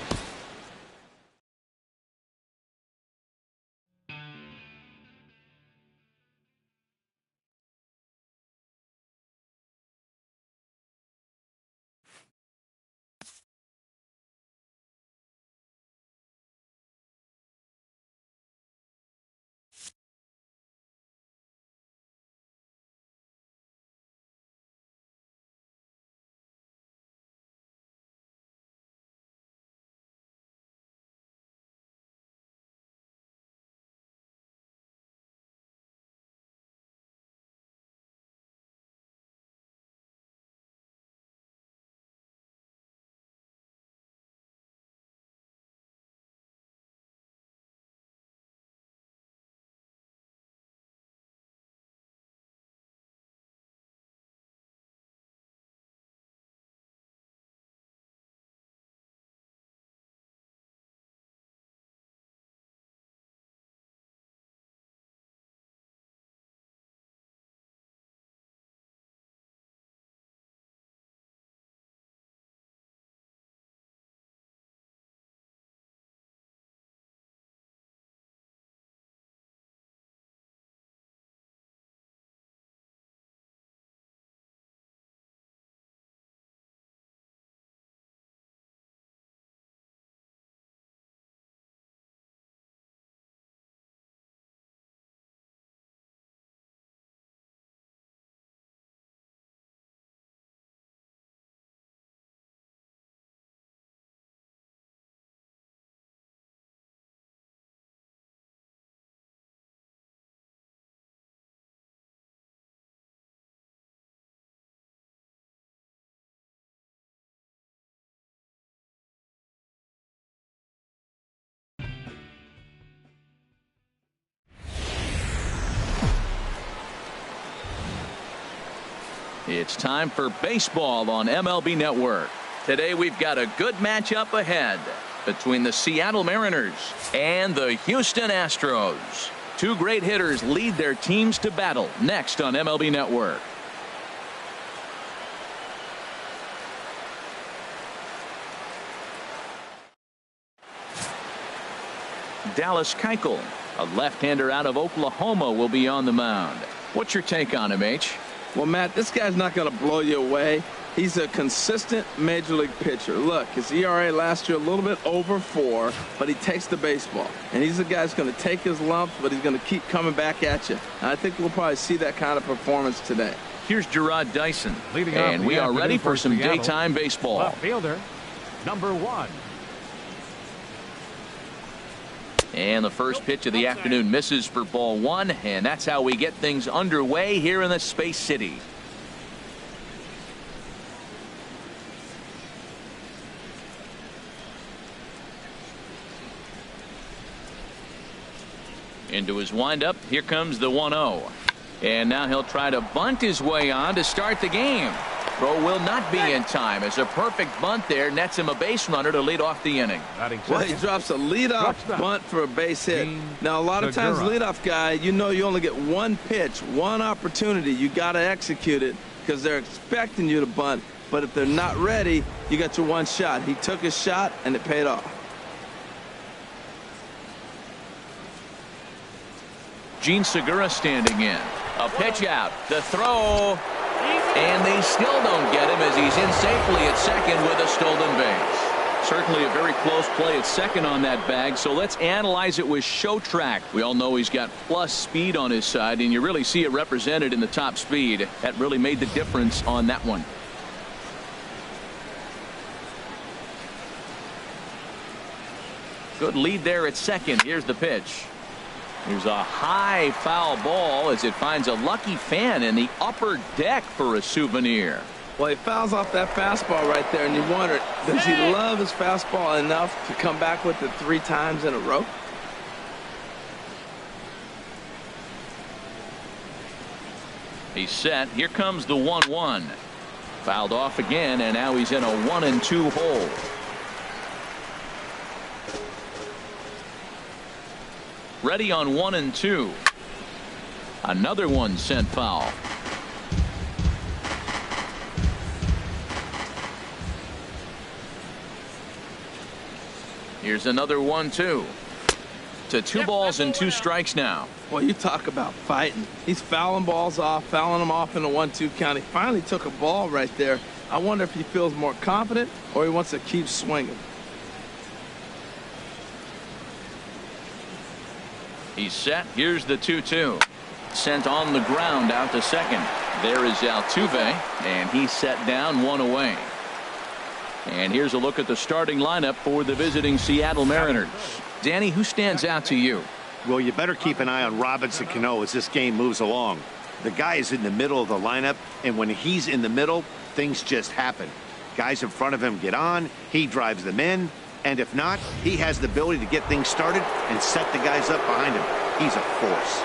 It's time for baseball on MLB Network. Today we've got a good matchup ahead between the Seattle Mariners and the Houston Astros. Two great hitters lead their teams to battle next on MLB Network. Dallas Keuchel, a left-hander out of Oklahoma, will be on the mound. What's your take on him, H? Well, Matt, this guy's not going to blow you away. He's a consistent major league pitcher. Look, his ERA last year a little bit over 4, but he takes the baseball. And he's a guy that's going to take his lumps, but he's going to keep coming back at you. And I think we'll probably see that kind of performance today. Here's Gerard Dyson, Leading and we are ready for some Seattle. daytime baseball. Left fielder, number 1. And the first pitch of the afternoon misses for ball 1, and that's how we get things underway here in the Space City. Into his windup, here comes the 1-0. And now he'll try to bunt his way on to start the game. Throw will not be in time as a perfect bunt there nets him a base runner to lead off the inning. Well, he drops a leadoff bunt for a base hit. Now, a lot of times, leadoff guy, you know you only get one pitch, one opportunity. You got to execute it because they're expecting you to bunt. But if they're not ready, you got your one shot. He took his shot, and it paid off. Gene Segura standing in. A pitch out. The throw. And they still don't get him as he's in safely at second with a stolen base. Certainly a very close play at second on that bag, so let's analyze it with show track. We all know he's got plus speed on his side, and you really see it represented in the top speed. That really made the difference on that one. Good lead there at second. Here's the pitch. Here's a high foul ball as it finds a lucky fan in the upper deck for a souvenir. Well, he fouls off that fastball right there, and you wonder, does he love his fastball enough to come back with it 3 times in a row? He's set. Here comes the 1-1. Fouled off again, and now he's in a 1-2 hole. Ready on 1-2. Another one sent foul. Here's another 1-2. To 2 balls and 2 strikes now. Well, you talk about fighting. He's fouling balls off, fouling them off in a 1-2 count. He finally took a ball right there. I wonder if he feels more confident or he wants to keep swinging. He's set. Here's the 2-2. Sent on the ground out to second. There is Altuve, and he's set down 1 away. And here's a look at the starting lineup for the visiting Seattle Mariners. Danny, who stands out to you? Well, you better keep an eye on Robinson Cano as this game moves along. The guy is in the middle of the lineup, and when he's in the middle, things just happen. Guys in front of him get on, he drives them in. And if not, he has the ability to get things started and set the guys up behind him. He's a force.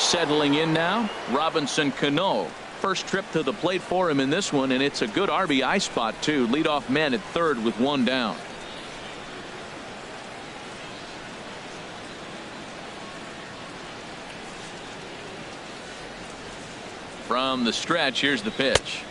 Settling in now, Robinson Cano. First trip to the plate for him in this one, and it's a good RBI spot, too. Leadoff man at third with 1 down. From the stretch, here's the pitch.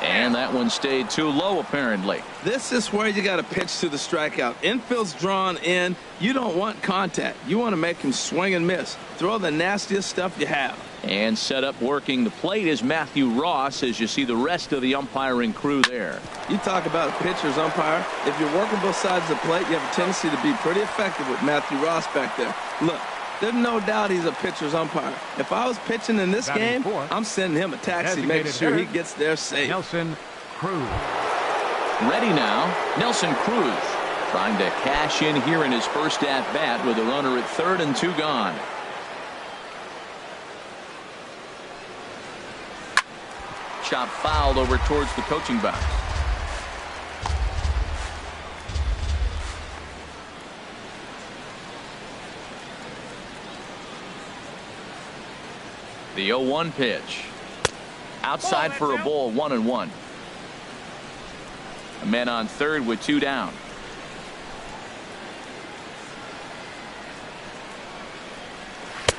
And that one stayed too low, apparently. This is where you got to pitch to the strikeout. Infield's drawn in. You don't want contact. You want to make him swing and miss. Throw the nastiest stuff you have. And set up working the plate is Matthew Ross as you see the rest of the umpiring crew there. You talk about a pitcher's umpire. If you're working both sides of the plate, you have a tendency to be pretty effective with Matthew Ross back there. Look. There's no doubt he's a pitcher's umpire. If I was pitching in this game, I'm sending him a taxi, making sure he gets there safe. Nelson Cruz. Ready now, Nelson Cruz trying to cash in here in his first at-bat with a runner at third and 2 gone. Chop fouled over towards the coaching box. The 0-1 pitch. Outside for a ball, 1-1. A man on third with 2 down.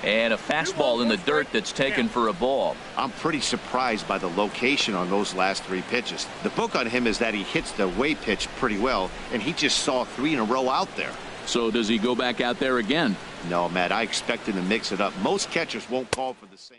And a fastball in the dirt that's taken for a ball. I'm pretty surprised by the location on those last 3 pitches. The book on him is that he hits the away pitch pretty well, and he just saw 3 in a row out there. So does he go back out there again? No, Matt, I expect him to mix it up. Most catchers won't call for the same.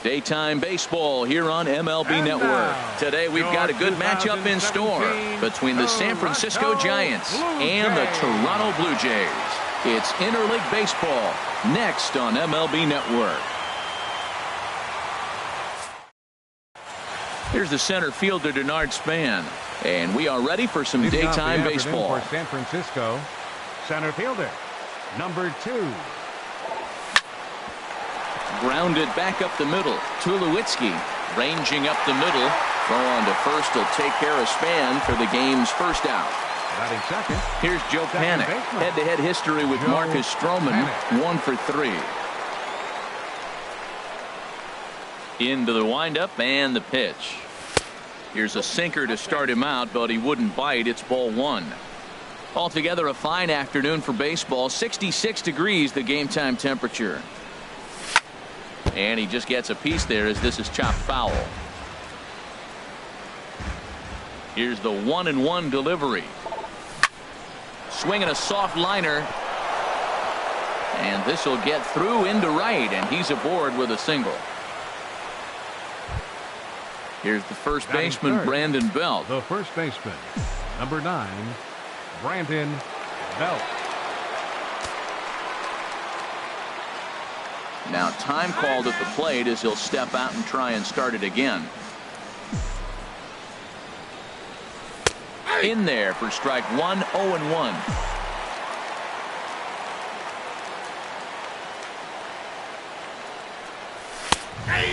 Daytime baseball here on MLB Network. Today we've got a good matchup in store between the San Francisco Giants and the Toronto Blue Jays. It's interleague baseball next on MLB Network. Here's the center fielder, Denard Span, and we are ready for some daytime baseball. For San Francisco, center fielder, number 2. Grounded back up the middle. Tulowitzki ranging up the middle. Throw on to first will take care of Span for the game's first out. Batting second. Here's Joe Panik. Head-to-head history with Marcus Stroman. 1 for 3. Into the windup and the pitch. Here's a sinker to start him out, but he wouldn't bite. It's ball one. Altogether, a fine afternoon for baseball. 66 degrees, the game time temperature. And he just gets a piece there as this is chopped foul. Here's the 1-1 delivery. Swinging a soft liner. And this will get through into right, and he's aboard with a single. Here's the first baseman, Brandon Belt. The first baseman, number 9, Brandon Belt. Now time called at the plate as he'll step out and try and start it again. In there for strike one, 0-1.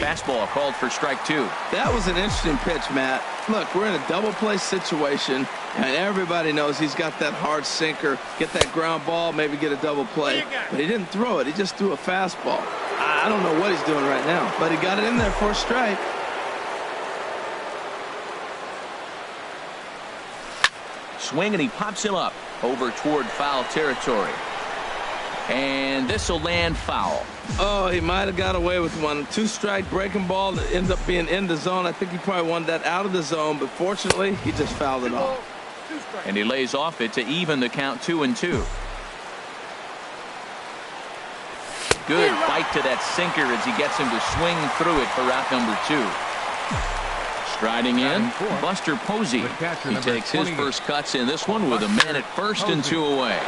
Fastball called for strike two. That was an interesting pitch, Matt. Look, we're in a double play situation, and everybody knows he's got that hard sinker. Get that ground ball, maybe get a double play. But he didn't throw it. He just threw a fastball. I don't know what he's doing right now, but he got it in there for a strike. Swing, and he pops him up over toward foul territory. And this will land foul. Oh, he might have got away with one. 2-strike breaking ball that ends up being in the zone. I think he probably wanted that out of the zone, but fortunately, he just fouled it off. And he lays off it to even the count 2-2. Good bite to that sinker as he gets him to swing through it for out number 2. Striding in, Buster Posey. He takes his first cuts in this one with a man at first and 2 away.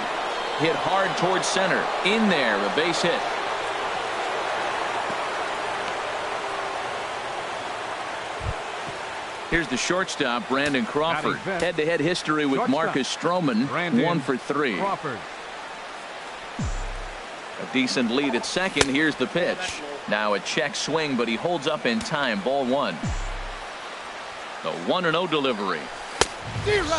Hit hard towards center. In there, a base hit. Here's the shortstop, Brandon Crawford. Head-to-head history with Marcus Stroman, 1 for 3. Crawford. A decent lead at second. Here's the pitch. Now a check swing, but he holds up in time. Ball one. The 1-0 delivery.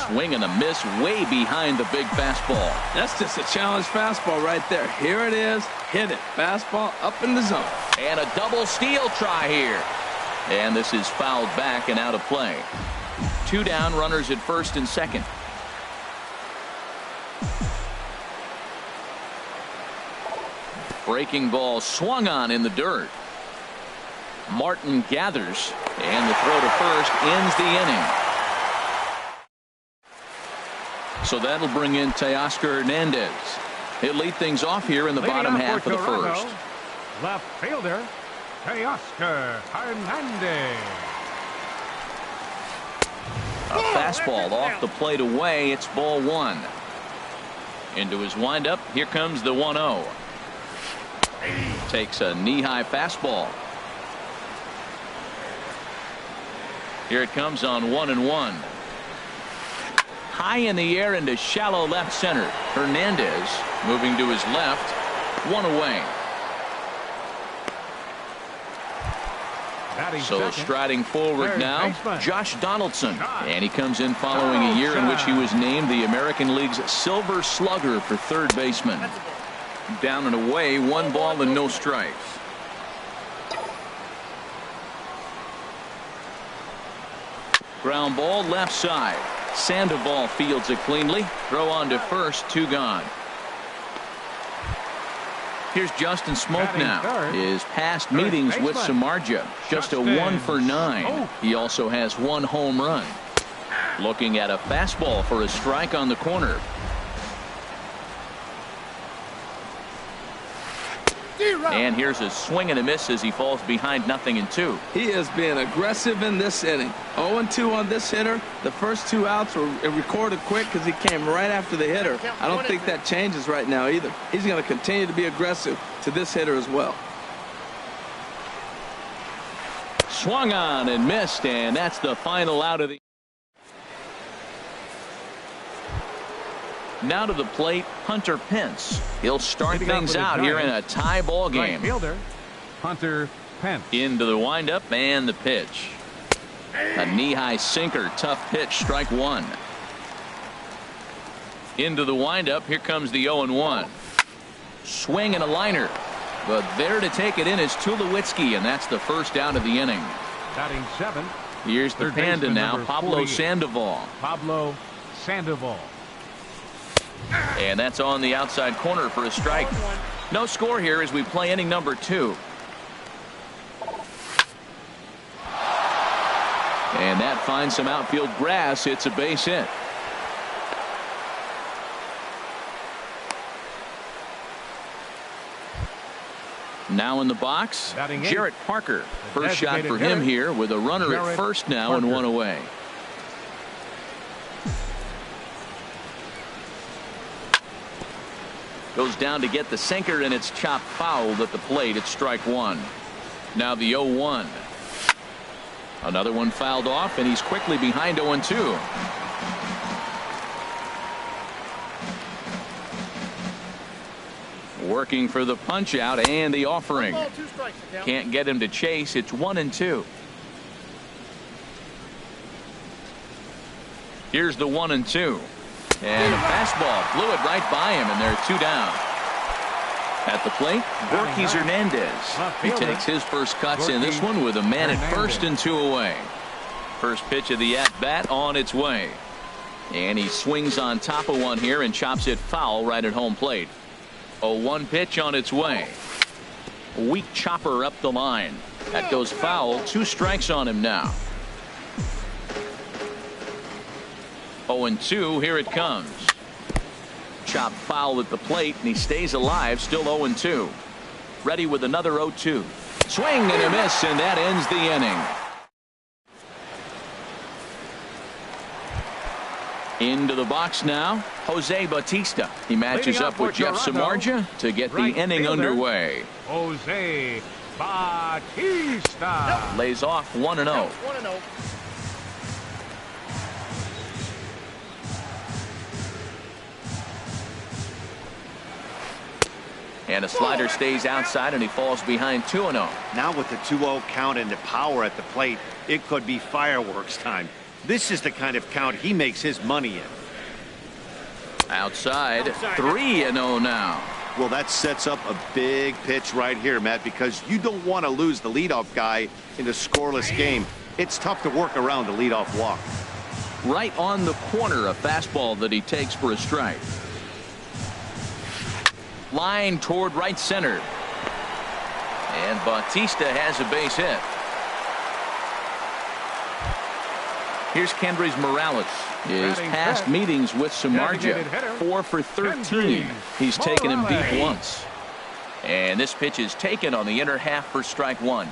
Swing and a miss way behind the big fastball. That's just a challenge fastball right there. Here it is. Hit it. Fastball up in the zone. And a double steal try here. And this is fouled back and out of play. 2 down, runners at first and second. Breaking ball swung on in the dirt. Martin gathers, and the throw to first ends the inning. So that'll bring in Teoscar Hernandez. He'll lead things off here in the bottom half of the first. Left fielder, Teoscar Hernandez. A fastball off the plate away. It's ball one. Into his windup. Here comes the 1-0. Takes a knee-high fastball. Here it comes on 1-1. High in the air into shallow left center. Hernandez moving to his left. 1 away. So striding forward now, Josh Donaldson. And he comes in following a year in which he was named the American League's Silver Slugger for third baseman. Down and away, 1 ball and no strikes. Ground ball left side. Sandoval fields it cleanly. Throw on to first, 2 gone. Here's Justin Smoak now. His past meetings with Samardzija, just a 1 for 9. He also has 1 home run. Looking at a fastball for a strike on the corner. And here's a swing and a miss as he falls behind 0-2. He is being aggressive in this inning. 0-2 on this hitter. The first 2 outs were recorded quick because he came right after the hitter. I don't think that changes right now either. He's going to continue to be aggressive to this hitter as well. Swung on and missed, and that's the final out of the. Now to the plate, Hunter Pence. He'll start things out here in a tie ball game. Right fielder, Hunter Pence. Into the windup and the pitch. A knee-high sinker, tough pitch, strike 1. Into the windup, here comes the 0-1. Swing and a liner. But there to take it in is Tulowitzki, and that's the first out of the inning. Batting 7, Here's the Panda now, Pablo Sandoval. Pablo Sandoval. And that's on the outside corner for a strike. No score here as we play inning number 2. And that finds some outfield grass. It's a base hit. Now in the box, Jarrett Parker. First shot for him here with a runner at first now and 1 away. Goes down to get the sinker, and it's chopped foul at the plate. It's strike 1. Now the 0-1. Another one fouled off, and he's quickly behind 0-2. Working for the punch out and the offering. Can't get him to chase. It's 1-2. Here's the 1-2. And a fastball flew it right by him, and there are 2 down. At the plate, Borges Hernandez. He takes his first cuts in this one with a man at first and 2 away. First pitch of the at-bat on its way. And he swings on top of one here and chops it foul right at home plate. 0-1 pitch on its way. A weak chopper up the line. That goes foul. 2 strikes on him now. 0-2. Here it comes. Chopped foul at the plate, and he stays alive. Still 0-2. Ready with another 0-2. Swing and a miss, and that ends the inning. Into the box now, Jose Bautista. He matches up with Jeff Samardzija to get the inning underway. Jose Bautista lays off 1-0. And a slider stays outside, and he falls behind 2-0. Now with the 2-0 count and the power at the plate, it could be fireworks time. This is the kind of count he makes his money in. Outside 3-0 now. Well, that sets up a big pitch right here, Matt, because you don't want to lose the leadoff guy in a scoreless game. It's tough to work around the leadoff walk. Right on the corner, a fastball that he takes for a strike. Line toward right center. And Bautista has a base hit. Here's Kendrys Morales. His past meetings with Samardzija, 4 for 13. He's taken him deep once. And this pitch is taken on the inner half for strike 1.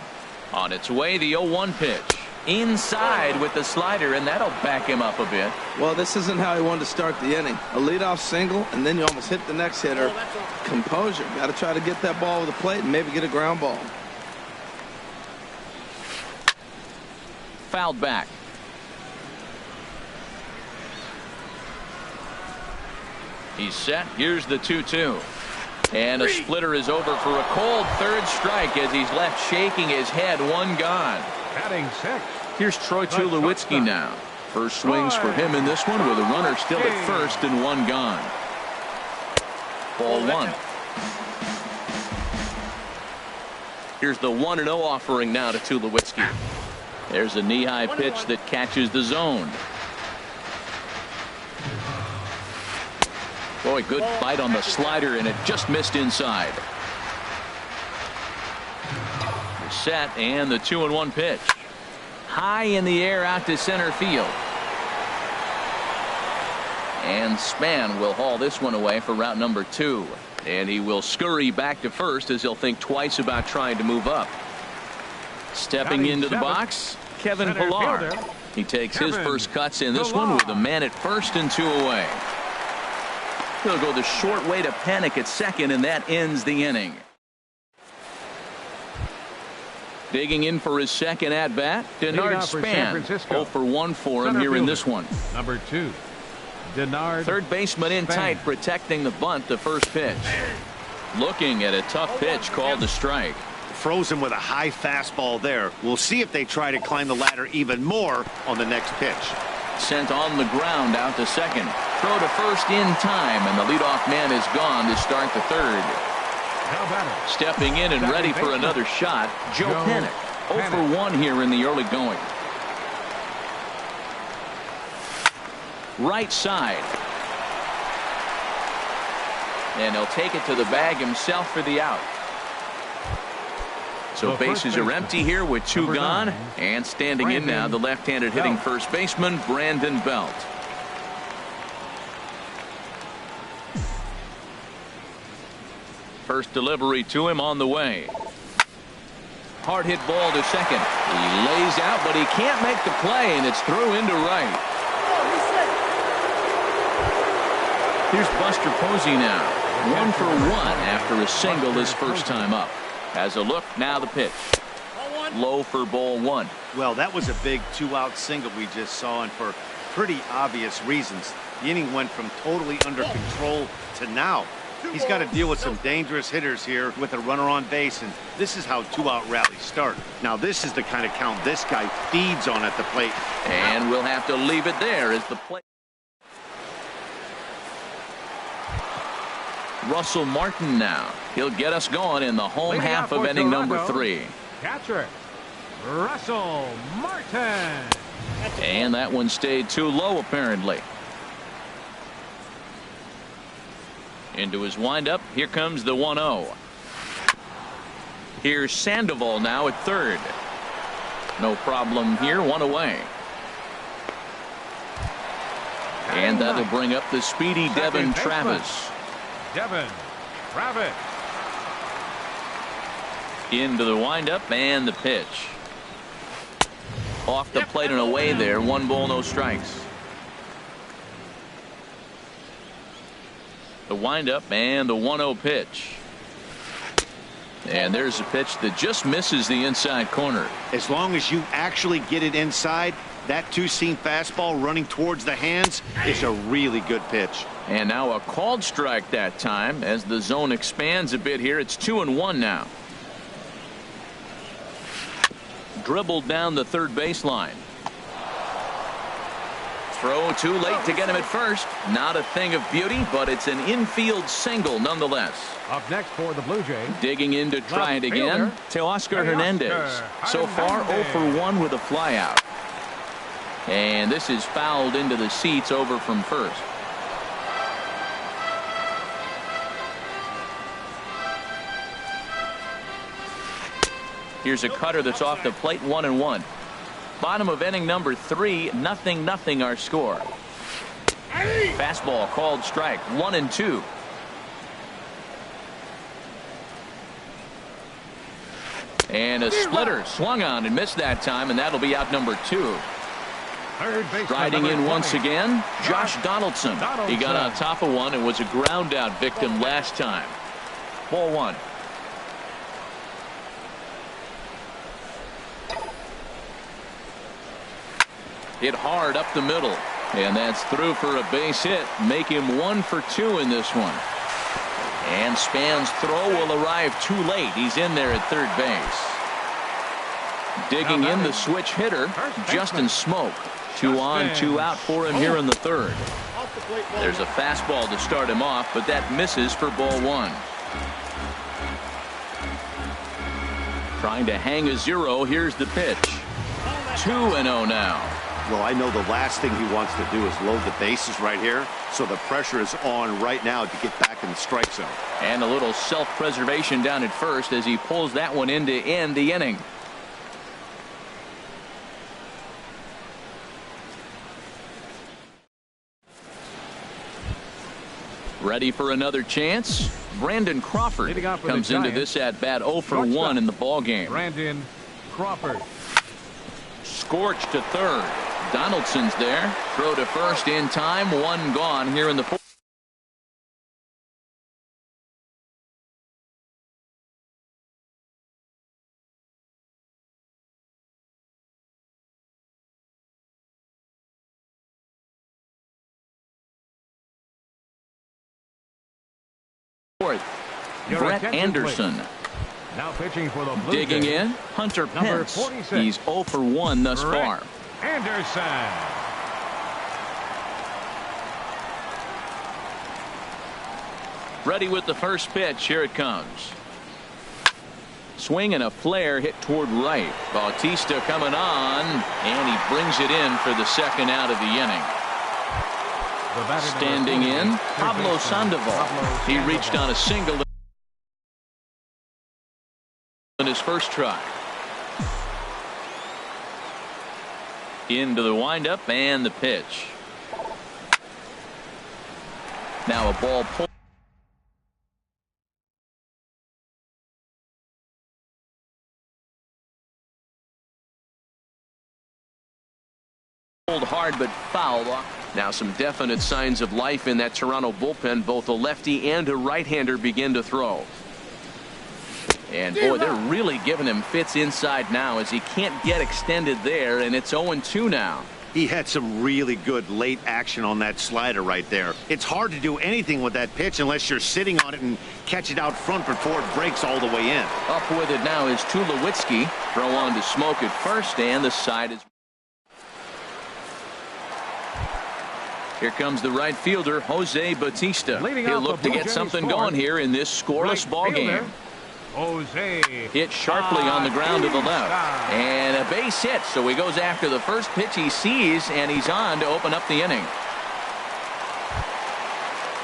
On its way, the 0-1 pitch. Inside with the slider, and that'll back him up a bit. Well, this isn't how he wanted to start the inning. A leadoff single, and then you almost hit the next hitter. Composure. Got to try to get that ball with the plate and maybe get a ground ball. Fouled back. He's set. Here's the 2-2. And a splitter is over for a cold third strike as he's left shaking his head. 1 gone. Batting 6. Here's Troy Tulowitzki now. First swings for him in this one with a runner still at first and 1 gone. Ball 1. Here's the 1-0 offering now to Tulowitzki. There's a knee-high pitch that catches the zone. Boy, good bite on the slider, and it just missed inside. Set, and the 2-1 pitch. High in the air out to center field. And Span will haul this one away for route number 2. And he will scurry back to first as he'll think twice about trying to move up. Stepping into the box, Kevin Pillar. He takes his first cuts in this one with a man at first and 2 away. He'll go the short way to Panic at second, and that ends the inning. Digging in for his second at-bat, Denard Span. 0 for 1 for him here in this one. Number 2, Denard. Third baseman in tight, protecting the bunt the first pitch. Looking at a tough pitch called the strike. Frozen with a high fastball there. We'll see if they try to climb the ladder even more on the next pitch. Sent on the ground out to second. Throw to first in time, and the leadoff man is gone to start the third. Stepping in and ready for another shot, Joe Panic. 0 for 1 here in the early going. right side. And he'll take it to the bag himself for the out. So bases are empty here with 2 gone. And standing in now, the left-handed hitting first baseman, Brandon Belt. First delivery to him on the way. Hard hit ball to second. He lays out, but he can't make the play, and it's through into right. Here's Buster Posey now. 1 for 1 after a single his first time up. Has a look, now the pitch. Low for ball 1. Well, that was a big 2-out single we just saw, and for pretty obvious reasons. The inning went from totally under control to now. He's got to deal with some dangerous hitters here with a runner on base, and this is how 2-out rallies start. Now, this is the kind of count this guy feeds on at the plate. And we'll have to leave it there as the play. Russell Martin now. He'll get us going in the home half of inning number 3. Catcher, Russell Martin. And that one stayed too low, apparently. Into his windup. Here comes the 1-0. Here's Sandoval now at third. No problem here. 1 away. And that'll bring up the speedy Devin Travis. Devin Travis. Into the windup and the pitch. Off the plate and away there. 1 ball, no strikes. The windup and the 1-0 pitch. And there's a pitch that just misses the inside corner. As long as you actually get it inside, that 2-seam fastball running towards the hands is a really good pitch. And now a called strike that time as the zone expands a bit here. It's 2-1 now. Dribbled down the third baseline. Throw too late to get him at first. Not a thing of beauty, but it's an infield single nonetheless. Up next for the Blue Jays. Digging in to try it again. Teoscar Hernandez. So far 0 for 1 with a flyout. And this is fouled into the seats over from first. Here's a cutter that's off the plate. 1-1. Bottom of inning number 3. 0-0 our score. Fastball called strike. 1-2. And a splitter swung on and missed that time, and that'll be out number 2. Riding in once again, Josh Donaldson. He got on top of one and was a ground out victim last time. Ball 1. Hit hard up the middle, and that's through for a base hit. Make him 1 for 2 in this one. And Span's throw will arrive too late. He's in there at third base. Digging in the switch hitter, Justin Smoke. 2 on, 2 out for him here in the third. There's a fastball to start him off, but that misses for ball 1. Trying to hang a 0. Here's the pitch. 2-0 now. Well, I know the last thing he wants to do is load the bases right here, so the pressure is on right now to get back in the strike zone. And a little self-preservation down at first as he pulls that one in to end the inning. Ready for another chance? Brandon Crawford comes into this at-bat 0 for 1 in the ballgame. Brandon Crawford. Scorched to third. Donaldson's there. Throw to first in time. 1 gone here in the fourth. Brett Anderson. Now pitching for the Blue Digging Jays. in, Hunter Pence. He's 0 for 1 thus far. Anderson. Ready with the first pitch. Here it comes. Swing and a flare hit toward right. Bautista coming on, and he brings it in for the second out of the inning. Standing in, Pablo Sandoval. He reached on a single in his first try. Into the windup and the pitch. Now a ball pulled hard but fouled off. Now some definite signs of life in that Toronto bullpen. Both a lefty and a right-hander begin to throw. And boy, they're really giving him fits inside now as he can't get extended there, and it's 0-2 now. He had some really good late action on that slider right there. It's hard to do anything with that pitch unless you're sitting on it and catch it out front before it breaks all the way in. Up with it now is Tulowitzki. Throw on to Smoke at first, and the side is. Here comes the right fielder, Jose Bautista. He'll look to get something going here in this scoreless ball game. Jose hit sharply on the ground to the left, and a base hit, so he goes after the first pitch he sees, and he's on to open up the inning.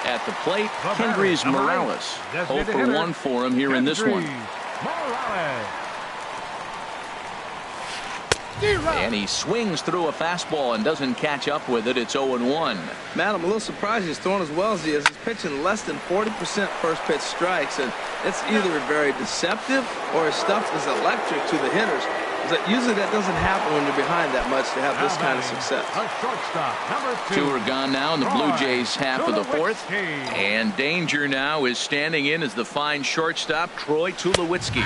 At the plate, Kendrys Morales. 0 for 1 for him here in this one. And he swings through a fastball and doesn't catch up with it. It's 0-1. Matt, I'm a little surprised he's throwing as well as he is. He's pitching less than 40% first pitch strikes, and it's either very deceptive or his stuff is electric to the hitters. Usually that doesn't happen when you're behind that much to have this kind of success. Two are gone now in the Blue Jays half of the fourth. And danger now is standing in as the fine shortstop, Troy Tulowitzki.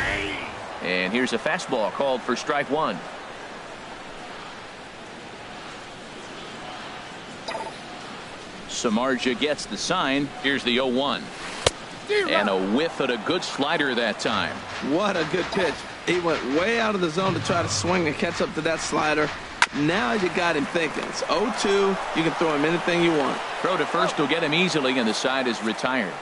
And here's a fastball called for strike one. Samardzija gets the sign. Here's the 0-1. And a whiff at a good slider that time. What a good pitch. He went way out of the zone to try to swing and catch up to that slider. Now you got him thinking. It's 0-2. You can throw him anything you want. Throw to first will get him easily, and the side is retired.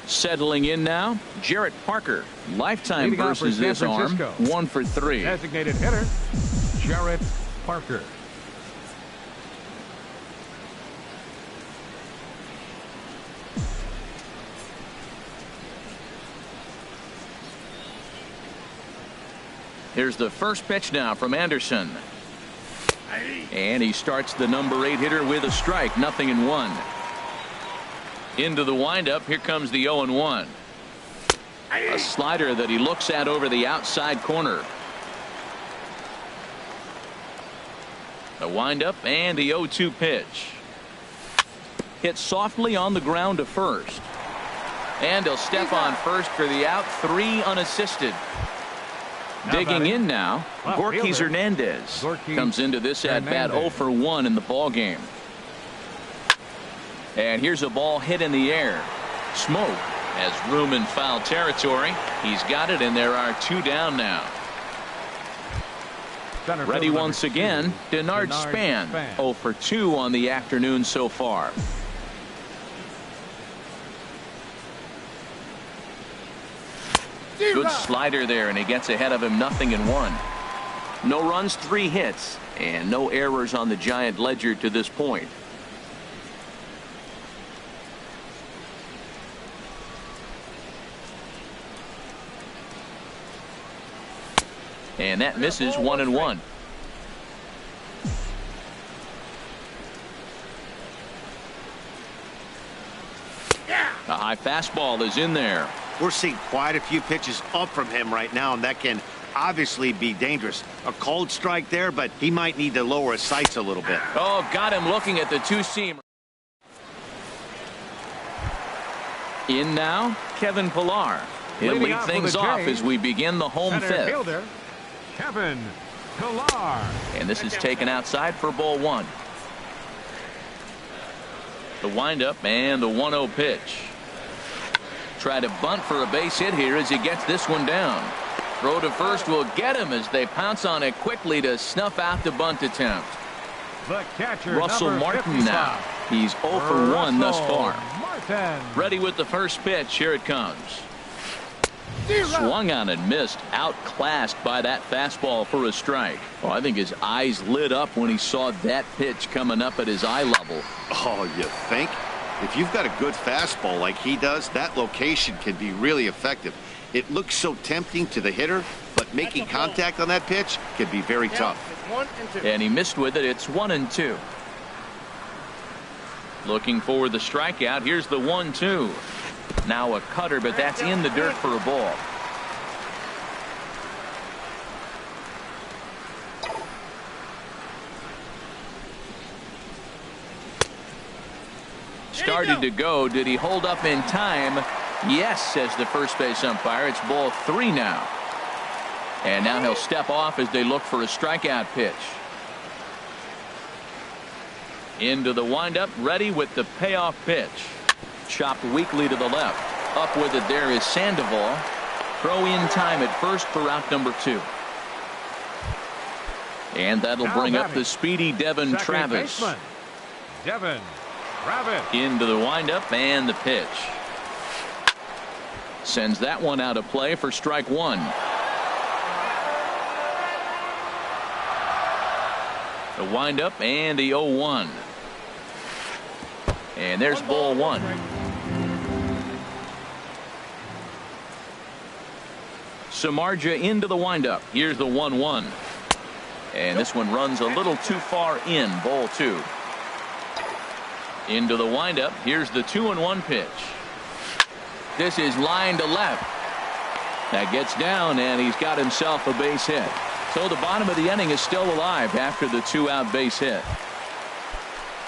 Settling in now, Jarrett Parker. Lifetime versus this arm. 1 for 3. Designated hitter, Jarrett Parker. Here's the first pitch now from Anderson. And he starts the number 8 hitter with a strike. 0-1. Into the windup. Here comes the 0-1. A slider that he looks at over the outside corner. The windup and the 0-2 pitch. Hit softly on the ground to first. And he'll step on first for the out. 3 unassisted. Digging in now, Gorkys Hernandez comes into this at bat 0 for 1 in the ball game. And here's a ball hit in the air. Smoke has room in foul territory. He's got it, and there are 2 down now. Ready once again, Denard Span. 0 for 2 on the afternoon so far. Good slider there, and he gets ahead of him. 0-1. No runs, 3 hits, and no errors on the Giant ledger to this point. And that misses. 1-1. A high fastball is in there. We're seeing quite a few pitches up from him right now, and that can obviously be dangerous. A cold strike there, but he might need to lower his sights a little bit. Oh, got him looking at the 2-seamer. In now, Kevin Pillar. He'll lead things off as we begin the home fifth. Fielder, Kevin Pillar. And this is taken outside for ball 1. The windup and the 1-0 pitch. Try to bunt for a base hit here as he gets this one down. Throw to first will get him as they pounce on it quickly to snuff out the bunt attempt. The catcher, Russell Martin now. He's 0 for 1 thus far. Martin. Ready with the first pitch. Here it comes. Swung on and missed. Outclassed by that fastball for a strike. Oh, I think his eyes lit up when he saw that pitch coming up at his eye level. Oh, you think? If you've got a good fastball like he does, that location can be really effective. It looks so tempting to the hitter, but making contact on that pitch can be very tough. 1 and 2. And he missed with it. It's 1-2. Looking for the strikeout. Here's the 1-2. Now a cutter, but that's in the dirt for a ball. Started to go. Did he hold up in time? Yes, says the first base umpire. It's ball 3 now. And now he'll step off as they look for a strikeout pitch. Into the windup, ready with the payoff pitch. Chopped weakly to the left. Up with it there is Sandoval. Throw in time at first for out number 2. And that'll bring up the speedy Devin Travis. Baseman, Devin Travis. Into the windup and the pitch. Sends that one out of play for strike 1. The windup and the 0-1. And there's ball 1. Samardzija into the windup. Here's the 1-1. And this one runs a little too far in. Ball 2. Into the windup. Here's the 2-1 pitch. This is line to left. That gets down, and he's got himself a base hit. So the bottom of the inning is still alive after the 2-out base hit.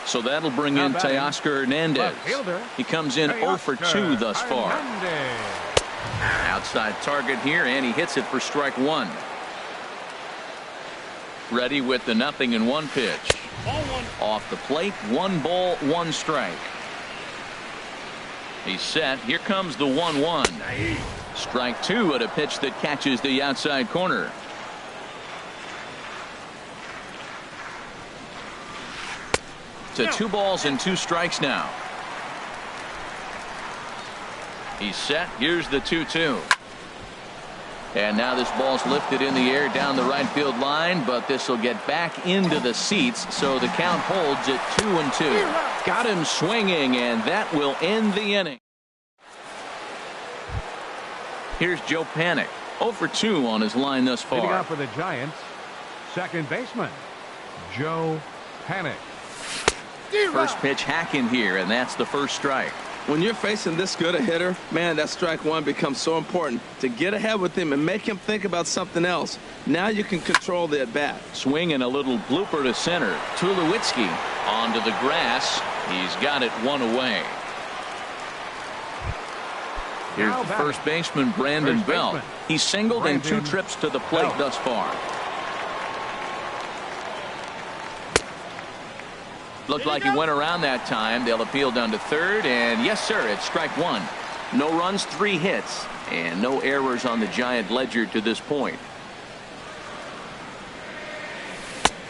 So that'll bring in Teoscar Hernandez. He comes in 0 for 2 thus far. Outside target here, and he hits it for strike 1. Ready with the 0-1 pitch. Off the plate, 1 ball, 1 strike. He's set. Here comes the 1-1. Strike 2 at a pitch that catches the outside corner. To 2 balls and 2 strikes now. He's set. Here's the 2-2. And now this ball's lifted in the air down the right field line, but this will get back into the seats, so the count holds at 2-2. Got him swinging, and that will end the inning. Here's Joe Panik, 0 for 2 on his line thus far. Leading off for the Giants, second baseman Joe Panik. First pitch hack in here, and that's the first strike. When you're facing this good a hitter, man, that strike 1 becomes so important to get ahead with him and make him think about something else. Now you can control the at-bat. Swing and a little blooper to center. Tulowitzki onto the grass. He's got it 1 away. Here's the first baseman, Brandon Belt. He's singled in 2 trips to the plate thus far. Looked like he went around that time. They'll appeal down to third, and yes, sir, it's strike 1. No runs, 3 hits, and no errors on the Giant ledger to this point.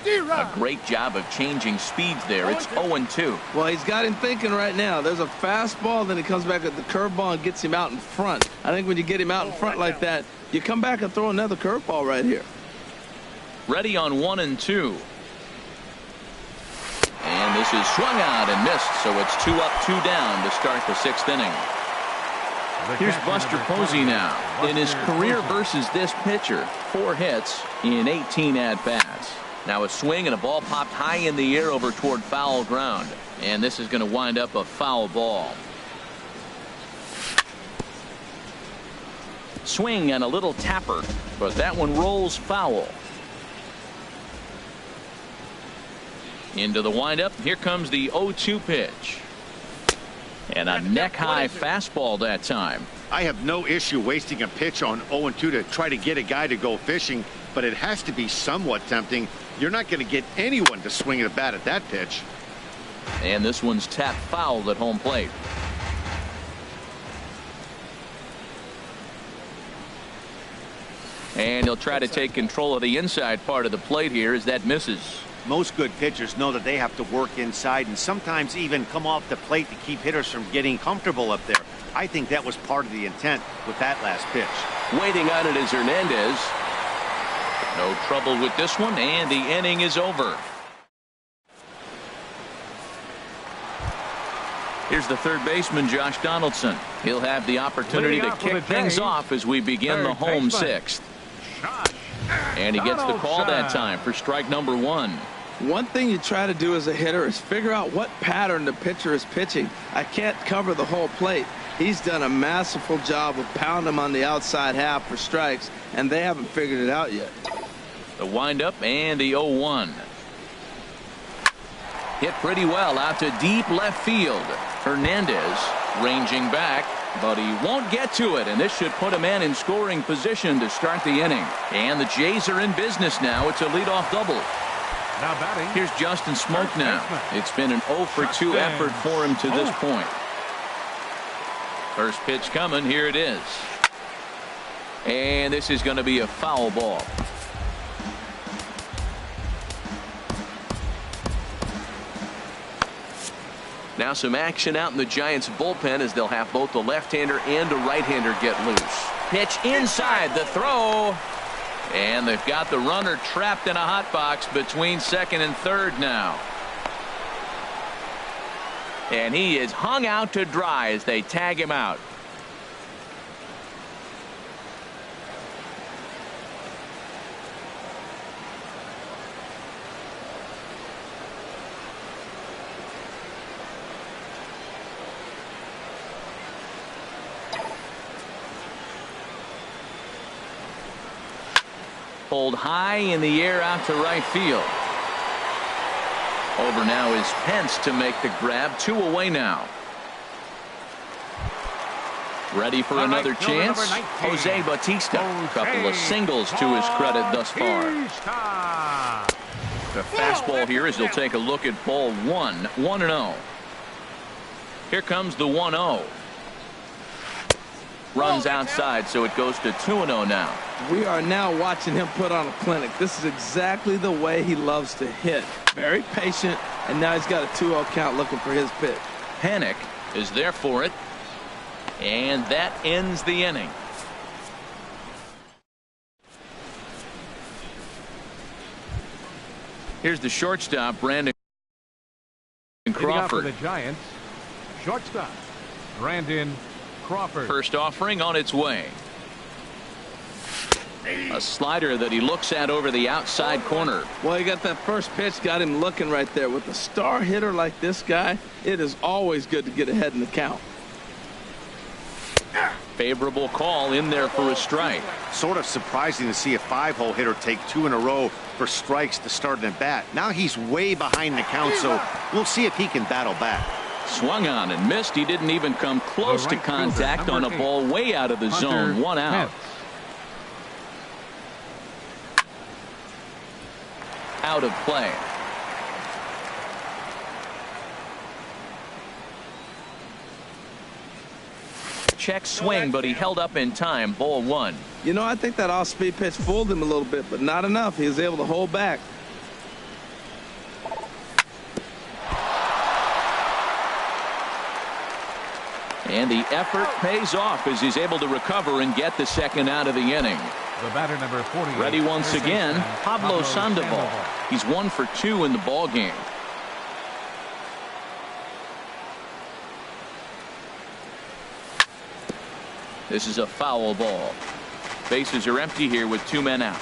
A great job of changing speeds there. It's 0-2. Well, he's got him thinking right now. There's a fastball, then he comes back at the curveball and gets him out in front. I think when you get him out in front like that, you come back and throw another curveball right here. Ready on 1-2. And this is swung out and missed, so it's 2 up, 2 down to start the 6th inning. Here's Buster Posey now. In his career versus this pitcher, 4 hits in 18 at-bats. Now a swing and a ball popped high in the air over toward foul ground. And this is going to wind up a foul ball. Swing and a little tapper, but that one rolls foul. Into the windup. Here comes the 0-2 pitch. And a neck-high fastball that time. I have no issue wasting a pitch on 0-2 to try to get a guy to go fishing, but it has to be somewhat tempting. You're not going to get anyone to swing at a bat at that pitch. And this one's tapped foul at home plate. And he'll try to take control of the inside part of the plate here as that misses. Most good pitchers know that they have to work inside and sometimes even come off the plate to keep hitters from getting comfortable up there. I think that was part of the intent with that last pitch. Waiting on it is Hernandez. No trouble with this one, and the inning is over. Here's the third baseman, Josh Donaldson. He'll have the opportunity to kick things off as we begin the home sixth. And he gets the call that time for strike number one. One thing you try to do as a hitter is figure out what pattern the pitcher is pitching. I can't cover the whole plate. He's done a masterful job of pounding him on the outside half for strikes, and they haven't figured it out yet. The windup and the 0-1. Hit pretty well out to deep left field. Hernandez ranging back, but he won't get to it, and this should put a man in scoring position to start the inning. And the Jays are in business now. It's a leadoff double. Now batting. Here's Justin Smoke now. It's been an 0-for-2 effort for him to this point. First pitch coming. Here it is. And this is going to be a foul ball. Now some action out in the Giants bullpen as they'll have both the left-hander and a right-hander get loose. Pitch inside, the throw. And they've got the runner trapped in a hot box between second and third now. And he is hung out to dry as they tag him out. Pulled high in the air out to right field. Over now is Pence to make the grab. 2 away now. Ready for another chance. Jose Bautista. Couple of singles to his credit thus far. The fastball here as he'll take a look at ball 1. 1-0. Here comes the 1-0. Runs outside, so it goes to 2-0 now. We are now watching him put on a clinic. This is exactly the way he loves to hit. Very patient, and now he's got a 2-0 count looking for his pitch. Panic is there for it, and that ends the inning. Here's the shortstop, Brandon Crawford. For the Giants, shortstop, Brandon Crawford. First offering on its way. A slider that he looks at over the outside corner. Well, he got that first pitch, got him looking right there. With a star hitter like this guy, it is always good to get ahead in the count. Favorable call in there for a strike. Sort of surprising to see a 5-hole hitter take 2 in a row for strikes to start an at bat. Now he's way behind the count, so we'll see if he can battle back. Swung on and missed. He didn't even come close to contact on a ball way out of the zone. 1 out. Out of play. Check swing, but he held up in time. Ball 1. You know, I think that off-speed pitch fooled him a little bit, but not enough. He was able to hold back. And the effort pays off as he's able to recover and get the second out of the inning. The batter number 40. Ready once again, Pablo Sandoval. He's 1 for 2 in the ball game. This is a foul ball. Bases are empty here with 2 men out.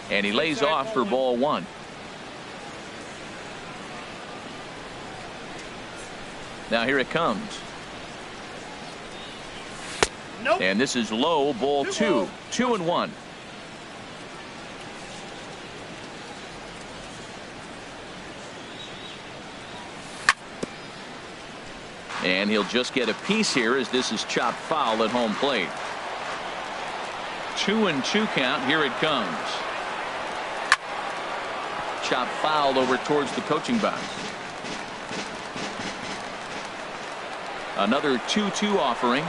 And he lays off for ball 1. Now here it comes. Nope. And this is low, ball 2. 2-1. And he'll just get a piece here as this is chopped foul at home plate. 2-2 count. Here it comes. Chopped foul over towards the coaching box. Another 2-2 offering.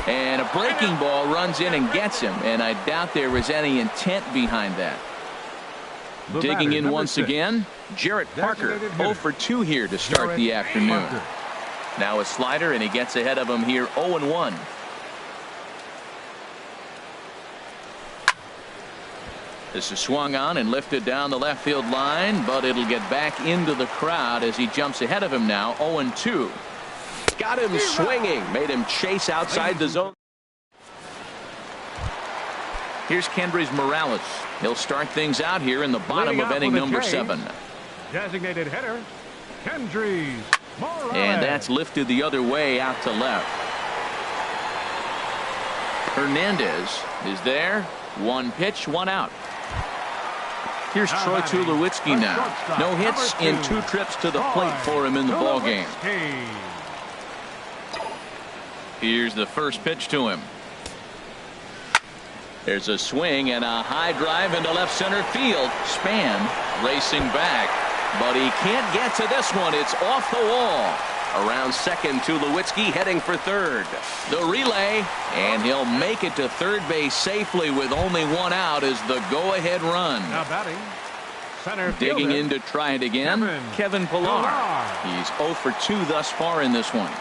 And a breaking ball runs in and gets him. And I doubt there was any intent behind that. Digging in once again, Jarrett Parker, 0 for 2 here to start the afternoon. Now a slider, and he gets ahead of him here, 0-1. This is swung on and lifted down the left field line, but it'll get back into the crowd as he jumps ahead of him now, 0-2. Got him swinging, made him chase outside the zone. Here's Kendrys Morales. He'll start things out here in the bottom of inning number 7. Designated hitter, Kendrys Morales. And that's lifted the other way out to left. Hernandez is there. 1 pitch, 1 out. Here's Troy Tulowitzki now. No hits in 2 trips to the plate for him in the ballgame. Here's the first pitch to him. There's a swing and a high drive into left center field. Span racing back, but he can't get to this one. It's off the wall. Around second, Tulowitzki heading for third. The relay, and he'll make it to third base safely with only 1 out as the go-ahead run. Now batting, center digging fielder, in to try it again, Kevin Pillar. He's 0 for 2 thus far in this one.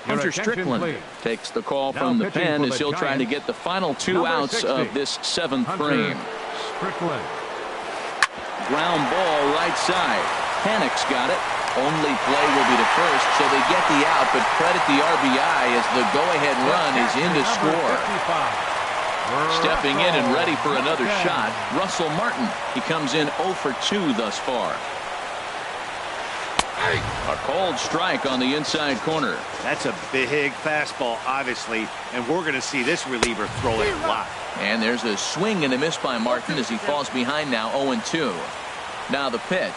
Hunter Strickland takes the call from the pen as he'll try to get the final 2 outs of this 7th frame. Strickland. Ground ball right side. Panic's got it. Only play will be to first, so they get the out, but credit the RBI as the go-ahead run is in to score. Stepping in and ready for another shot, Russell Martin. He comes in 0 for 2 thus far. A cold strike on the inside corner. That's a big fastball, obviously, and we're going to see this reliever throw it a lot. And there's a swing and a miss by Martin as he falls behind now, 0-2. Now the pitch.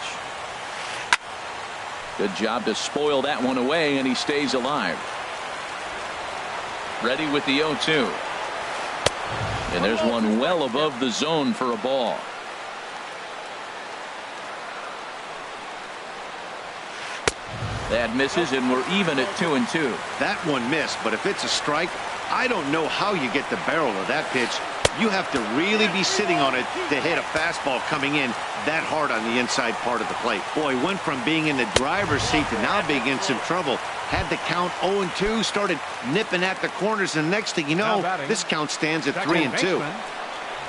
Good job to spoil that one away, and he stays alive. Ready with the 0-2. And there's one well above the zone for a ball. That misses, and we're even at 2-2. That one missed, but if it's a strike, I don't know how you get the barrel of that pitch. You have to really be sitting on it to hit a fastball coming in that hard on the inside part of the plate. Boy, went from being in the driver's seat to now being in some trouble. Had the count 0-2, started nipping at the corners, and next thing you know, this count stands at 3-2.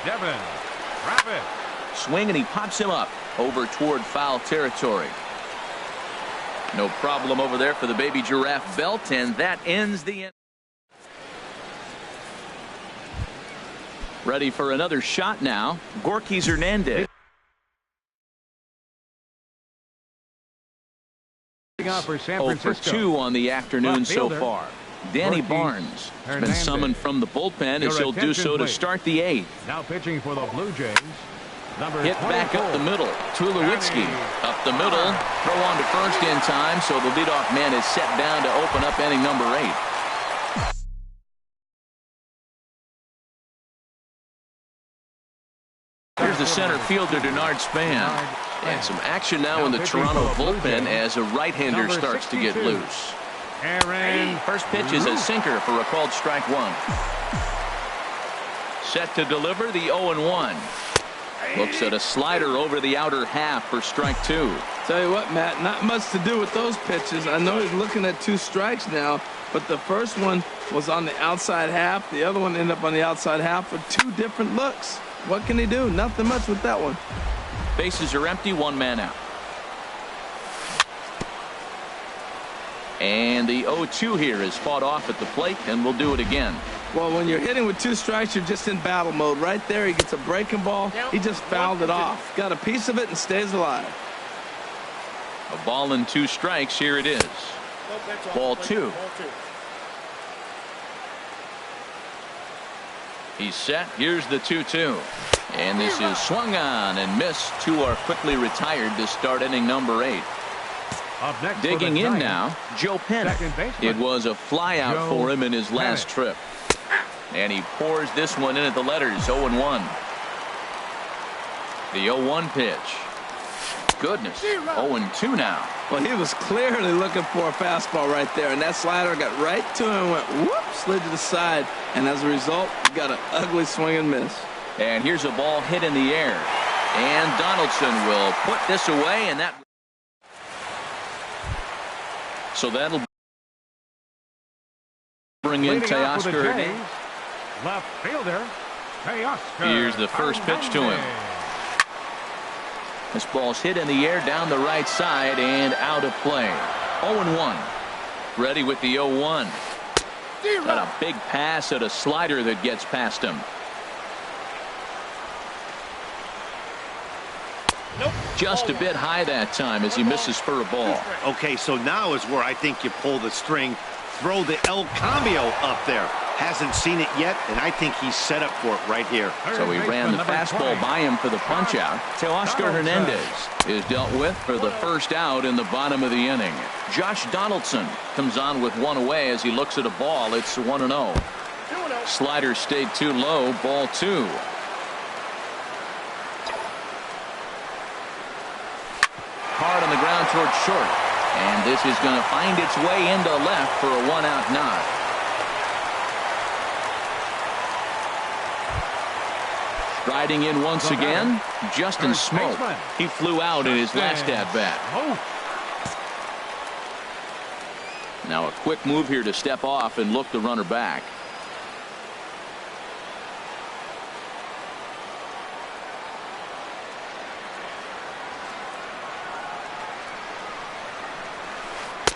Devin Rabbit. Swing, and he pops him up over toward foul territory. No problem over there for the baby giraffe belt, and that ends the end. Ready for another shot now. Gorkys Hernandez. For San 0 for 2 on the afternoon so far. Danny Barnes has been summoned from the bullpen as he'll do so to start the 8th. Now pitching for the Blue Jays. Hit back up the middle. Tulowitzki up the middle. Throw on to first in time, so the leadoff man is set down to open up inning number 8. Here's the center fielder, Denard Span. And some action now in the Toronto bullpen as a right-hander starts to get loose. First pitch is a sinker for a called strike 1. Set to deliver the 0-1. Looks at a slider over the outer half for strike 2. Tell you what, Matt, not much to do with those pitches. I know he's looking at 2 strikes now, but the first one was on the outside half. The other one ended up on the outside half with 2 different looks. What can he do? Nothing much with that one. Bases are empty, 1 man out. And the 0-2 here is fought off at the plate, and we'll do it again. Well, when you're hitting with 2 strikes, you're just in battle mode. Right there, he gets a breaking ball. He just fouled it off. Got a piece of it and stays alive. A ball and 2 strikes. Here it is. Ball 2. He's set. Here's the 2-2. And this is swung on and missed. 2 are quickly retired to start inning number 8. Digging in now, Joe Panic. It was a fly out for him in his last trip. And he pours this one in at the letters, 0-1. The 0-1 pitch. goodness. 0-2 now. Well, he was clearly looking for a fastball right there, and that slider got right to him and went whoop, slid to the side, and as a result, he got an ugly swing and miss. And here's a ball hit in the air, and Donaldson will put this away, and that. So that'll bring in Teoscar. Left fielder, Teoscar. Here's the first pitch to him. This ball's hit in the air down the right side and out of play. 0-1. Ready with the 0-1. Got a big pass at a slider that gets past him. Just a bit high that time as he misses for a ball. Okay, so now is where I think you pull the string. Throw the El Cambio up there. Hasn't seen it yet, and I think he's set up for it right here. So he ran the fastball by him for the punch-out. Teoscar Hernandez is dealt with for the first out in the bottom of the inning. Josh Donaldson comes on with one away as he looks at a ball. It's 1-0. Slider stayed too low. Ball 2. Hard on the ground towards short. And this is going to find its way into left for a 1-out knock. Striding in once again, Justin Smoke. He flew out in his last at-bat. Now a quick move here to step off and look the runner back.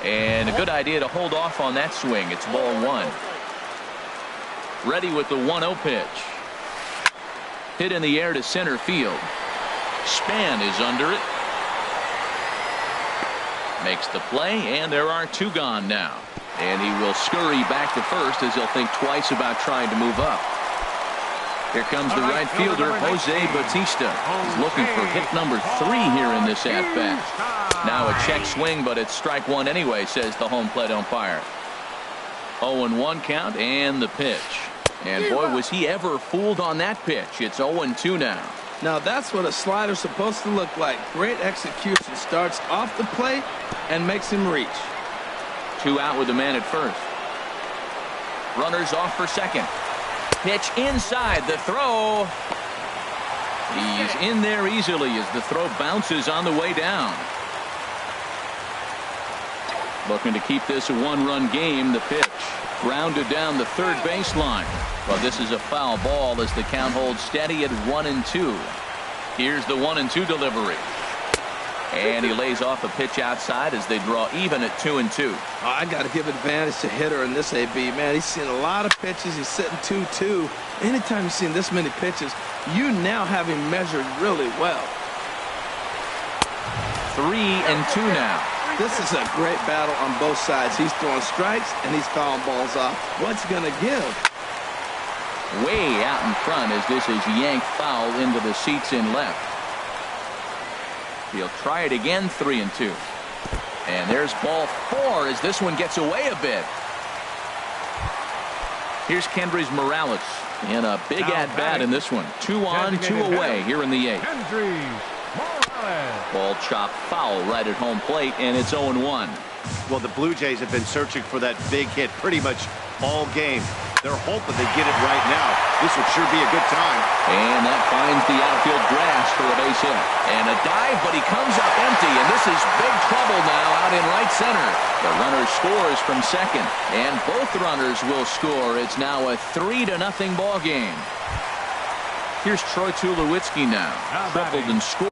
And a good idea to hold off on that swing. It's ball 1. Ready with the 1-0 pitch. Hit in the air to center field. Span is under it. Makes the play, and there are 2 gone now. And he will scurry back to first as he'll think twice about trying to move up. Here comes the right fielder, Jose Bautista. He's looking for hit number 3 here in this at-bat. Now a check swing, but it's strike 1 anyway, says the home plate umpire. 0-1 count, and the pitch. And boy, was he ever fooled on that pitch. It's 0-2 now. Now that's what a slider's supposed to look like. Great execution. Starts off the plate and makes him reach. 2 out with the man at first. Runners off for second. Pitch inside. The throw. He's in there easily as the throw bounces on the way down. Looking to keep this a 1-run game. The pitch grounded down the third baseline. Well, this is a foul ball as the count holds steady at 1-2. Here's the 1-2 delivery. And he lays off a pitch outside as they draw even at 2-2. Oh, I got to give advantage to hitter in this AB. Man, he's seen a lot of pitches. He's sitting 2-2. Anytime you've seen this many pitches, you now have him measured really well. 3-2 now. This is a great battle on both sides. He's throwing strikes and he's fouling balls off. What's he going to give? Way out in front as this is yanked foul into the seats in left. He'll try it again. 3-2. And there's ball 4 as this one gets away a bit. Here's Kendrys Morales in a big at-bat in this one. 2 on, 2 away here in the 8th. Ball chopped foul right at home plate, and it's 0-1. Well, the Blue Jays have been searching for that big hit pretty much all game. They're hoping they get it right now. This would sure be a good time. And that finds the outfield grass for a base hit. And a dive, but he comes up empty, and this is big trouble now out in right center. The runner scores from second, and both runners will score. It's now a 3-0 ball game. Here's Troy Tulowitzki now. Tripled and scored